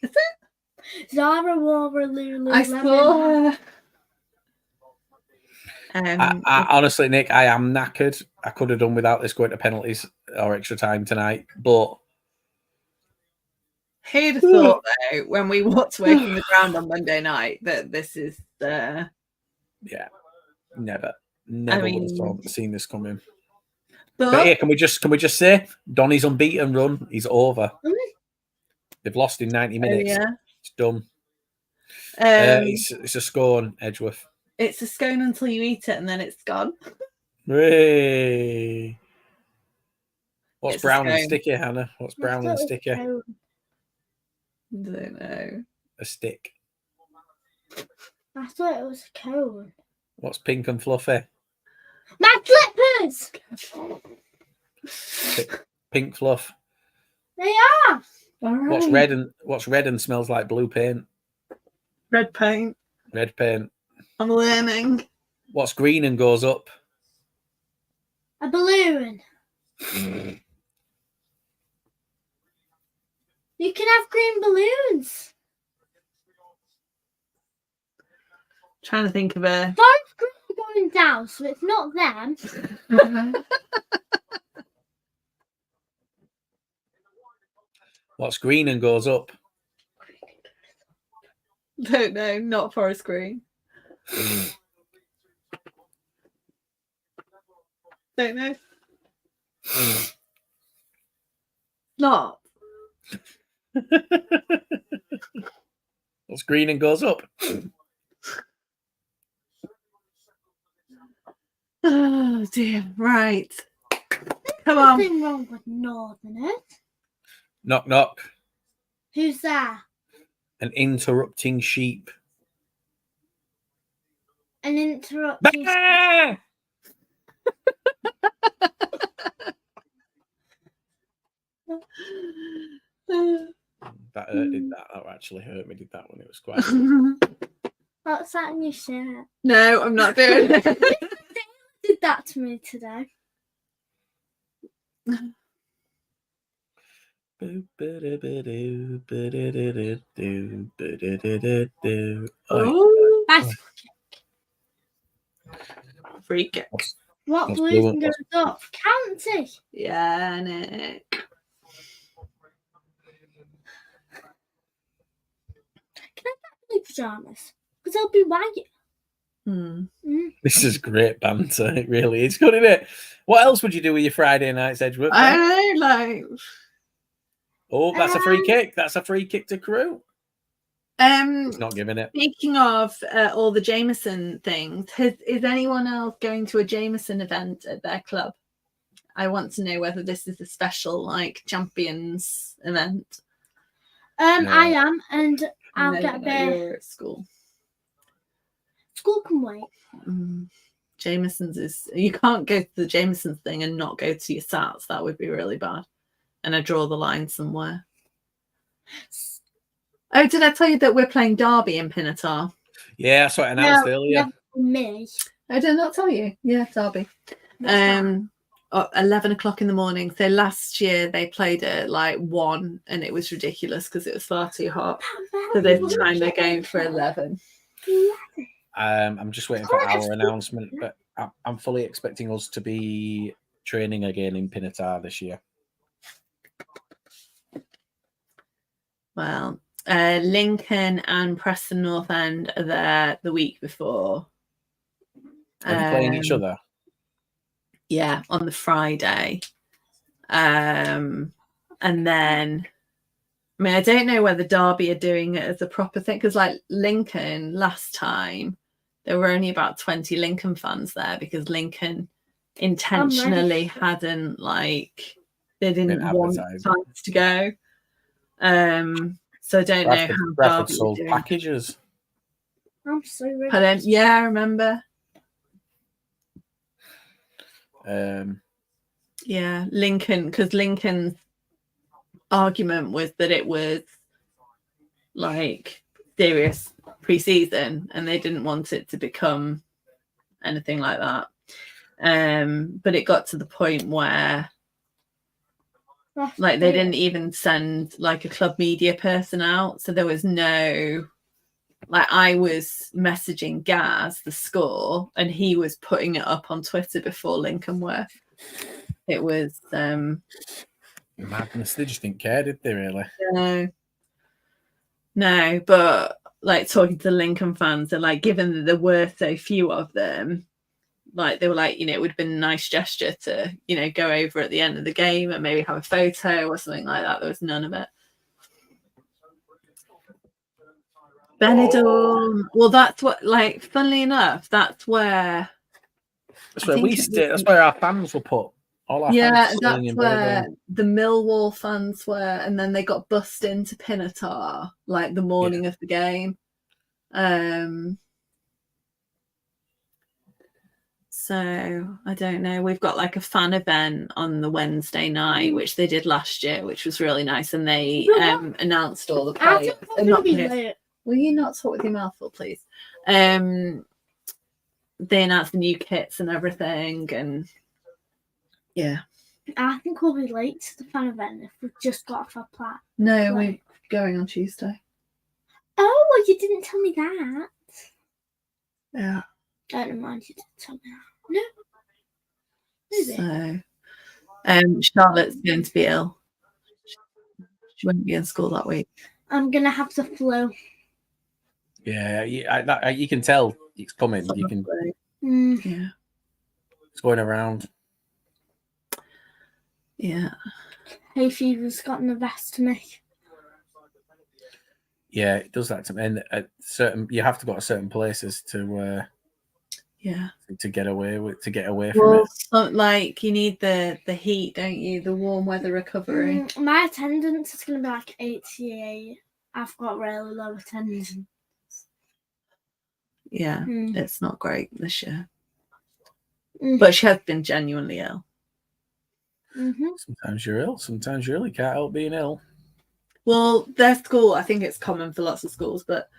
Is it? Zara wore a Lulu. I saw her. I honestly, Nick, I am knackered. I could have done without this going to penalties or extra time tonight, but who'd have thought, though, when we walked away from the ground on Monday night, that this is the... Yeah, never would have seen this coming. But here, can we just say Donny's unbeaten run is over. They've lost in 90 minutes. Yeah. It's done. It's a scone, Edgeworth. It's a scone until you eat it, and then it's gone. Hey. What's It's brown and sticky, Hannah? What's brown and sticky? I don't know. A stick. I thought it was a cone. What's pink and fluffy? My slippers! Pink fluff. They are. All right. What's red and smells like blue paint? Red paint. Red paint. I'm learning. What's green and goes up? A balloon. You can have green balloons. Trying to think of a... Forest Green going down, so it's not them. What's green and goes up? Don't know. Not forest green. Don't know. Not. What's green and goes up? Oh dear. Right. Come on. Nothing wrong with Northerners. Knock knock. Who's there? An interrupting sheep. An interrupting. Bah! That did that. That actually hurt me. Did that one? It was quite. What's that in your shirt? No, I'm not doing it. Did that to me today. Oh, Bicycle kick. Free kick. What blues goes up? County. Yeah, Nick. Can I get blue pajamas? Because they'll be white. This is great banter. It really is good, isn't it? What else would you do with your Friday nights, Edgeworth? I don't know, like. Oh, that's a free kick. That's a free kick to Crewe. He's not giving it. Speaking of all the Jameson things, is anyone else going to a Jameson event at their club? I want to know whether this is a special, like, champions event. No. I am, and I'll No, get a beer. you're at school. School can wait. Jameson's is... You can't go to the Jameson's thing and not go to your SATs. That would be really bad. And I draw the line somewhere. Oh, did I tell you that we're playing Derby in Pinatar? Yeah, that's what I announced earlier. Me. I did not tell you. Yeah, Derby. 11 o'clock in the morning. So last year they played at like 1 and it was ridiculous because it was far too hot. So they've timed their game for 11. I'm just waiting for our announcement, but I'm fully expecting us to be training again in Pinatar this year. Well, Lincoln and Preston North End are there the week before. Are they playing each other? Yeah, on the Friday. And then, I mean, I don't know whether Derby are doing it as a proper thing, because like Lincoln last time, there were only about 20 Lincoln fans there because Lincoln intentionally hadn't, like, they didn't want fans to go. So I don't know how Bradford Derby sold packages. I'm so ready. Yeah, I remember. Yeah, Lincoln, because Lincoln's argument was that it was like serious pre-season and they didn't want it to become anything like that. But it got to the point where like they didn't even send like a club media person out, so there was no, like, I was messaging Gaz the score and he was putting it up on Twitter before Lincoln were. It was madness. They just didn't care, did they, really? No, but like talking to Lincoln fans, they're like, given that there were so few of them, like they were like, you know, it would have been a nice gesture to, you know, go over at the end of the game and maybe have a photo or something like that. There was none of it. Benidorm. Well, that's what, like, funnily enough, that's where we stay. That's where our fans were put. All our fans that's where the Millwall fans were, and then they got bussed into Pinatar like the morning of the game. So I don't know. We've got like a fan event on the Wednesday night, which they did last year, which was really nice, and they announced all the players. Will you not talk with your mouth full, please? They announced the new kits and everything, and yeah. I think we'll be late to the fan event if we've just got off our plan. No, we're going on Tuesday. Oh, well, you didn't tell me that. Yeah. I don't mind, you didn't tell me that. No. So, Charlotte's going to be ill. She won't be in school that week. I'm going to have the flu. Yeah, you can tell it's coming. You can. Yeah. It's going around. Yeah. Hay fever's gotten the best of me. Yeah, it does that to me. And at you have to go to certain places to get away from it. So, like, you need the heat, don't you? The warm weather recovery. My attendance is going to be like 88. I've got really low attendance. Yeah, it's not great this year. But she has been genuinely ill. Sometimes you're ill. Sometimes you really can't help being ill. Well, their school, I think it's common for lots of schools, but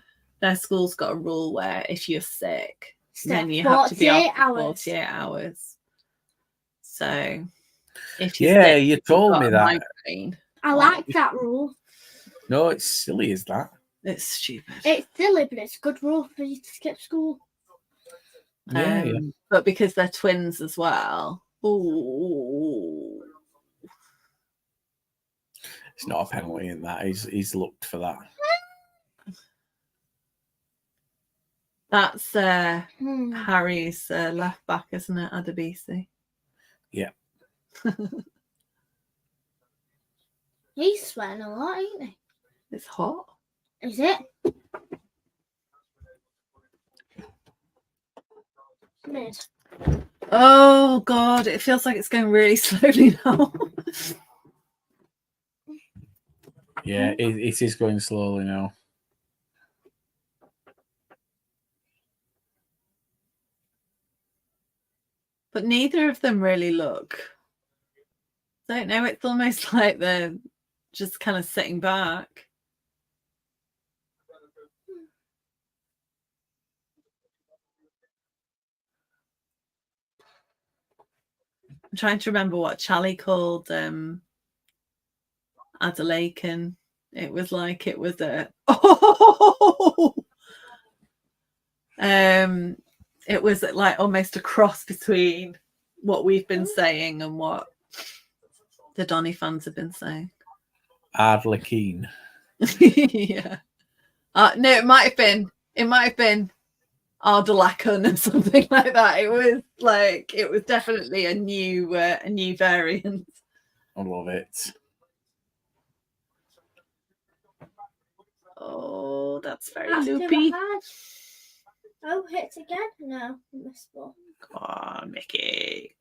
their school's got a rule where if you're sick, then you have to be out for 48 hours. So, if you're sick, you told me that. Migraine, I like that rule. No, it's silly, is that? It's stupid. It's silly, but it's a good rule for you to skip school. But because they're twins as well. Ooh. It's not a penalty in that. He's looked for that. That's Harry's left back, isn't it? Adebisi. Yeah. He's sweating a lot, ain't he? It's hot. Is it? Mid. Oh God, it feels like it's going really slowly now. Yeah, it is going slowly now. But neither of them really look. I don't know. It's almost like they're just kind of sitting back. I'm trying to remember what Charlie called Adelaide. It was like it was a it was like almost a cross between what we've been saying and what the Donny fans have been saying. Adelaide. Yeah. No, it might have been Ardalacon or something like that. It was definitely a new variant. I love it. Oh, that's very loopy. Oh, hits again? No, missed ball. Come on, Mickey.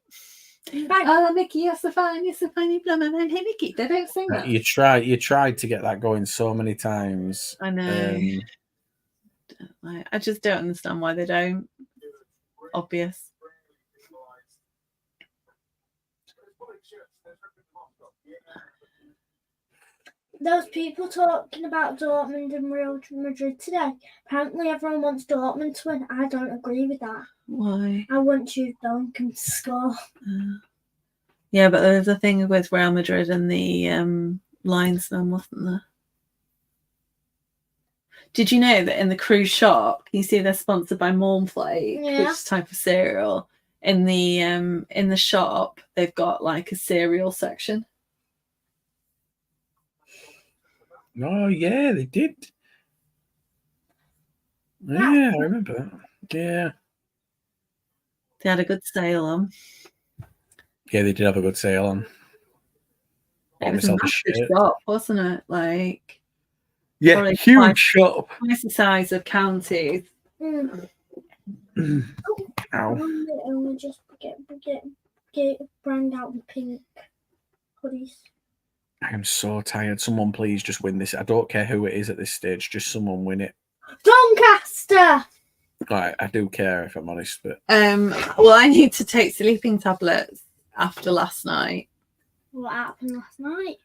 Bang. Oh, Mickey, you're so fine. You're so funny, Blummer. Hey, Mickey, they don't sing that. You tried to get that going so many times. I know. I just don't understand why they don't. Obvious. Those people talking about Dortmund and Real Madrid today. Apparently, everyone wants Dortmund to win. I don't agree with that. Why? I want Jude Bellingham to score. Yeah, but there was a thing with Real Madrid and the linesman, wasn't there? Did you know that in the Crewe shop, you see they're sponsored by Mornflake, which is a type of cereal. In the shop, they've got like a cereal section. Oh yeah, they did. Yeah, I remember that. Yeah. They had a good sale on. Yeah, they did have a good sale on. It was a massive shop, wasn't it? Like, yeah, huge shop. Twice the size of Counties. Ow. Only just get brand out the pink hoodies. I am so tired. Someone please just win this. I don't care who it is at this stage. Just someone win it. Doncaster! I do care, if I'm honest. But well, I need to take sleeping tablets after last night. What happened last night?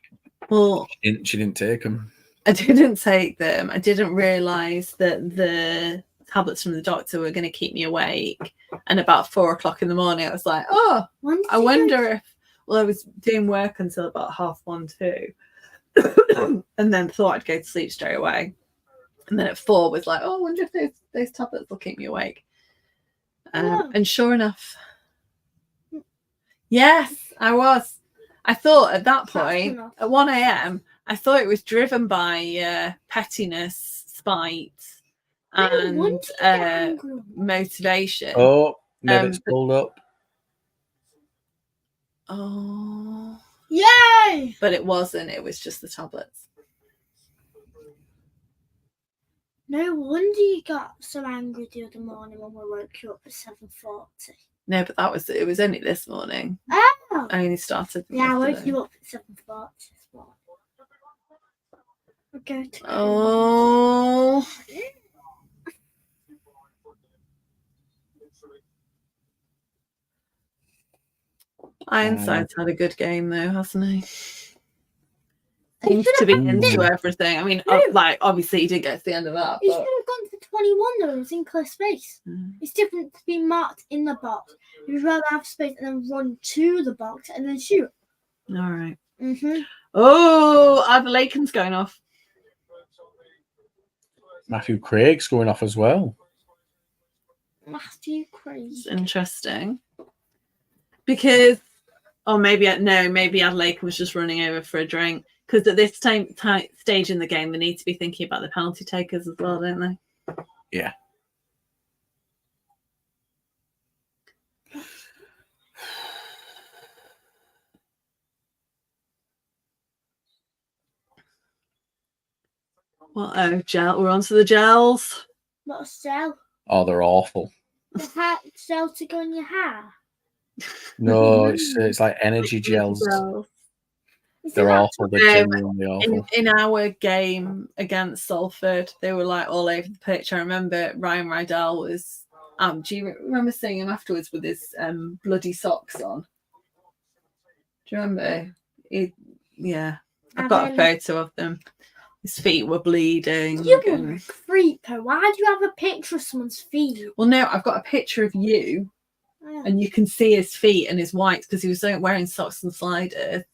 Well, she didn't take them. I didn't take them. I didn't realise that the tablets from the doctor were going to keep me awake. And about 4 o'clock in the morning, I was like, oh, I wonder if... Well, I was doing work until about 1:30, 2. And then thought I'd go to sleep straight away. And then at 4 was like, oh, I wonder if those tablets will keep me awake. And sure enough, yes, I was. I thought at that point, at 1 a.m., I thought it was driven by pettiness, spite, and motivation. Oh, Nevitt's pulled up. Oh. Yay! But it wasn't. It was just the tablets. No wonder you got so angry the other morning when we woke you up at 7:40. No, but it was only this morning. Oh! I only started. Yeah, I woke you up at 7:40 this morning. Okay. Oh. Ironside's had a good game though, hasn't he? Seems to be into everything. I mean, obviously he did get to the end of that. He should have gone to 21 though. It was in clear space. It's different to be marked in the box. You'd rather have space and then run to the box and then shoot. All right. Mm-hmm. Oh, Adelaide going off. Matthew Craig's going off as well. Matthew Craig. It's interesting. Because, maybe Adelaide was just running over for a drink. Because at this stage in the game, they need to be thinking about the penalty takers as well, don't they? Yeah. Well, gel. We're on to the gels. What's gel? Oh, they're awful. The gel to go in your hair? No, it's like energy gels. They're awful. They're genuinely awful. In our game against Salford, they were like all over the pitch. I remember Ryan Rydell was. Do you remember seeing him afterwards with his bloody socks on? Do you remember? I've got a photo of them. His feet were bleeding. You were a creeper. Why do you have a picture of someone's feet? Well, no, I've got a picture of you And you can see his feet and his whites because he was wearing socks and sliders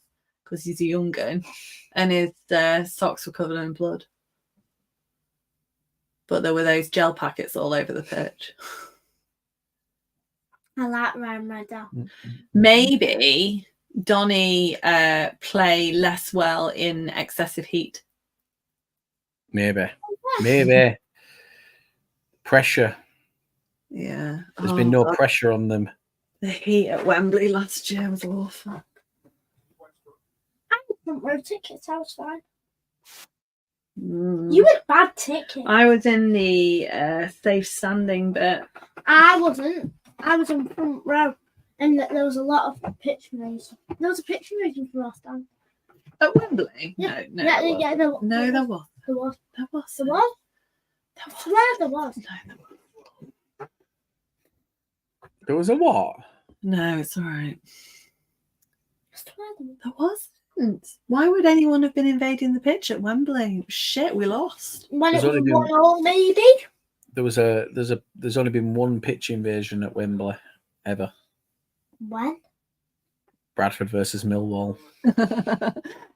because he's a young gun, and his socks were covered in blood. But there were those gel packets all over the pitch. I like Ryan Riddle. Maybe Donny play less well in excessive heat. Maybe. Pressure. Yeah. There's been no pressure on them. The heat at Wembley last year was awful. I had front row tickets. I was fine. Mm. You had bad tickets. I was in the safe standing bit. I wasn't. I was in front row, and there was a lot of picture raising. There was a picture raising for our stand. At Wembley? Yeah. No, There there was. was. There was. There was. There was. There was. I swear there was. No, there was. There was a what? No, it's all right. I swear there was. There wasn't. Why would anyone have been invading the pitch at Wembley? Shit, we lost. When it There's was only been- 1-0, maybe. There's only been one pitch invasion at Wembley ever. When? Bradford versus Millwall.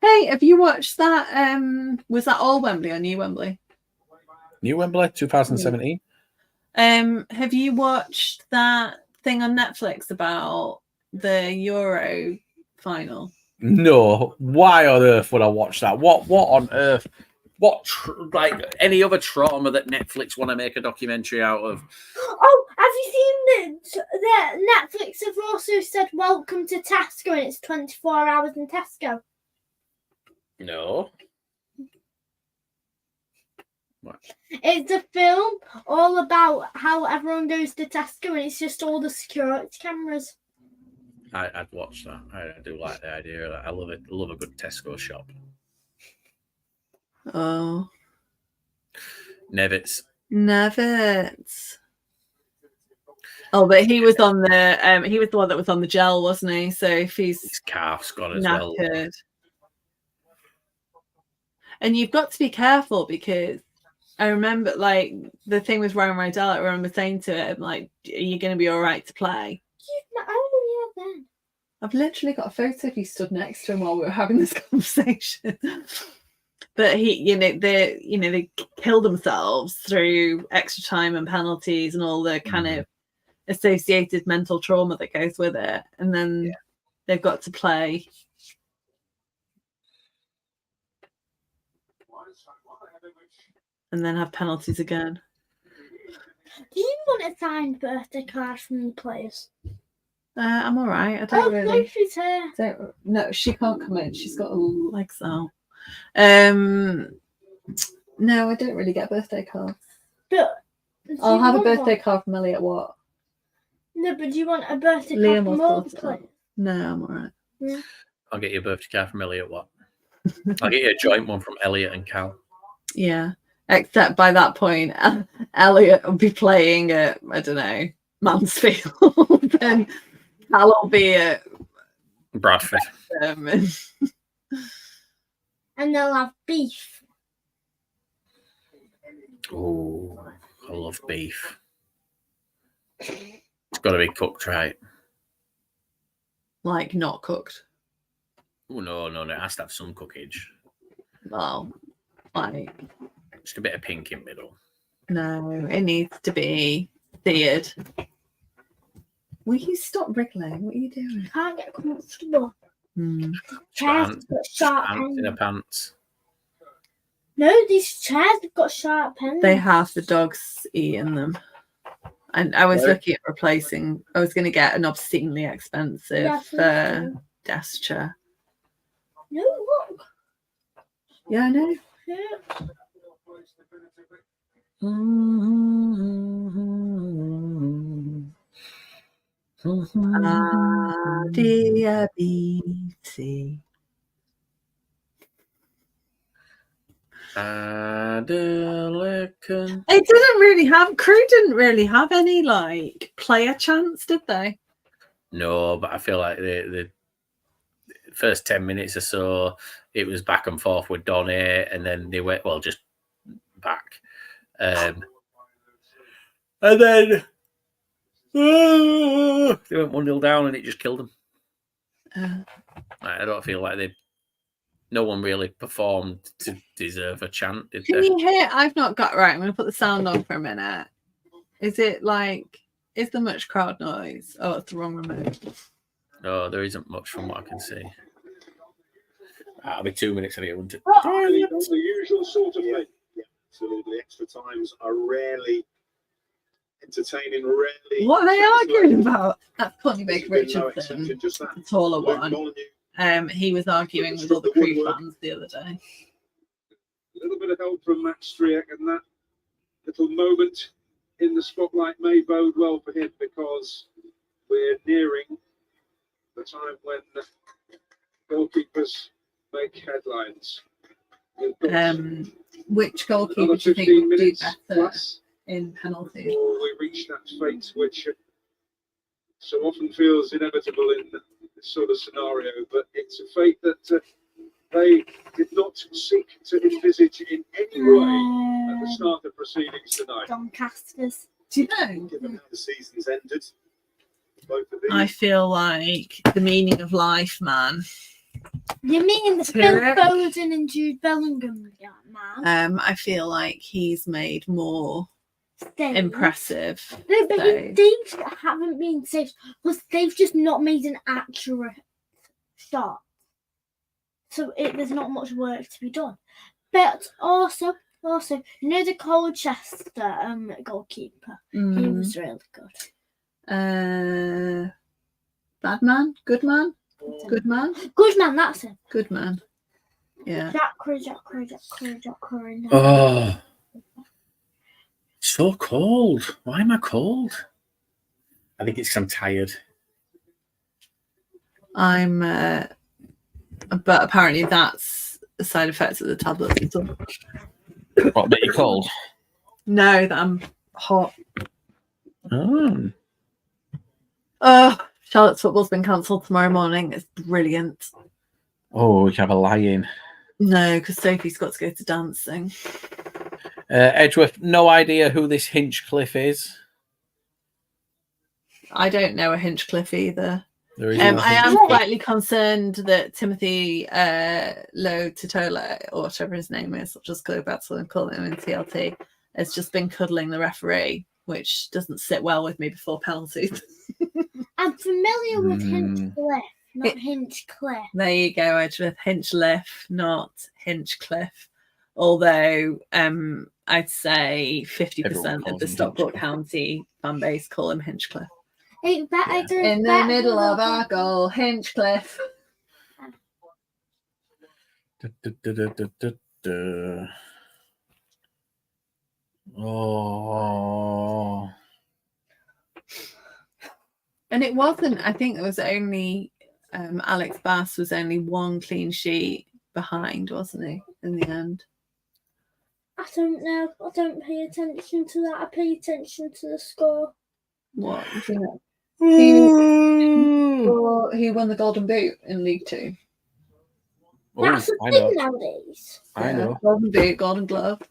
Hey, have you watched that? Was that all Wembley or New Wembley? New Wembley, 2017. Have you watched that thing on Netflix about the Euro final? No. Why on earth would I watch that? What on earth? What like any other trauma that Netflix want to make a documentary out of? Oh, have you seen that Netflix have also said welcome to Tesco and it's 24 hours in Tesco? No. What? It's a film all about how everyone goes to Tesco and it's just all the security cameras. I'd watch that. I do like the idea of that. I love it. I love a good Tesco shop. Oh, Nevitz. Oh, but he was on the he was the one that was on the gel, wasn't he? So if he's His calf's gone as well. knackered. And you've got to be careful because I remember like the thing with Ryan Riddle, I remember saying to him, like, are you gonna be all right to play? Oh, yeah, then. I've literally got a photo of you stood next to him while we were having this conversation. But they kill themselves through extra time and penalties and all the kind of associated mental trauma that goes with it. And then they've got to play. And then have penalties again. Do you want a signed birthday card from the players? I'm all right. I don't really. Sophie's here. No, she can't come in. She's got her legs out. No, I don't really get birthday cards. But I'll have a birthday card from Elliot Watt. No, but do you want a birthday Liam card will from all the sort it players? out. No, I'm all right. Yeah. I'll get you a birthday card from Elliot. What? I'll get you a joint one from Elliot and Cal. Yeah. Except by that point, Elliot will be playing at, I don't know, Mansfield. Then Cal will be at Bradford. And they'll have beef. Oh, I love beef. It's got to be cooked right. Like not cooked. Oh, no. It has to have some cookage. Well, like Just a bit of pink in the middle. no, it needs to be seared. Will you stop wriggling? What are you doing? Can't get comfortable. Chairs Chairs have got sharp in ends. her pants. No, these chairs have got sharp ends. They have, the dogs eating them. And I was Right. looking at replacing, I was going to get an obscenely expensive desk chair. No, look. Yeah, I know. Yeah. D-A-B-C. Adelican. It didn't really have, Crewe didn't really have any like player chance, did they? No, but I feel like the first 10 minutes or so, it was back and forth with Donny, and then they went, well, just back. And then They went 1-0 down and it just killed them. I don't feel like no one really performed to deserve a chant, did Can they? you hear? I've not got right. I'm going to put the sound on for a minute. Is there much crowd noise? Oh, it's the wrong remote. No, there isn't much from what I can see. I'll be 2 minutes in here, won't it? The usual sort of thing. Yeah, absolutely. Extra times are rarely entertaining, rarely. What are they arguing about? That's Connie Baker No Richardson, exception, just that. the taller Luke one. Molyneux, He was arguing with all the Crewe fans the other day. a little bit of help from Max Striek, and that little moment in the spotlight may bode well for him, because we're nearing the time when goalkeepers make headlines. Which goalkeeper Another do you think 15 would do minutes better plus in penalties? before we reach that fate which so often feels inevitable in this sort of scenario, but it's a fate that they did not seek to envisage in any way at the start of proceedings tonight. Doncaster's. Do you know? Given how the season's ended, both of these. I feel like the meaning of life, man. You mean the Phil Foden and Jude Bellingham, man? I feel like he's made more Saves. impressive. No, but saves. these haven't been saved because they've just not made an accurate shot. So there's not much work to be done. But also, you know the Colchester goalkeeper? He was really good. Bad man? Good man? Good man? Good man, that's it. Good man. Yeah. Jack Crewe. Oh, so cold. Why am I cold? I think it's 'cause I'm tired. But apparently that's a side effect of the tablets and stuff. What, that you're cold? No, that I'm hot. Oh. Charlotte's football's been cancelled tomorrow morning. It's brilliant. Oh, we can have a lie-in. No, because Sophie's got to go to dancing. Edgeworth, no idea who this Hinchcliffe is. I don't know a Hinchcliffe either. There is I no am Hinchcliffe. slightly concerned that Timothy Lo Totola, or whatever his name is, I'll just go back to and call him in TLT, has just been cuddling the referee, which doesn't sit well with me before penalties. I'm familiar with Hinchcliffe, not Hinchcliffe. There you go, Edgeworth. Hinchcliffe, not Hinchcliffe. Although I'd say 50% of the Stockport County fan base call him Hinchcliffe. In the middle of our goal, Hinchcliffe. Oh. And it wasn't, I think it was only Alex Bass was only one clean sheet behind, wasn't he, in the end? I don't know. I don't pay attention to that. I pay attention to the score. What? He won the Golden Boot in League Two. That's the thing nowadays. I know. Golden Boot, Golden Glove.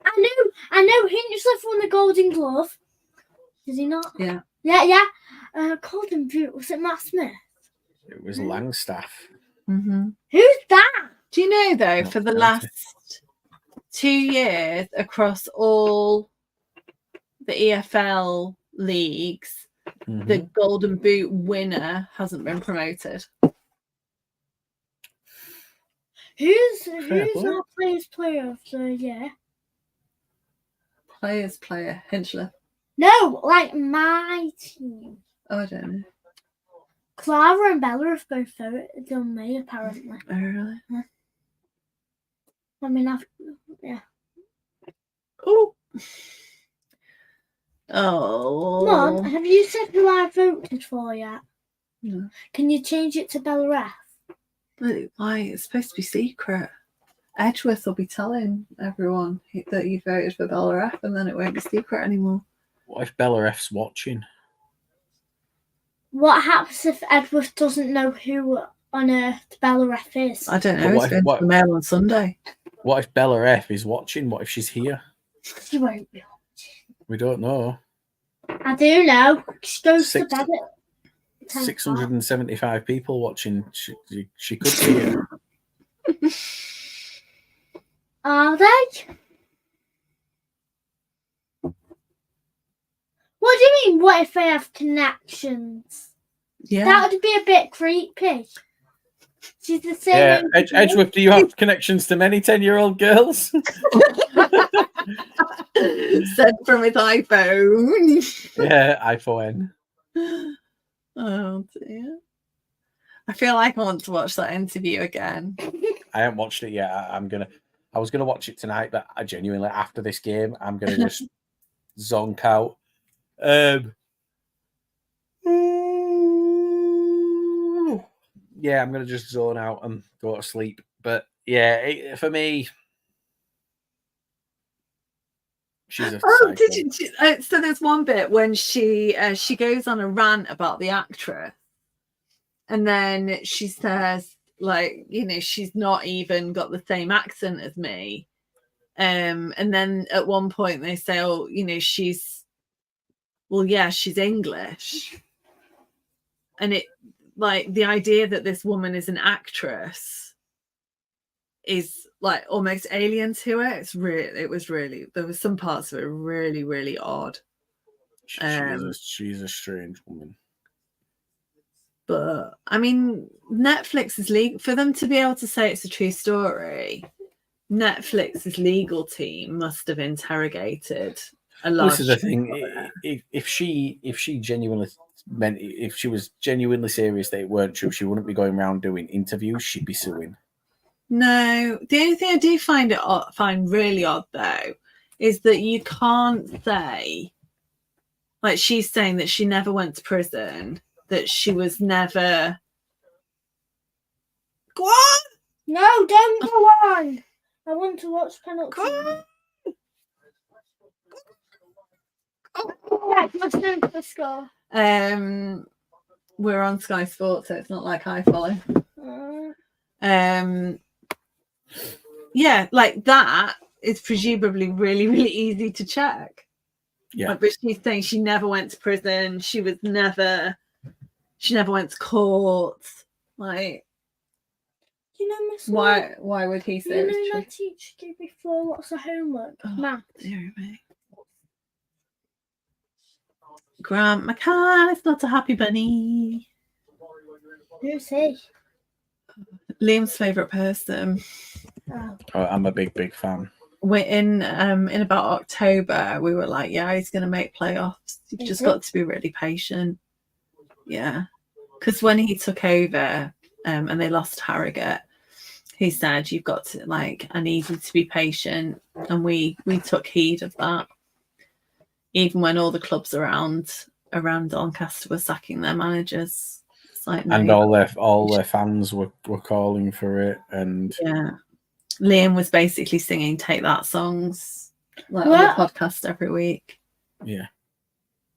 I know Hinchcliffe won the Golden Glove. Did he not? Yeah. Yeah. Golden Boot, was it Matt Smith? It was Langstaff. Mm-hmm. Who's that? Do you know, though, for the last 2 years across all the EFL leagues, the Golden Boot winner hasn't been promoted. Who's our player of the year? Player, Hinchcliffe. No, like my team. Oh, I don't know. Clara and Bella have both voted on me, apparently. Oh, really? I mean, yeah. Oh. Mom, have you said who I voted for yet? No. Can you change it to Bella F? But why? It's supposed to be secret. Edgeworth will be telling everyone that you voted for Bella F, and then it won't be secret anymore. What if Bella F's watching? What happens if Edgeworth doesn't know who on earth Bella F is? I don't know. He's going to the mail on Sunday. What if Bella F is watching? What if she's here? She won't be. We don't know. I do know. She goes to bed at 10 675 people watching. She could see it. Are they? What do you mean? What if they have connections? Yeah. That would be a bit creepy. She's the same. Yeah, Edgeworth, do you have connections to many 10-year-old girls? Said from his iPhone. Yeah, iPhone. Oh dear. I feel like I want to watch that interview again. I haven't watched it yet. I was gonna watch it tonight, but I genuinely, after this game, I'm gonna just zonk out. Yeah, I'm gonna just zone out and go to sleep. But yeah, for me, she's a Oh, did you? So there's one bit when she goes on a rant about the actress, and then she says, like, you know, she's not even got the same accent as me. And then at one point they say, oh, you know, she's English. And it, like, the idea that this woman is an actress is like almost alien to it. There was some parts of it really, really odd. She's a strange woman. But I mean, Netflix is legal for them to be able to say it's a true story. Netflix's legal team must have interrogated a lot. This is the thing. If she genuinely meant, if she was genuinely serious that it weren't true, she wouldn't be going around doing interviews. She'd be suing. No, the only thing I do find really odd though is that you can't say, like, she's saying that she never went to prison, that she was never. Go on! No, don't go on. I want to watch Penalties. Yeah, let's know the score. We're on Sky Sports, so it's not like I follow. Yeah, like that is presumably really, really easy to check. Yeah, like, but she's saying she never went to prison. She never went to court. Like, you know, Miss why would he say? You know, my teacher gave me 4 lots of homework. Math. Dear me. Grant McCann is not a happy bunny. Who's he? Liam's favourite person. Oh. I'm a big fan. We're in about October. We were like, yeah, he's going to make playoffs. You've just got to be really patient. Yeah, because when he took over and they lost Harrogate, he said, you've got to, like, I need you to be patient, and we took heed of that. Even when all the clubs around Doncaster were sacking their managers, it's like, no, and all their fans were calling for it, and yeah. Liam was basically singing "Take That" songs like on the podcast every week. Yeah.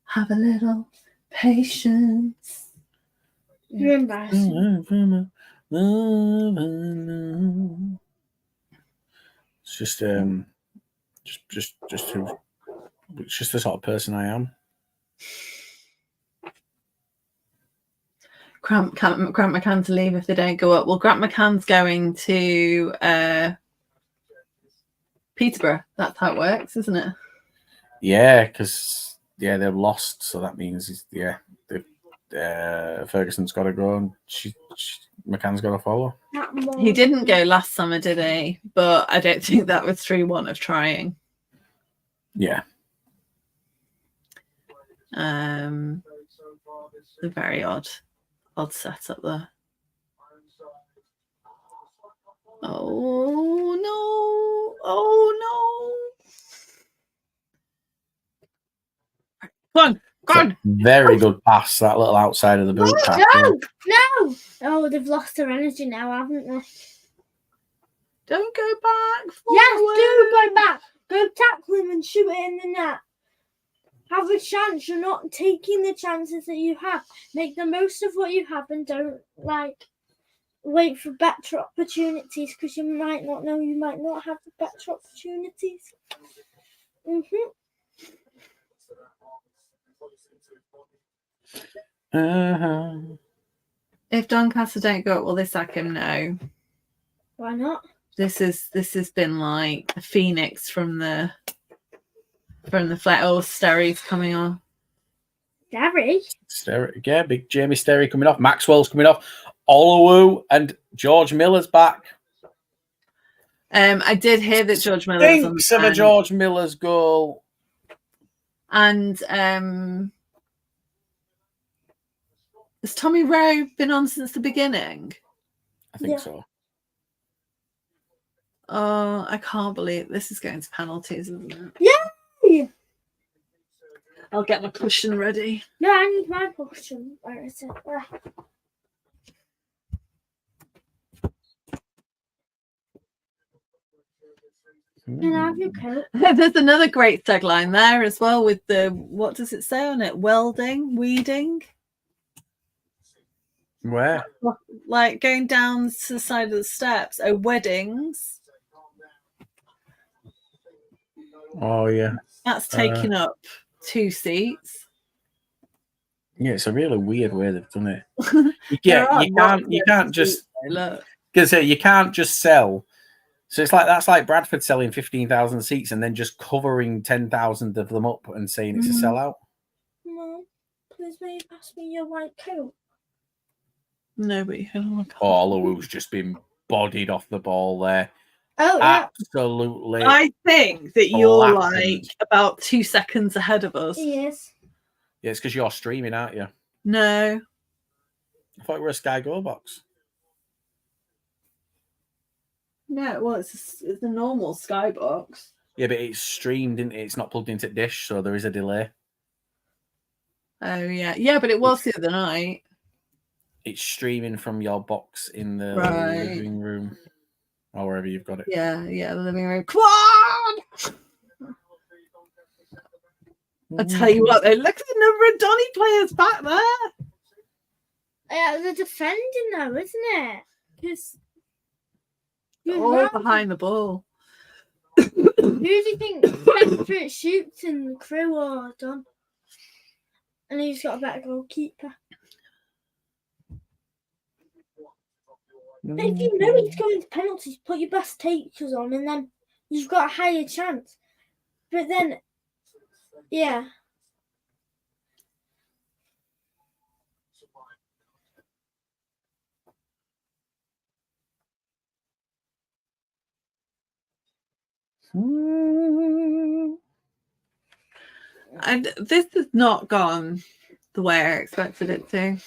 Have a little patience. You're embarrassing. It's just the sort of person I am. Grant McCann to leave if they don't go up. Well, Grant McCann's going to Peterborough. That's how it works, isn't it? Yeah, because they've lost, so that means Ferguson's got to go, and McCann's got to follow. He didn't go last summer, did he? But I don't think that was through want of trying. Yeah. A very odd setup there. Oh no! Oh no! Go on! Very good pass, that little outside of the boot pass. No! Oh, they've lost their energy now, haven't they? Don't go back. Yes, do go back. Go tackle them and shoot it in the net. Have a chance. You're not taking the chances that you have. Make the most of what you have, and don't wait for better opportunities, because you might not know. You might not have the better opportunities. If Doncaster don't go up, will they sack him? No. Why not? This has been like the phoenix from the flat. Oh, Sterry's coming on. Sterry? Yeah, big Jamie Sterry coming off. Maxwell's coming off. Olawu and George Miller's back. I did hear that George Miller was on the Thinks of a George Miller's goal. And has Tommy Rowe been on since the beginning? I think so. Oh, I can't believe this is going to penalties, isn't it? Yay! I'll get my cushion ready. No, I need my cushion. Where is it? Can I have your coat? There's another great tagline there as well with the, what does it say on it? Weeding? Where? Like going down to the side of the steps. Oh, weddings. Oh, yeah. That's taking up 2 seats. Yeah, it's a really weird way they've done it. You can't just look. Because you can't just sell. So that's like Bradford selling 15,000 seats and then just covering 10,000 of them up and saying it's a sellout. Mom, please will you pass me your white coat? No, but you can look. Olawu's just been bodied off the ball there. Oh, yeah. Absolutely. I think that you're like about 2 seconds ahead of us. Yes. Yeah, it's because you're streaming, aren't you? No. I thought we were a Sky Go box. No, well, it's a normal skybox. Yeah, but it's streamed, isn't it? It's not plugged into dish, so there is a delay. Oh, yeah. Yeah, but it was the other night. It's streaming from your box in the living room or wherever you've got it. Yeah, the living room. Come on! I tell you what, though, look at the number of Donny players back there. Yeah, they're defending though, isn't it? Because all behind the ball. Who do you think Fixture shoots in Crewe or Don? And he's got a better goalkeeper. But if you know he's going to penalties, put your best takers on and then you've got a higher chance. But then, yeah. And this has not gone the way I expected it to.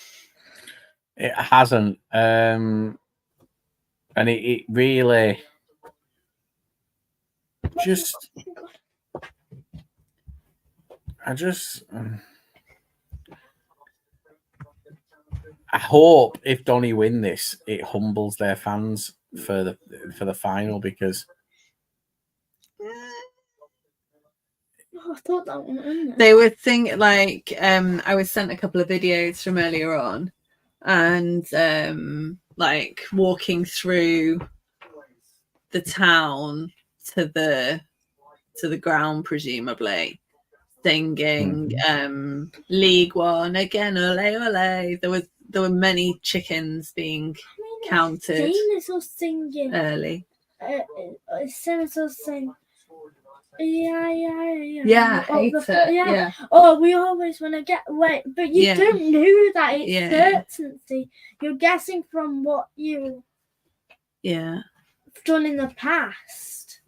It hasn't. And it really just... I hope if Donny win this, it humbles their fans for the final because... I thought that one. They were thinking like I was sent a couple of videos from earlier on, and like walking through the town to the ground, presumably singing League One again, ole ole. There were many chickens being counted early. Yeah, I hate it. Yeah. Oh, we always want to get away, but you don't know that it's certainty. You're guessing from what you've done in the past,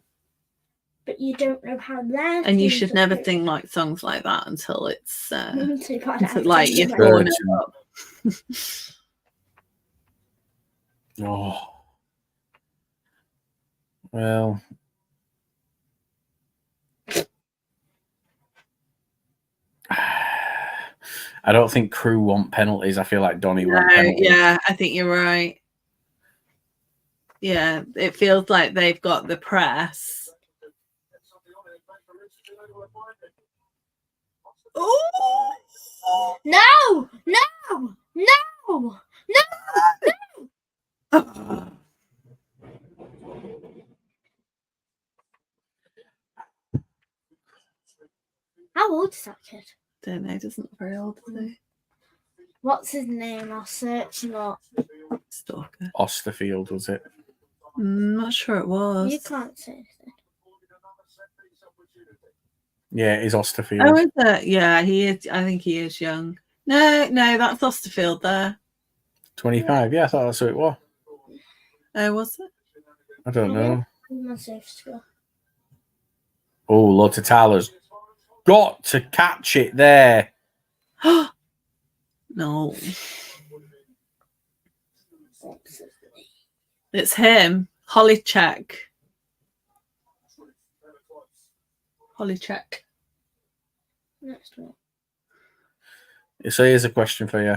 but you don't know how that. And you should never sing like songs like that until it's like you're throwing it up. Oh, well. I don't think Crewe want penalties. I feel like Donny want penalties. Yeah, I think you're right. Yeah, it feels like they've got the press. Oh no! No! No! No! How old is that kid? Don't know. Doesn't look very old, does he? What's his name? I'll search him up. Stalker. Osterfield, was it? Not sure it was. You can't say anything. Yeah, it is Osterfield. Oh, is it? Yeah, he is. I think he is young. No, that's Osterfield there. 25. Yeah, I thought that's who it was. Oh, was it? I don't know. My safe score. Oh, Lottatala's got to catch it there. No. It's him. Holycheck. Next one. So here's a question for you.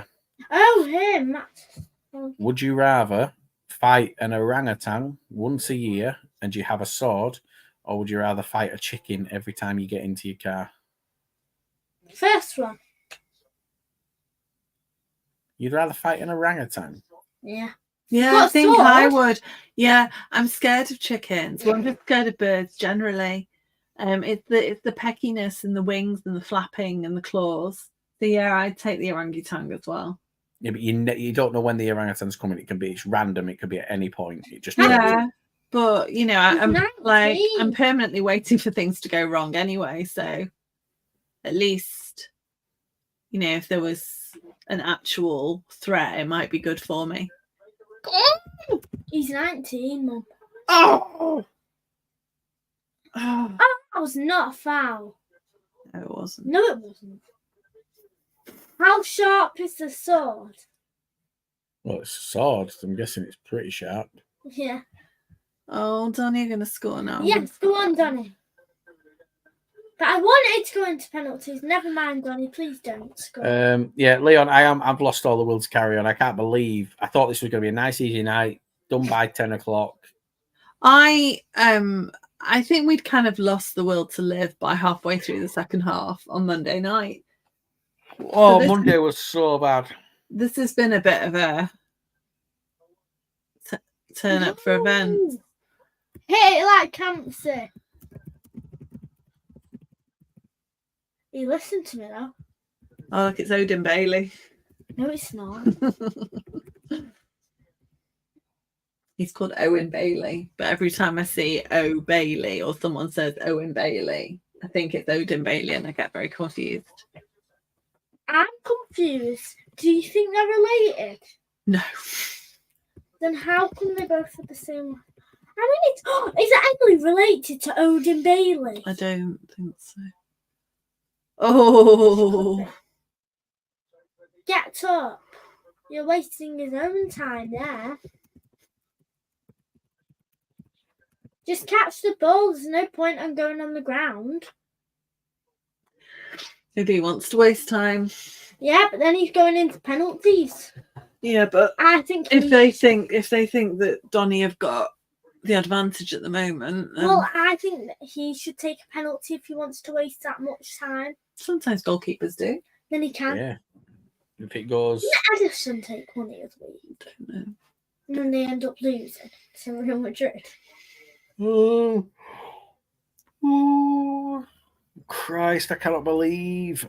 Oh, him. Would you rather fight an orangutan once a year and you have a sword, or would you rather fight a chicken every time you get into your car? First one. You'd rather fight an orangutan? Yeah. Yeah, Got I think sword? I would. Yeah, I'm scared of chickens. Well, I'm just scared of birds generally. It's the peckiness and the wings and the flapping and the claws. So yeah, I'd take the orangutan as well. Yeah, but you don't know when the orangutan's coming. It's random. It could be at any point. It just Yeah, but you know, I'm 19. permanently waiting for things to go wrong anyway. So at least, you know, if there was an actual threat, it might be good for me. He's 19, Mum. Oh, Oh, that was not a foul. no, it wasn't. No, it wasn't. How sharp is the sword? Well, it's a sword. So I'm guessing it's pretty sharp. Yeah. Oh, Donnie, you're gonna score now. Yes, go on, Donny. But I wanted to go into penalties. Never mind, Donny. Please don't score. Yeah, Leon, I've lost all the will to carry on. I can't believe I thought this was going to be a nice, easy night, done by 10 o'clock. I think we'd kind of lost the will to live by halfway through the second half on Monday night. Oh, So Monday was so bad. This has been a bit of a turn up for events. Hit it like Campsy. He listened to me though. Oh, look, it's Odin Bailey. No, it's not. He's called Owen Bailey, but every time I see O Bailey or someone says Owen Bailey, I think it's Odin Bailey and I get very confused. I'm confused. Do you think they're related? No. Then how come they both have the same? I mean, is it actually related to Odin Bailey? I don't think so. Oh. Get up. You're wasting his own time there. Just catch the ball. There's no point on going on the ground. Maybe he wants to waste time. Yeah, but then he's going into penalties. Yeah, but I think if they think that Donny have got the advantage at the moment, well, I think that he should take a penalty if he wants to waste that much time. Sometimes goalkeepers do. Then he can. Yeah. If it goes. Didn't Edison take one the other week? Don't know. And then they end up losing to Real Madrid. Oh. Oh. Christ, I cannot believe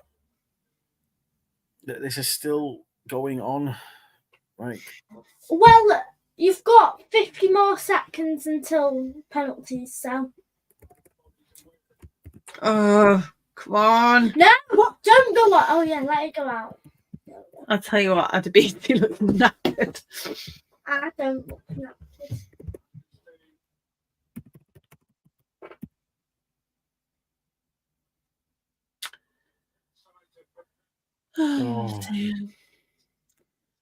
that this is still going on. Like, well, you've got 50 more seconds until penalties, so. Oh, come on. No, don't go out. Oh, yeah, let it go out. I'll tell you what, Adebisi looks knackered. I don't look knackered. Oh, dear.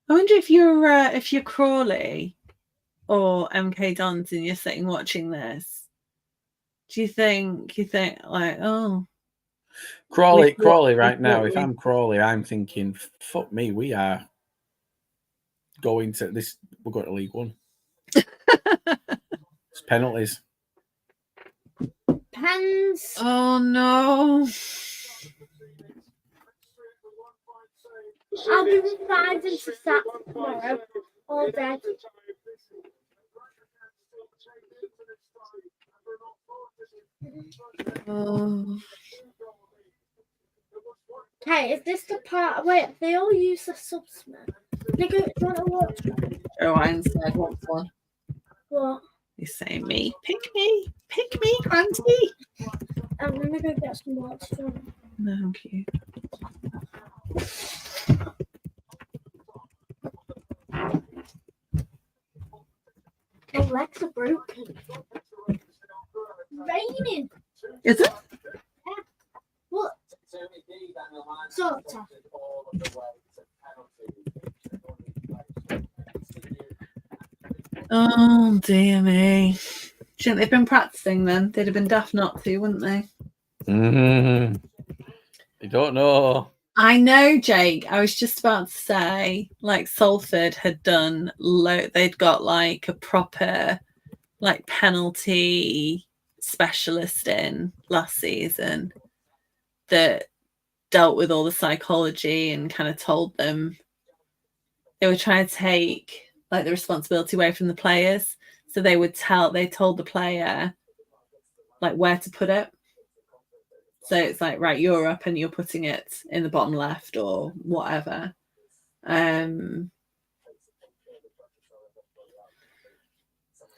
I wonder if you're Crawley or MK Dons and you're sitting watching this. Do you think like, oh, Crawley right now, if I'm Crawley, I'm thinking, fuck me, we are going to this, we're going to League One. It's penalties. Pens. Oh no. I'll be revising to that tomorrow. All day. Oh. Okay, is this the part? Wait, they all use the subsmith. Nigga, do you want to watch? Oh, Ironside wants one. What? He's saying me. Pick me, Granty. Let me go get some watch. No, thank you. My legs are broken. Raining. Is it? What? Sort of. Oh dear me. Shouldn't they've been practicing then? They'd have been daft not to, wouldn't they? I don't know. I know, Jake. I was just about to say, like Salford had done they'd got like a proper like penalty specialist in last season that dealt with all the psychology and kind of told them they were trying to take like the responsibility away from the players. So they told the player like where to put it. So it's like, right, you're up and you're putting it in the bottom left or whatever. So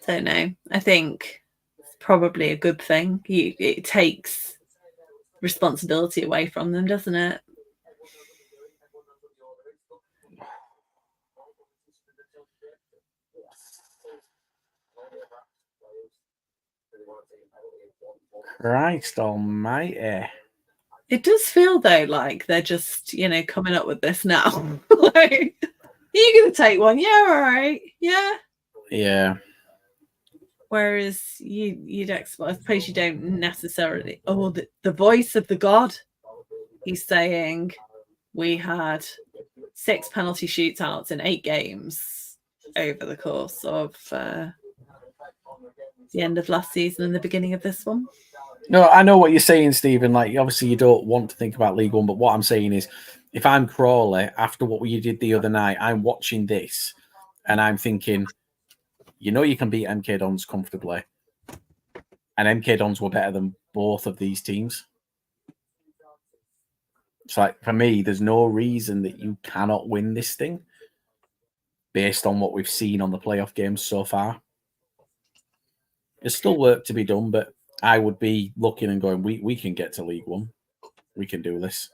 no, I think it's probably a good thing. It takes responsibility away from them, doesn't it? Christ almighty. It does feel though like they're just, coming up with this now. Like, you're gonna take one, yeah, all right, yeah. Yeah. Whereas you'd expect, I suppose you don't necessarily. Oh, the voice of the god. He's saying we had 6 penalty shootouts in 8 games over the course of the end of last season and the beginning of this one. No, I know what you're saying, Stephen. Like, obviously, you don't want to think about League One, but what I'm saying is, if I'm Crawley, after what you did the other night, I'm watching this and I'm thinking, you can beat MK Dons comfortably. And MK Dons were better than both of these teams. It's like, for me, there's no reason that you cannot win this thing based on what we've seen on the playoff games so far. There's still work to be done, but I would be looking and going, we can get to League One. We can do this.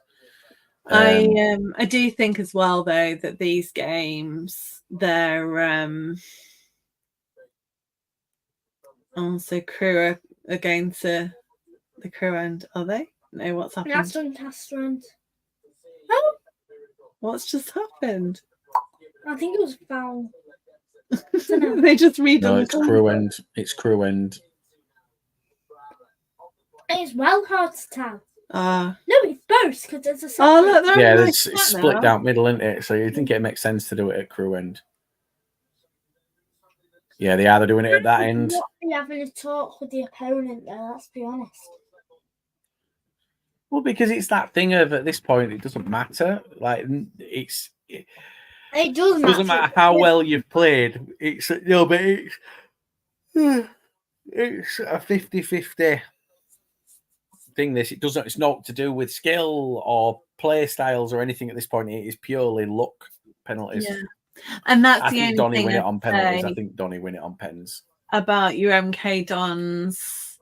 I do think as well, though, that these games, they're also Crewe are going to the Crewe end, are they? No, what's happened? That's Doncaster end. Oh, what's just happened? I think it was foul. They just redone. No, it's Crewe end. It's Crewe end. It's well hard to tell. No, it's both because there's a separate... Oh, look, it's split down middle, isn't it? So you think it makes sense to do it at Crewe end. Yeah, they are doing it at that end. Not be having a talk with the opponent there, let's be honest. Well, because it's that thing of at this point, it doesn't matter. Like, it does matter. Doesn't matter how well you've played. It's a 50-50 thing. It's not to do with skill or play styles or anything at this point. It is purely luck penalties. Yeah. And that's I the think only Donny thing win it on penalties. say I think Donny win it on pens. about your MK Dons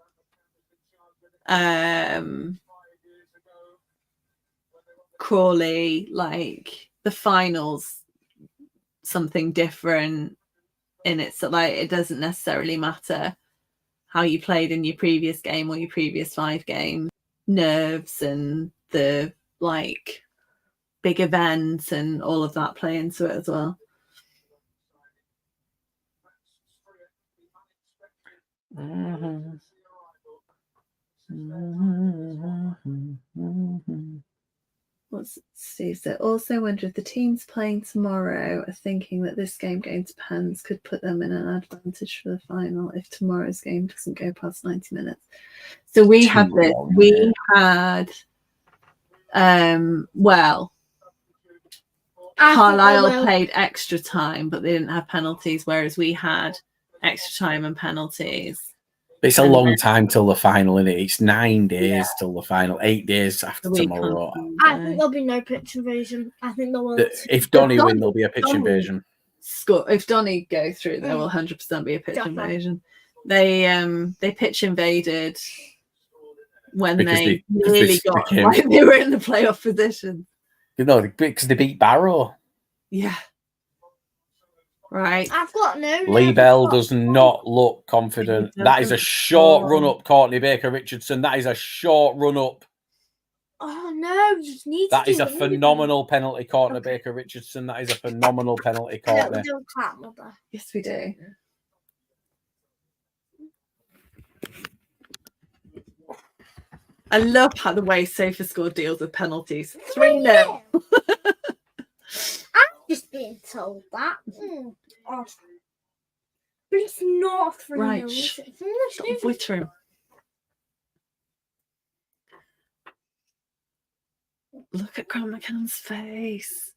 Crawley, like the finals, something different in it. So like it doesn't necessarily matter how you played in your previous game or your previous 5 games. Nerves and the like big events and all of that play into it as well. What's Steve said? Also wonder if the teams playing tomorrow are thinking that this game going to pens could put them in an advantage for the final if tomorrow's game doesn't go past 90 minutes. So we had this. We had Carlisle played extra time, but they didn't have penalties, whereas we had extra time and penalties. It's a long time till the final, isn't it? It's 9 days till the final, 8 days after tomorrow. I think there'll be no pitch invasion. I think there will. If Donny win, there'll be a pitch invasion. If Donny go through, there will 100% be a pitch invasion. They pitch invaded when they nearly got like they were in the playoff position. Because they beat Barrow. Yeah. Right. I've got no. Lee Bell does not look confident. That is a short run up, Courtney Baker Richardson. That is a short run up. Oh no, you just need that is a phenomenal penalty, Courtney Baker Richardson. That is a phenomenal penalty, Courtney. We don't clap, mother. Yes, we do. I love how the way SofaScore deals with penalties. 3-0. I'm just being told that. But it's not 3-0. Right. It's Witcher him. Look at Grant McCann's face.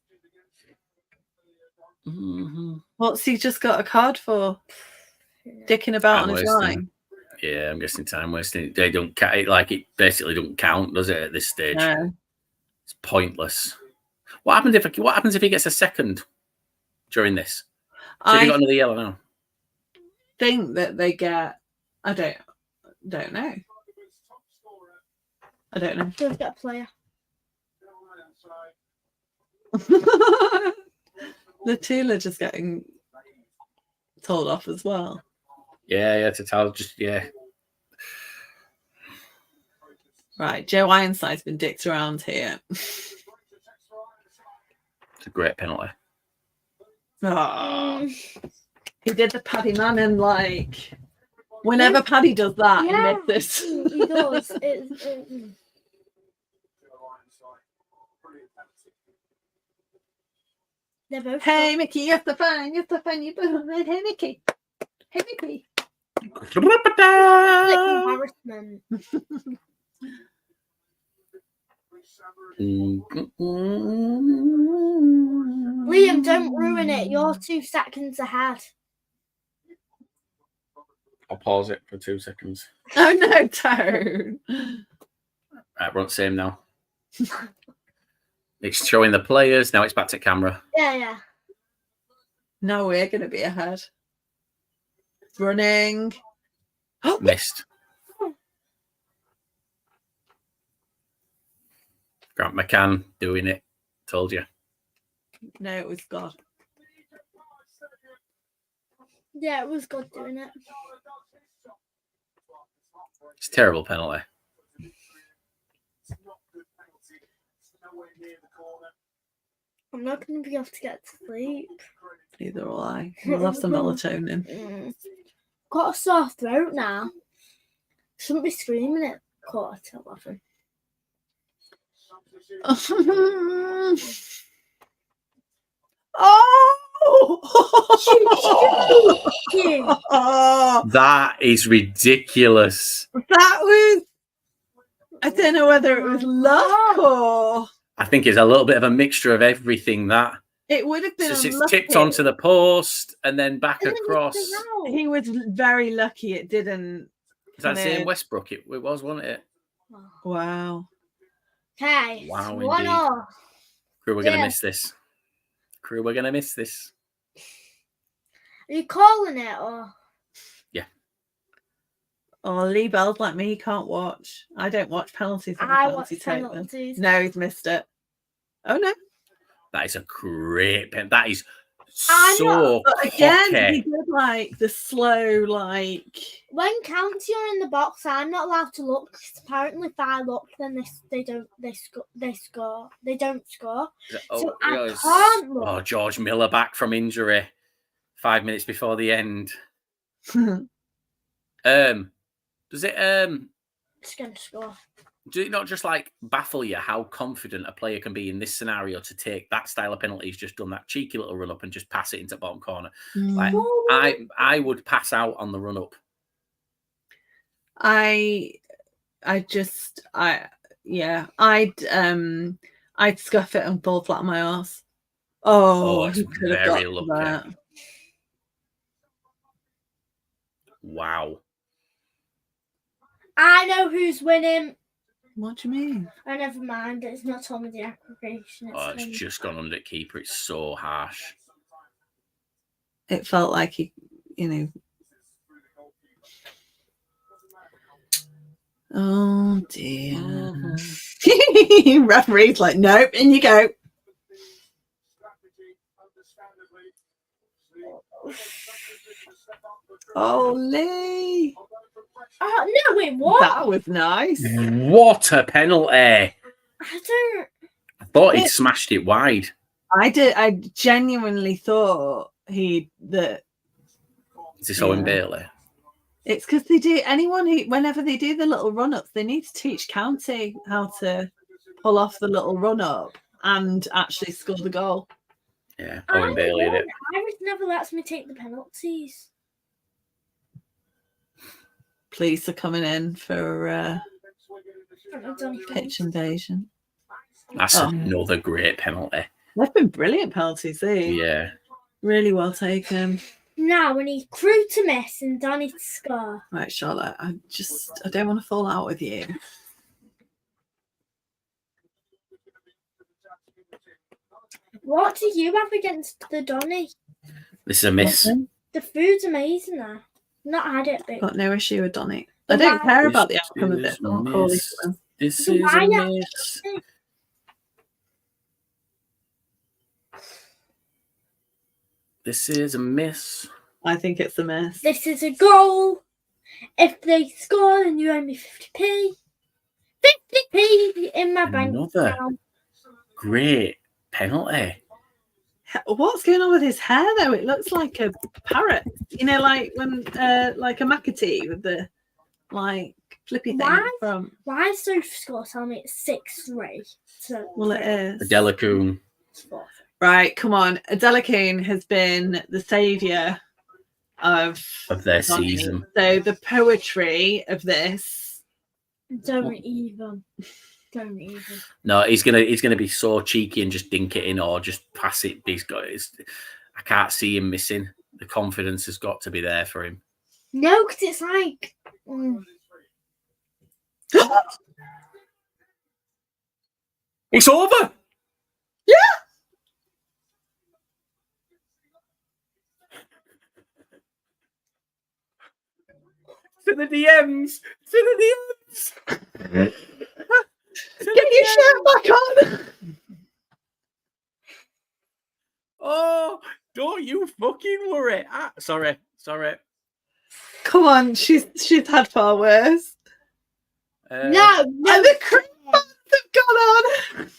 Mm-hmm. What's he just got a card for? Dicking about on his line. Yeah, I'm guessing time wasting. They don't like it. Basically, don't count, does it? At this stage, No. It's pointless. What happens if he gets a second during this? So he got another yellow now. Think that they get. I don't know. I don't know. Don't get a player. Latula just getting told off as well. Yeah, to tell just Right, Joe Ironside's been dicked around here. It's a great penalty. Oh, he did the Paddy Manning like. Whenever Paddy does that, he misses. He does. They're both. Hey, Mickey, you're so fine. You're so fine. You both. Hey, Mickey. Hey, Mickey. Embarrassment. Liam, don't ruin it. You're 2 seconds ahead. I'll pause it for 2 seconds. Oh no, don't. Right, we're on the same now. It's showing the players. Now it's back to camera. Yeah. No, we're going to be ahead. Running. Missed. Grant McCann doing it. Told you. No, it was God. Yeah, it was God doing it. It's a terrible penalty. I'm not going to be able to get to sleep. Neither will I. We'll have some melatonin. Got a sore throat now. Shouldn't be screaming at 11:15. Oh! That is ridiculous. That was. I don't know whether it was luck or. I think it's a little bit of a mixture of everything. That it would have been. It's tipped onto the post and then back across. He was very lucky it didn't. Is that saying Westbrook? It was, wasn't it? Wow. Okay. Wow, One indeed. off. Crewe, we're going to miss this. Crewe, we're going to miss this. Are you calling it or? Yeah. Oh, Lee Bell's like me. He can't watch. I don't watch penalties. I watch penalties. No, he's missed it. Oh no. That is a great pen. That is so But again, he did like the slow, like. When counts you're in the box, I'm not allowed to look. Because apparently, if I look, then they score. They don't score. So I can't look. Oh, George Miller back from injury, 5 minutes before the end. Does it It's going to score. Do it not just like baffle you how confident a player can be in this scenario to take that style of penalty? He's just done that cheeky little run up and just pass it into bottom corner. Like I would pass out on the run up. I'd scuff it and fall flat on my ass. Oh, he could have got that. Wow. I know who's winning. What do you mean? Oh, never mind. It's not on with the aggregation. It's just gone under keeper. It's so harsh. It felt like he, Oh dear. Mm-hmm. Referee's like, nope, in you go. Holy. No, wait, what? That was nice. What a penalty. I thought he'd smashed it wide. I genuinely thought Is this Owen Bailey? It's because whenever they do the little run-ups, they need to teach County how to pull off the little run-up and actually score the goal. Yeah, Owen Bailey did it. Irish never lets me take the penalties. Police are coming in for pitch invasion. That's another great penalty. They've been brilliant penalties, Yeah. Really well taken. Now we need Crewe to miss and Danny to score. Right, Charlotte, I don't want to fall out with you. What do you have against the Donny? This is a miss. The food's amazing there. Not had it, but got no issue with Donny. I don't care about the outcome of it. This is a miss. This is a miss. I think it's a miss. This is a goal. If they score, then you owe me 50p. 50p in my bank account. Great penalty. What's going on with his hair though? It looks like a parrot. Like when like a McAtee with the flippy thing from. Why is SofaScore telling me it's 6-3? Well, it is. Adelacoon. Right, come on. Adelacoon has been the saviour of their season. So the poetry of this. Don't even. No, he's gonna be so cheeky and just dink it in or just pass it. I can't see him missing. The confidence has got to be there for him. No, because it's like. It's over. Yeah. To the DMs. Get your shirt back on. Oh, don't you fucking worry. Sorry. Come on, she's had far worse. No. And the Crewe fans have gone on.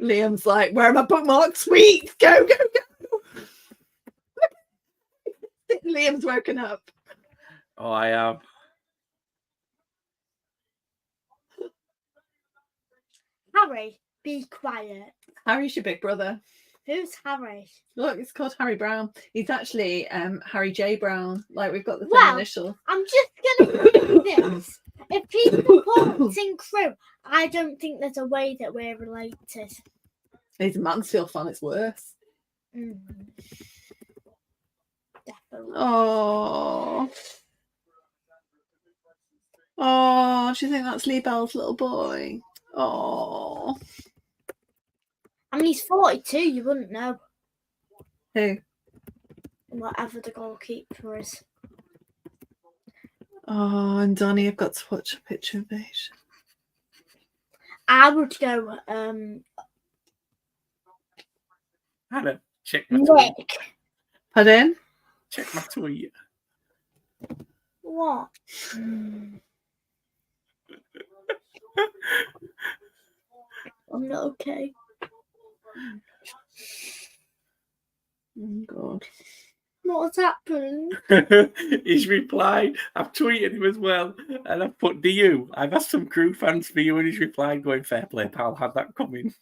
Liam's like, where are my bookmarks? Sweet, go. Liam's woken up. Oh, I am. Harry, be quiet. Harry's your big brother. Who's Harry? Look, it's called Harry Brown. He's actually Harry J. Brown. Like, we've got the same initial. I'm just going to do this. If people put in Crewe, I don't think there's a way that we're related. He's a Mansfield fan. It's worse. Definitely. Oh, do you think that's Lee Bell's little boy? Oh. I mean, he's 42. You wouldn't know. Who? Whatever the goalkeeper is. Oh, and Donny, I've got to watch a picture of Beige. I would go. Hannah, check my tweet. Nick. Pardon? Check my tweet. What? I'm not okay. Oh, God. What's happened? He's replied. I've tweeted him as well, and I've put "Do I've asked some Crewe fans for you," and he's replied, "Going fair play, pal. Had that coming."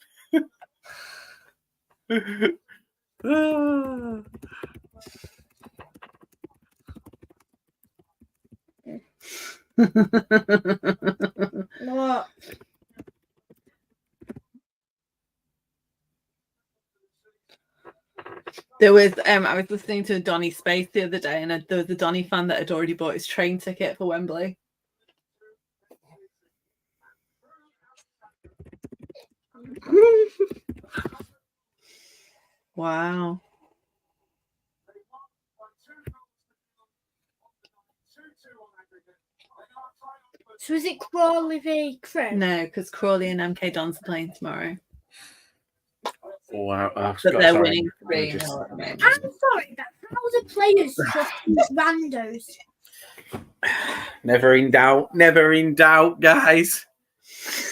What? There was I was listening to Donny Space the other day, and there was a Donny fan that had already bought his train ticket for Wembley. Wow. So is it Crawley v Crewe? No, because Crawley and MK Dons are playing tomorrow. Wow. Oh, But they're winning I'm 3-0 just- at the moment. I'm sorry, but how do players trust these randos? Never in doubt. Never in doubt, guys.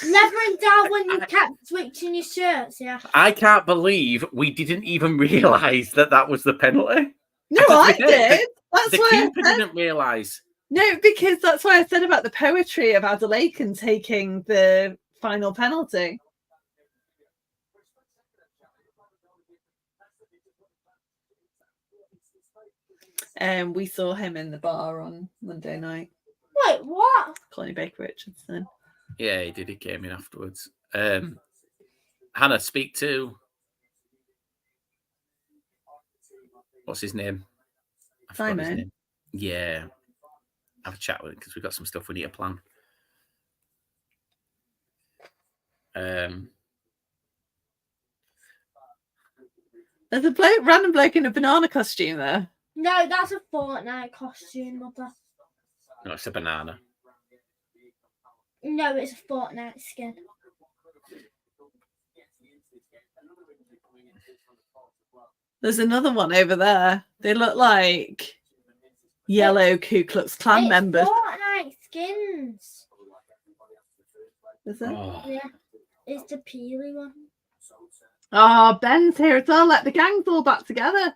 Never in doubt when you kept switching your shirts, yeah. I can't believe we didn't even realise that was the penalty. No, I did. That's The why I keeper said, didn't realise. no, because that's why I said about the poetry of Adelaide taking the final penalty. We saw him in the bar on Monday night. Wait, what? Connie Baker Richardson. Yeah, he did. He came in afterwards. Hannah, speak to... What's his name? I forgot his Simon. name. Yeah. Have a chat with him because we've got some stuff we need to plan. There's a random bloke in a banana costume there. No, that's a Fortnite costume, mother. No, it's a banana. No, it's a Fortnite skin. There's another one over there. They look like yellow Ku Klux Klan members. Fortnite skins. Is it? Oh. Yeah, it's the peely one. Oh, Ben's here as well. Let the gang's all back together.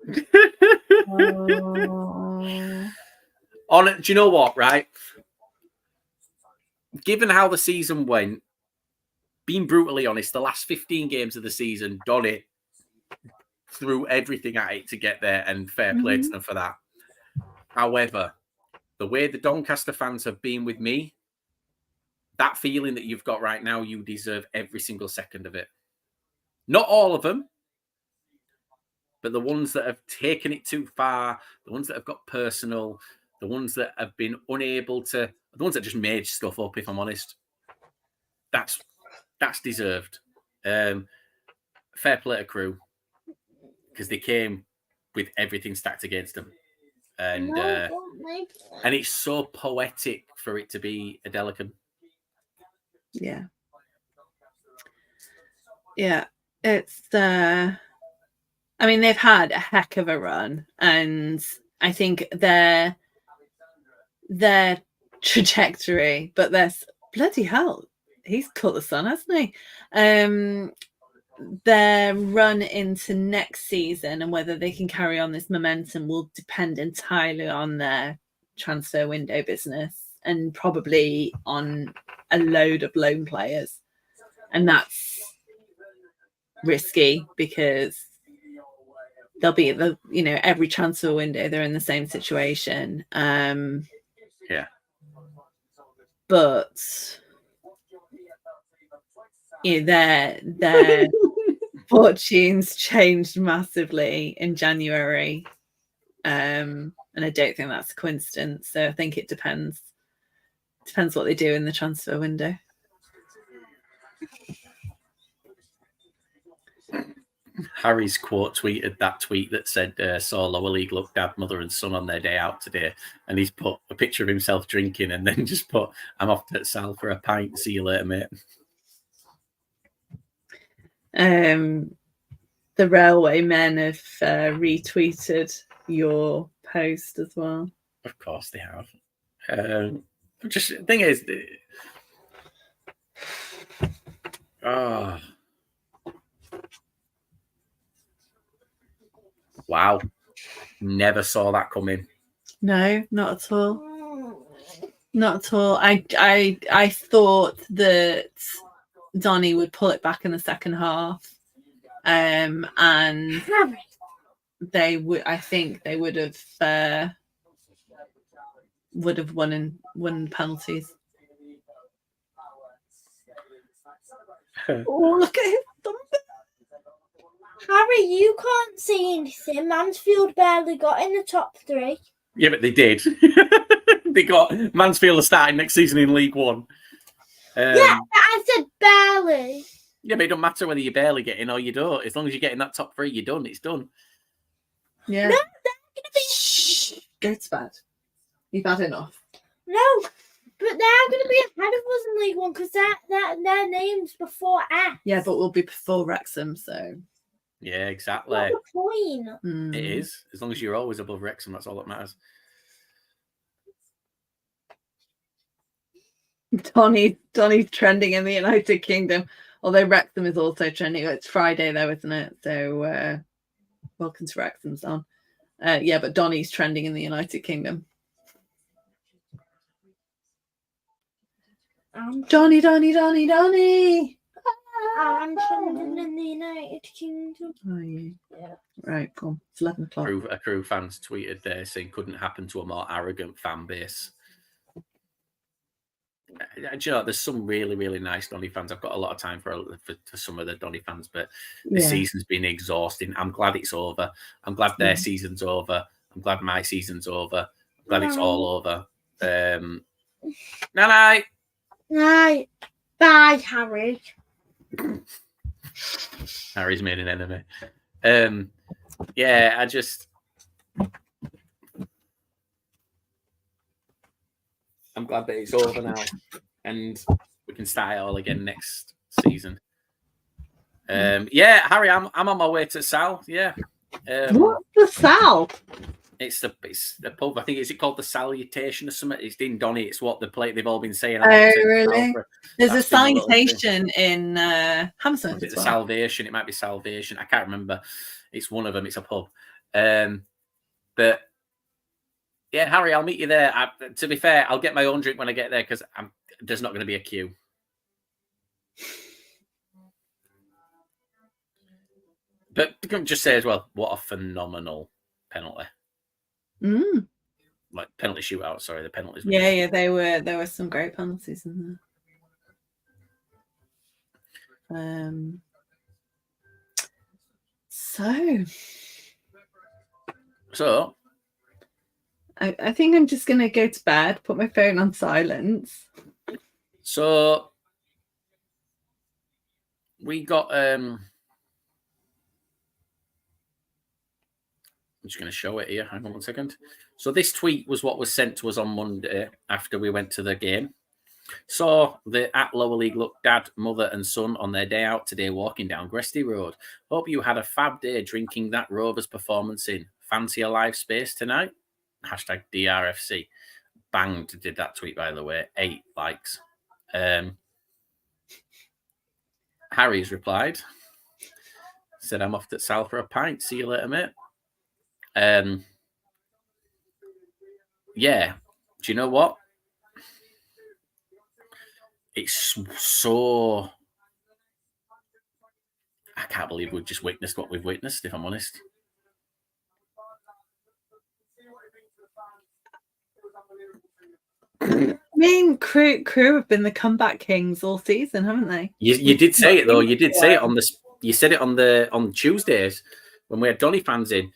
Do you know what, right? Given how the season went, being brutally honest, the last 15 games of the season, Donny threw everything at it to get there, and fair play to them for that. However, the way the Doncaster fans have been with me, that feeling that you've got right now, you deserve every single second of it. Not all of them, but the ones that have taken it too far, the ones that have got personal, the ones that have been unable to, the ones that just made stuff up, if I'm honest. That's deserved. Fair play to Crewe, because they came with everything stacked against them. And it's so poetic for it to be a Delican. Yeah. Yeah. It's I mean, they've had a heck of a run, and I think their trajectory, but there's bloody hell, he's caught the sun, hasn't he? Their run into next season and whether they can carry on this momentum will depend entirely on their transfer window business and probably on a load of loan players, and that's risky because they'll be at the, every transfer window they're in the same situation. Yeah, but their fortunes changed massively in January, and I don't think that's a coincidence. So I think it depends what they do in the transfer window. Harry's quote tweeted that tweet that said, saw lower league look dad, mother and son on their day out today. And he's put a picture of himself drinking and then just put, I'm off to Sal for a pint. See you later, mate. The railway men have retweeted your post as well. Of course they have. Just the thing is, wow, never saw that coming. No, not at all. Not at all. I thought that Donny would pull it back in the second half, and they would. I think they would have won penalties. Oh, look at his thumb. Harry, you can't see anything. Mansfield barely got in the top 3. Yeah, but they did. They got Mansfield are starting next season in League One. Yeah, I said barely. Yeah, but it don't matter whether you barely get in or you don't. As long as you get in that top 3, you're done. It's done. Yeah. No, they're going to be... Shh. It's bad. You've had enough. No, but they're going to be ahead of us in League One because their name's before F. Yeah, but we'll be before Wrexham, so. Yeah, exactly. What's the point? It is. As long as you're always above Wrexham, that's all that matters. Donny's trending in the United Kingdom, although Wrexham is also trending. It's Friday though, isn't it? So welcome to Wrexham's on. Yeah, but Donny's trending in the United Kingdom. Donny. I'm trending in the United Kingdom. Are you? Yeah. Right, cool. It's 11 o'clock. A Crewe fans tweeted there saying couldn't happen to a more arrogant fan base. Do you know, there's some really, really nice Donny fans. I've got a lot of time for some of the Donny fans, but the season's been exhausting. I'm glad it's over. I'm glad their season's over. I'm glad my season's over. I'm glad it's all over. Night. Night. Bye, Harry. Harry's made an enemy. Yeah, I'm glad that it's over now and we can start it all again next season. Yeah, Harry, I'm on my way to Sal. Yeah. What's the Sal? It's the pub. I think is it called the Salutation or something? It's in Donny. It's what they've all been saying. Oh, really? There's a That's salutation in Hammersmith. Is it the Salvation? It might be Salvation. I can't remember. It's one of them. It's a pub. But yeah, Harry, I'll meet you there. To be fair, I'll get my own drink when I get there because there's not going to be a queue. But just say as well, what a phenomenal penalty. Like penalty shootout, sorry, the penalties. Yeah, there were some great penalties in there. So I think I'm just gonna go to bed, put my phone on silence. So we got I'm just going to show it here. Hang on 1 second. So this tweet was what was sent to us on Monday after we went to the game. Saw the at Lower League look dad, mother and son on their day out today walking down Gresty Road. Hope you had a fab day drinking that Rovers performance in. Fancy a live space tonight? Hashtag DRFC. Banged did that tweet, by the way. 8 likes. Harry's replied. Said, I'm off to Sal for a pint. See you later, mate. Yeah, do you know what? It's so... I can't believe we've just witnessed what we've witnessed, if I'm honest. I mean, Crewe have been the comeback kings all season, haven't they? You did say it though. You did say it on the. You said it on Tuesdays when we had Donny fans in.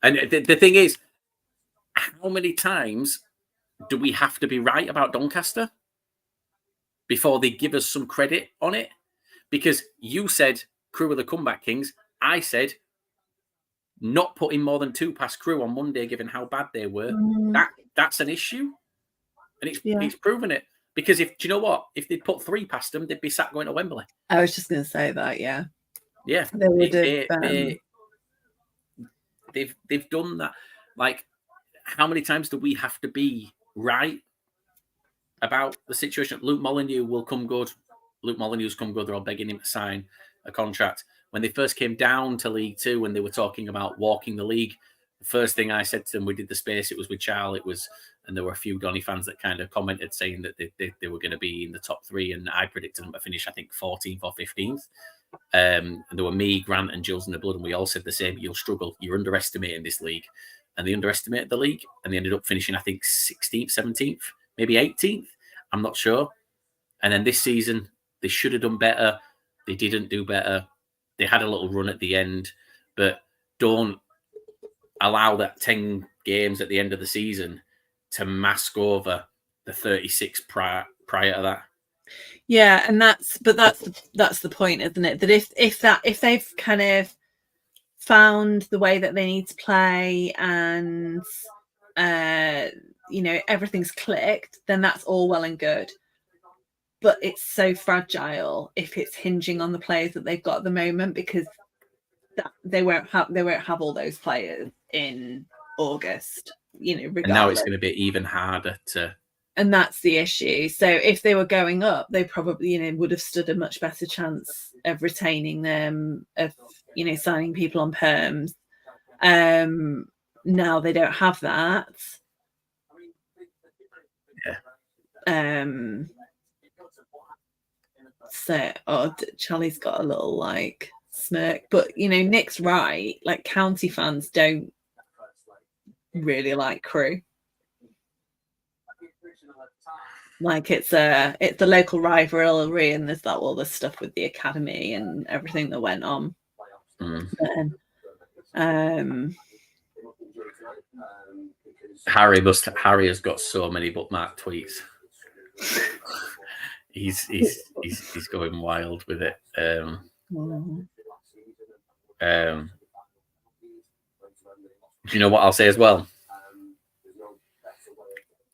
And the thing is, how many times do we have to be right about Doncaster before they give us some credit on it? Because you said Crewe are the comeback kings. I said not putting more than 2 past Crewe on Monday, given how bad they were. That's an issue. And it's proven it. Because do you know what? If they'd put 3 past them, they'd be sat going to Wembley. I was just going to say that, yeah. Yeah. They would have... They've done that. Like, how many times do we have to be right about the situation? Luke Molyneux will come good. Luke Molyneux's come good. They're all begging him to sign a contract. When they first came down to League Two and they were talking about walking the league, the first thing I said to them, we did the space, it was with Charles, and there were a few Donny fans that kind of commented saying that they were going to be in the top 3, and I predicted them to finish, I think, 14th or 15th. And there were me, Grant, and Jules in the Blood, and we all said the same. You'll struggle. You're underestimating this league, and they underestimated the league, and they ended up finishing, I think, 16th, 17th, maybe 18th. I'm not sure. And then this season, they should have done better. They didn't do better. They had a little run at the end, but don't allow that 10 games at the end of the season to mask over the 36 prior to that. Yeah, and that's the point, isn't it? That if they've kind of found the way that they need to play and everything's clicked, then that's all well and good. But it's so fragile if it's hinging on the players that they've got at the moment, because they won't have all those players in August, regardless. And now it's going to be even harder to. And that's the issue. So if they were going up, they probably, would have stood a much better chance of retaining them, of, signing people on perms. Now they don't have that. Yeah. So, Charlie's got a little smirk, but Nick's right. County fans don't really like Crewe. It's a local rivalry, and there's all the stuff with the academy and everything that went on. Harry has got so many bookmark tweets. he's going wild with it. Do you know what I'll say as well?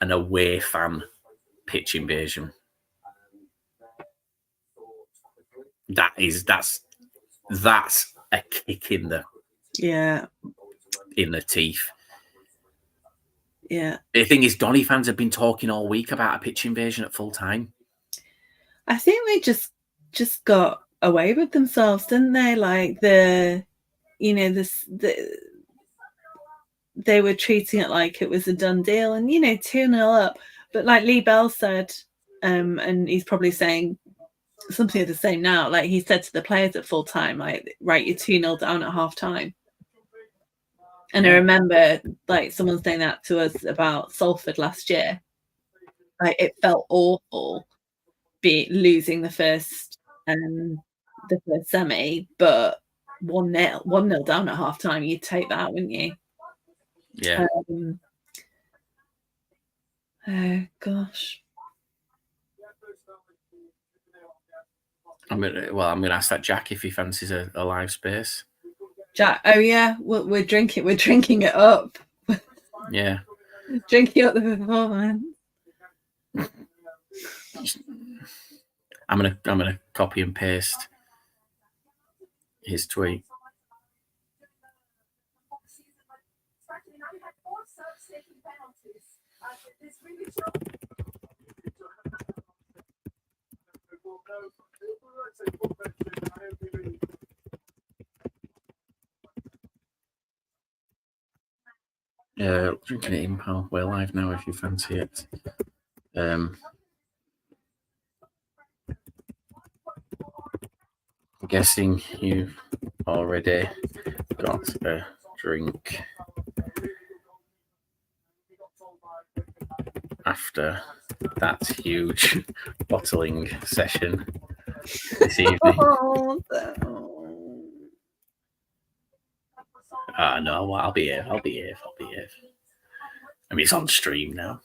An away fan pitch invasion. That's a kick in the teeth. Yeah. The thing is, Donny fans have been talking all week about a pitch invasion at full time. I think they just got away with themselves, didn't they? They were treating it like it was a done deal, and 2-0 up. But like Lee Bell said, and he's probably saying something the same now. He said to the players at full time, right, you're 2-0 down at half time. And I remember someone saying that to us about Salford last year. It felt awful losing the first semi, but 1-0 down at half time, you'd take that, wouldn't you? Yeah. Oh gosh. I'm gonna ask that Jack if he fancies a live space. Jack, oh yeah, we're drinking it up. Yeah. Drinking up the performance. I'm gonna copy and paste his tweet. Drinking it in, pal. We're live now if you fancy it. I'm guessing you've already got a drink after that huge bottling session this evening. No, well, I'll be here. I mean, it's on stream now.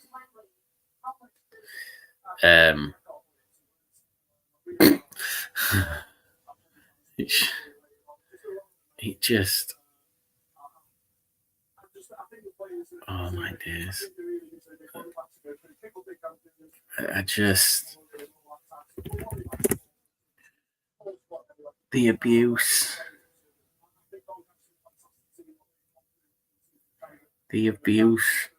It just, oh my days. The abuse.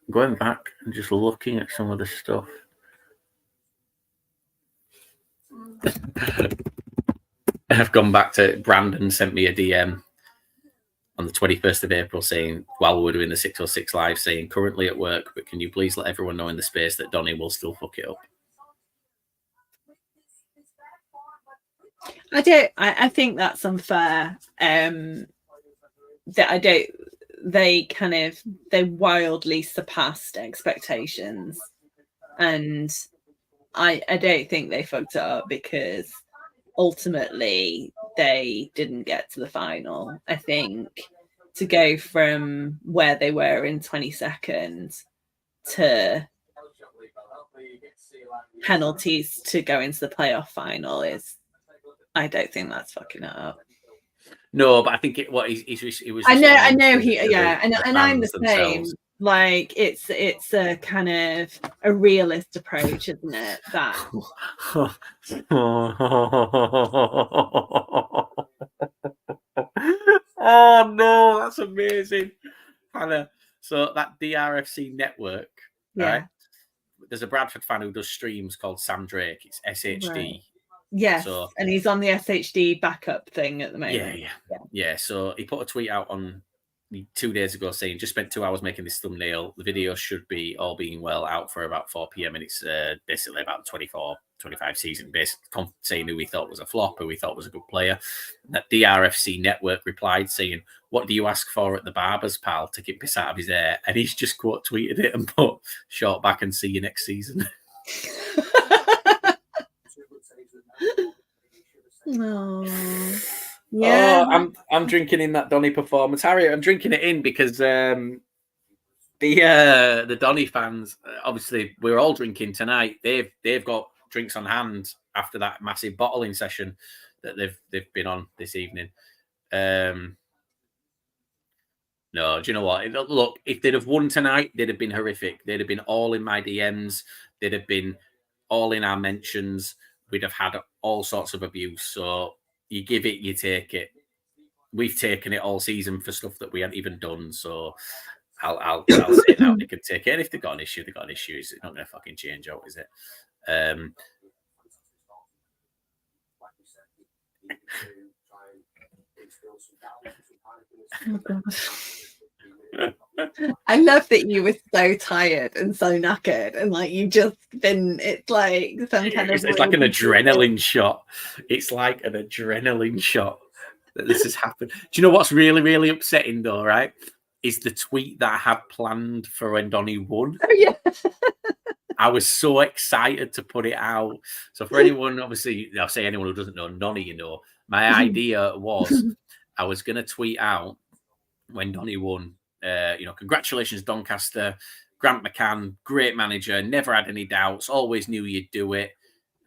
Going back and just looking at some of the stuff. I've gone back to Brandon sent me a DM on the 21st of April saying, while we were doing the 606 live, saying, currently at work, but can you please let everyone know in the space that Donny will still fuck it up? I think that's unfair. They wildly surpassed expectations, and I don't think they fucked it up, because ultimately they didn't get to the final. I think to go from where they were in 22nd to penalties to go into the playoff final I don't think that's fucking it up. No, but I think it was. I know and I'm the same. Like it's a kind of a realist approach, isn't it? That oh no, that's amazing, Hannah. So that DRFC network, right? There's a Bradford fan who does streams called Sam Drake. It's SHD. Right. Yes, so, and he's on the SHD backup thing at the moment. Yeah. So he put a tweet out on 2 days ago saying, just spent 2 hours making this thumbnail. The video should be, all being well, out for about 4 p.m. And it's basically about 24, 25 season, basically saying who we thought was a flop, who we thought was a good player. And that DRFC network replied saying, what do you ask for at the barber's, pal, to get piss out of his hair? And he's just quote tweeted it and put, short back and see you next season. Oh, yeah. Oh, I'm drinking in that Donny performance, Harriet. I'm drinking it in because the Donny fans, obviously, we're all drinking tonight. They've got drinks on hand after that massive bottling session that they've been on this evening. No, do you know what? Look, if they'd have won tonight, they'd have been horrific. They'd have been all in my DMs. They'd have been all in our mentions. We'd have had all sorts of abuse. So you give it, you take it. We've taken it all season for stuff that we hadn't even done. So I'll say now they can take it. And if they've got an issue, they've got an issue. It's not going to fucking change out, is it? Oh, God. I love that you were so tired and so knackered and like you just been, it's like some kind of... It's like an adrenaline shot. It's like an adrenaline shot that this has happened. Do you know what's really, really upsetting though, right? Is the tweet that I had planned for when Donny won. Oh, yeah. I was so excited to put it out. So for anyone, obviously, I'll say anyone who doesn't know Donny, you know, my idea was I was going to tweet out when Donny won, congratulations, Doncaster, Grant McCann, great manager, never had any doubts, always knew you'd do it.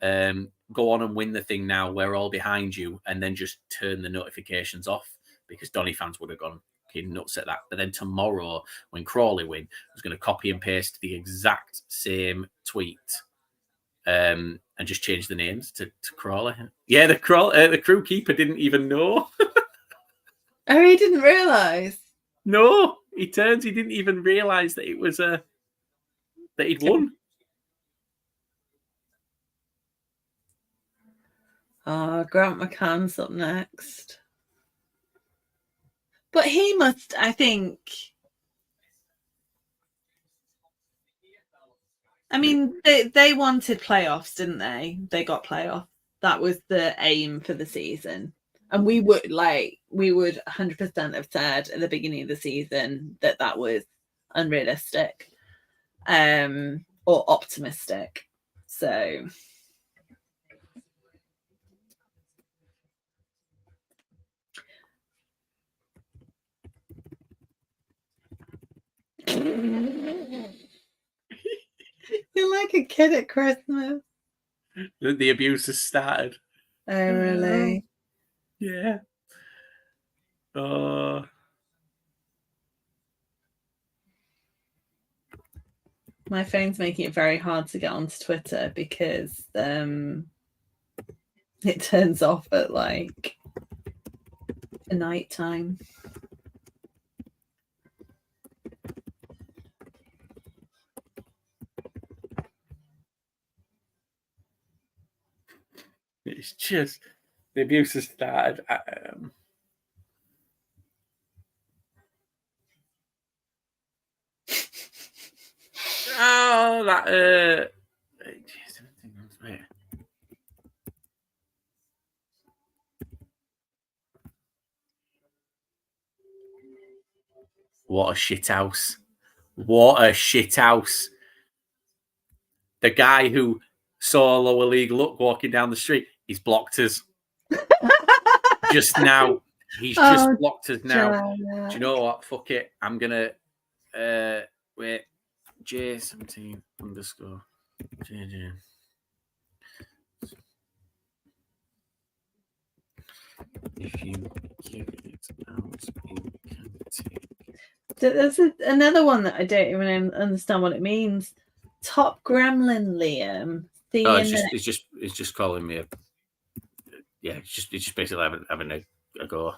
Go on and win the thing now, we're all behind you, and then just turn the notifications off because Donny fans would have gone nuts at that. But then tomorrow, when Crawley win, I was going to copy and paste the exact same tweet and just change the names to Crawley. Yeah, the Crewe keeper didn't even know. Oh, he didn't realise? No, he didn't even realise that it was that he'd won. Grant McCann's up next. But he must, I think... I mean, they wanted playoffs, didn't they? They got playoffs. That was the aim for the season. And we would 100% have said at the beginning of the season that was unrealistic or optimistic. So... You're like a kid at Christmas. The abuse has started. Oh, really? Yeah. My phone's making it very hard to get onto Twitter because it turns off at like the night time. It's just the abuse has started. What a shit house. What a shit house. The guy who saw lower league look walking down the street, he's blocked us. Just now. He's just Oh, blocked us now. Jack. Do you know what? Fuck it. I'm gonna wait. J17 _ JJ. If you give it out, you can take. There's another one that I don't even understand what it means. Top Gremlin, Liam. Oh, it's just calling me yeah, it's just basically having a go.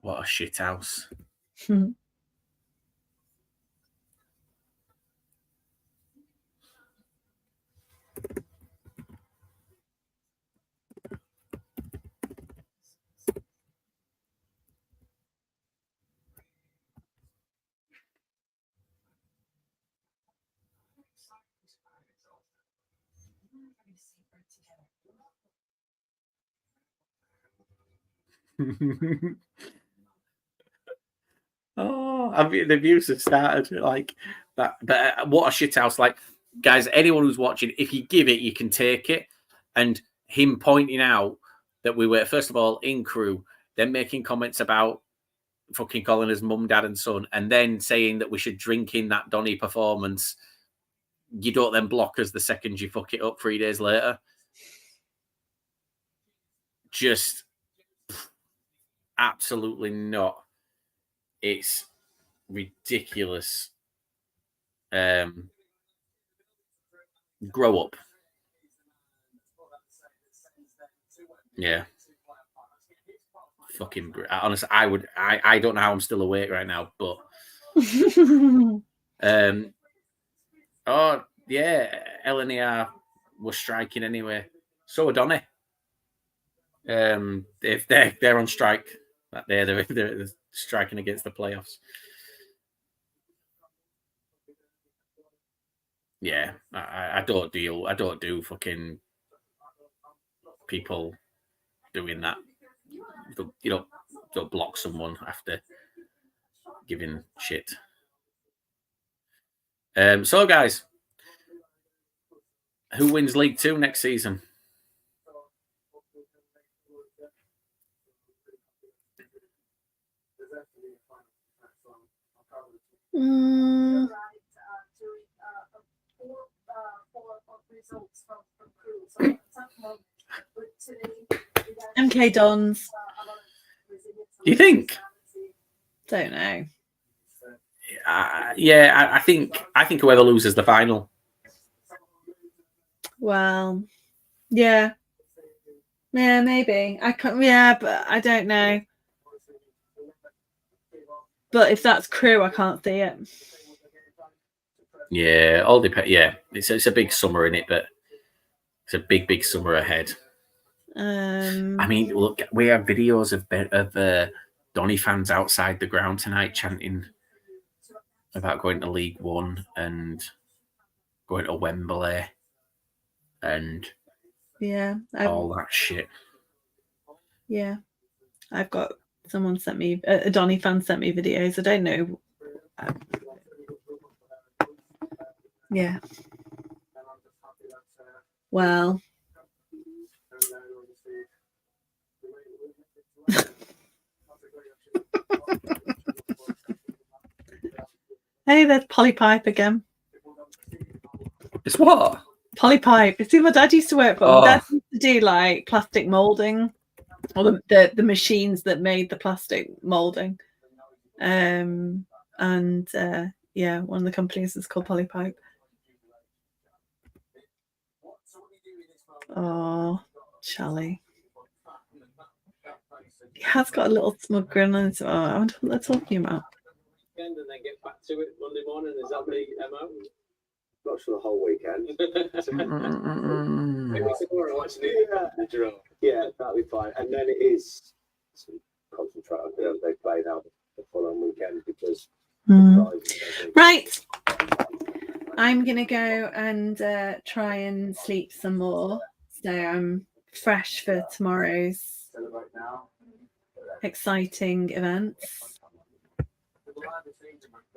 What a shit house. Oh, I mean, the views have started like that. But what a shit house! Like, guys, anyone who's watching, if you give it, you can take it. And him pointing out that we were, first of all, in Crewe, then making comments about fucking calling us mum, dad, and son, and then saying that we should drink in that Donny performance. You don't then block us the second you fuck it up 3 days later. Just absolutely not. It's ridiculous. Grow up. Yeah. Fucking honestly, I don't know how I'm still awake right now, but oh yeah, LNER was striking anyway. So are Donny. If they're on strike that day, they're striking against the playoffs. Yeah, I don't do fucking people doing that. You don't block someone after giving shit. So guys, who wins League 2 next season? MK Dons. Do you think? Don't know. Yeah, I think whoever loses the final. Well, yeah, maybe I can't. Yeah, but I don't know. But if that's Crewe, I can't see it. Yeah, all depends. Yeah, it's a big summer in it, but it's a big summer ahead. I mean, look, we have videos of Donny fans outside the ground tonight chanting about going to League One and going to Wembley and all that shit. Yeah, I've got someone sent me a Donny fan sent me videos. I don't know. Yeah. Well. Hey, there's Polypipe again. It's what? Polypipe. You see, my dad used to work for. Oh. My dad used to do like plastic molding, or the machines that made the plastic molding. Yeah, one of the companies is called Polypipe. Oh, Charlie. He has got a little smug grin on his. Oh, I wonder what they're talking about. me, Emma? Not for the whole weekend. Maybe tomorrow, actually. The draw. Yeah, that'll be fine. And then it is to concentrate on who they play now the following weekend because Right. I'm gonna go and try and sleep some more, so I'm fresh for tomorrow's exciting events.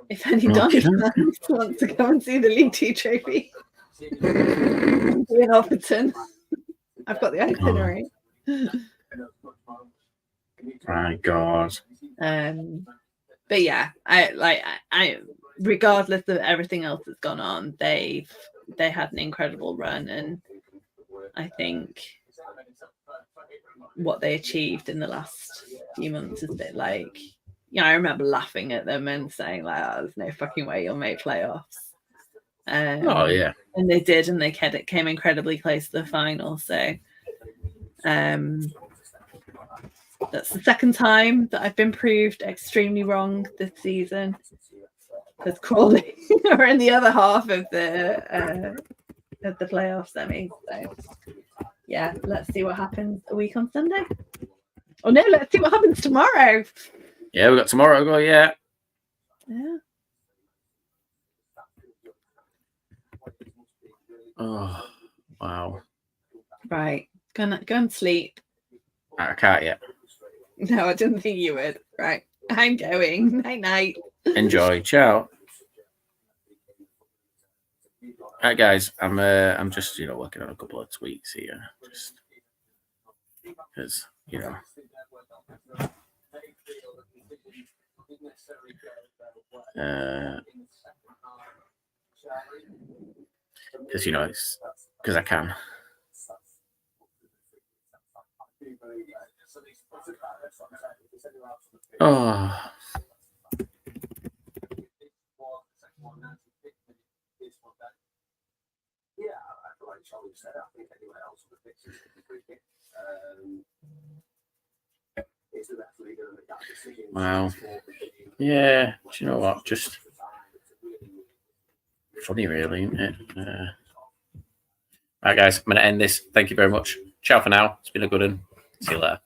If any Donny fans want to come and see the League Two trophy in Alperton, I've got the itinerary. My God. But yeah, I regardless of everything else that's gone on, they had an incredible run, and I think what they achieved in the last few months is a bit like, I remember laughing at them and saying like, oh, there's no fucking way you'll make playoffs. Oh yeah, and they did, and they came incredibly close to the final. So that's the second time that I've been proved extremely wrong this season, because Crawley are in the other half of the playoff semi. So yeah, let's see what happens a week on Sunday. Oh no, let's see what happens tomorrow. Yeah, we got tomorrow. Go, yeah. Yeah. Oh, wow. Right, go and sleep. I can't yet. No, I didn't think you would. Right, I'm going. Night night. Enjoy. Ciao. Right, guys. I'm just working on a couple of tweaks here, just because it's because I can. Oh. Wow. Yeah. Do you know what? Just funny, really, isn't it? Right, guys. I'm going to end this. Thank you very much. Ciao for now. It's been a good one. See you later.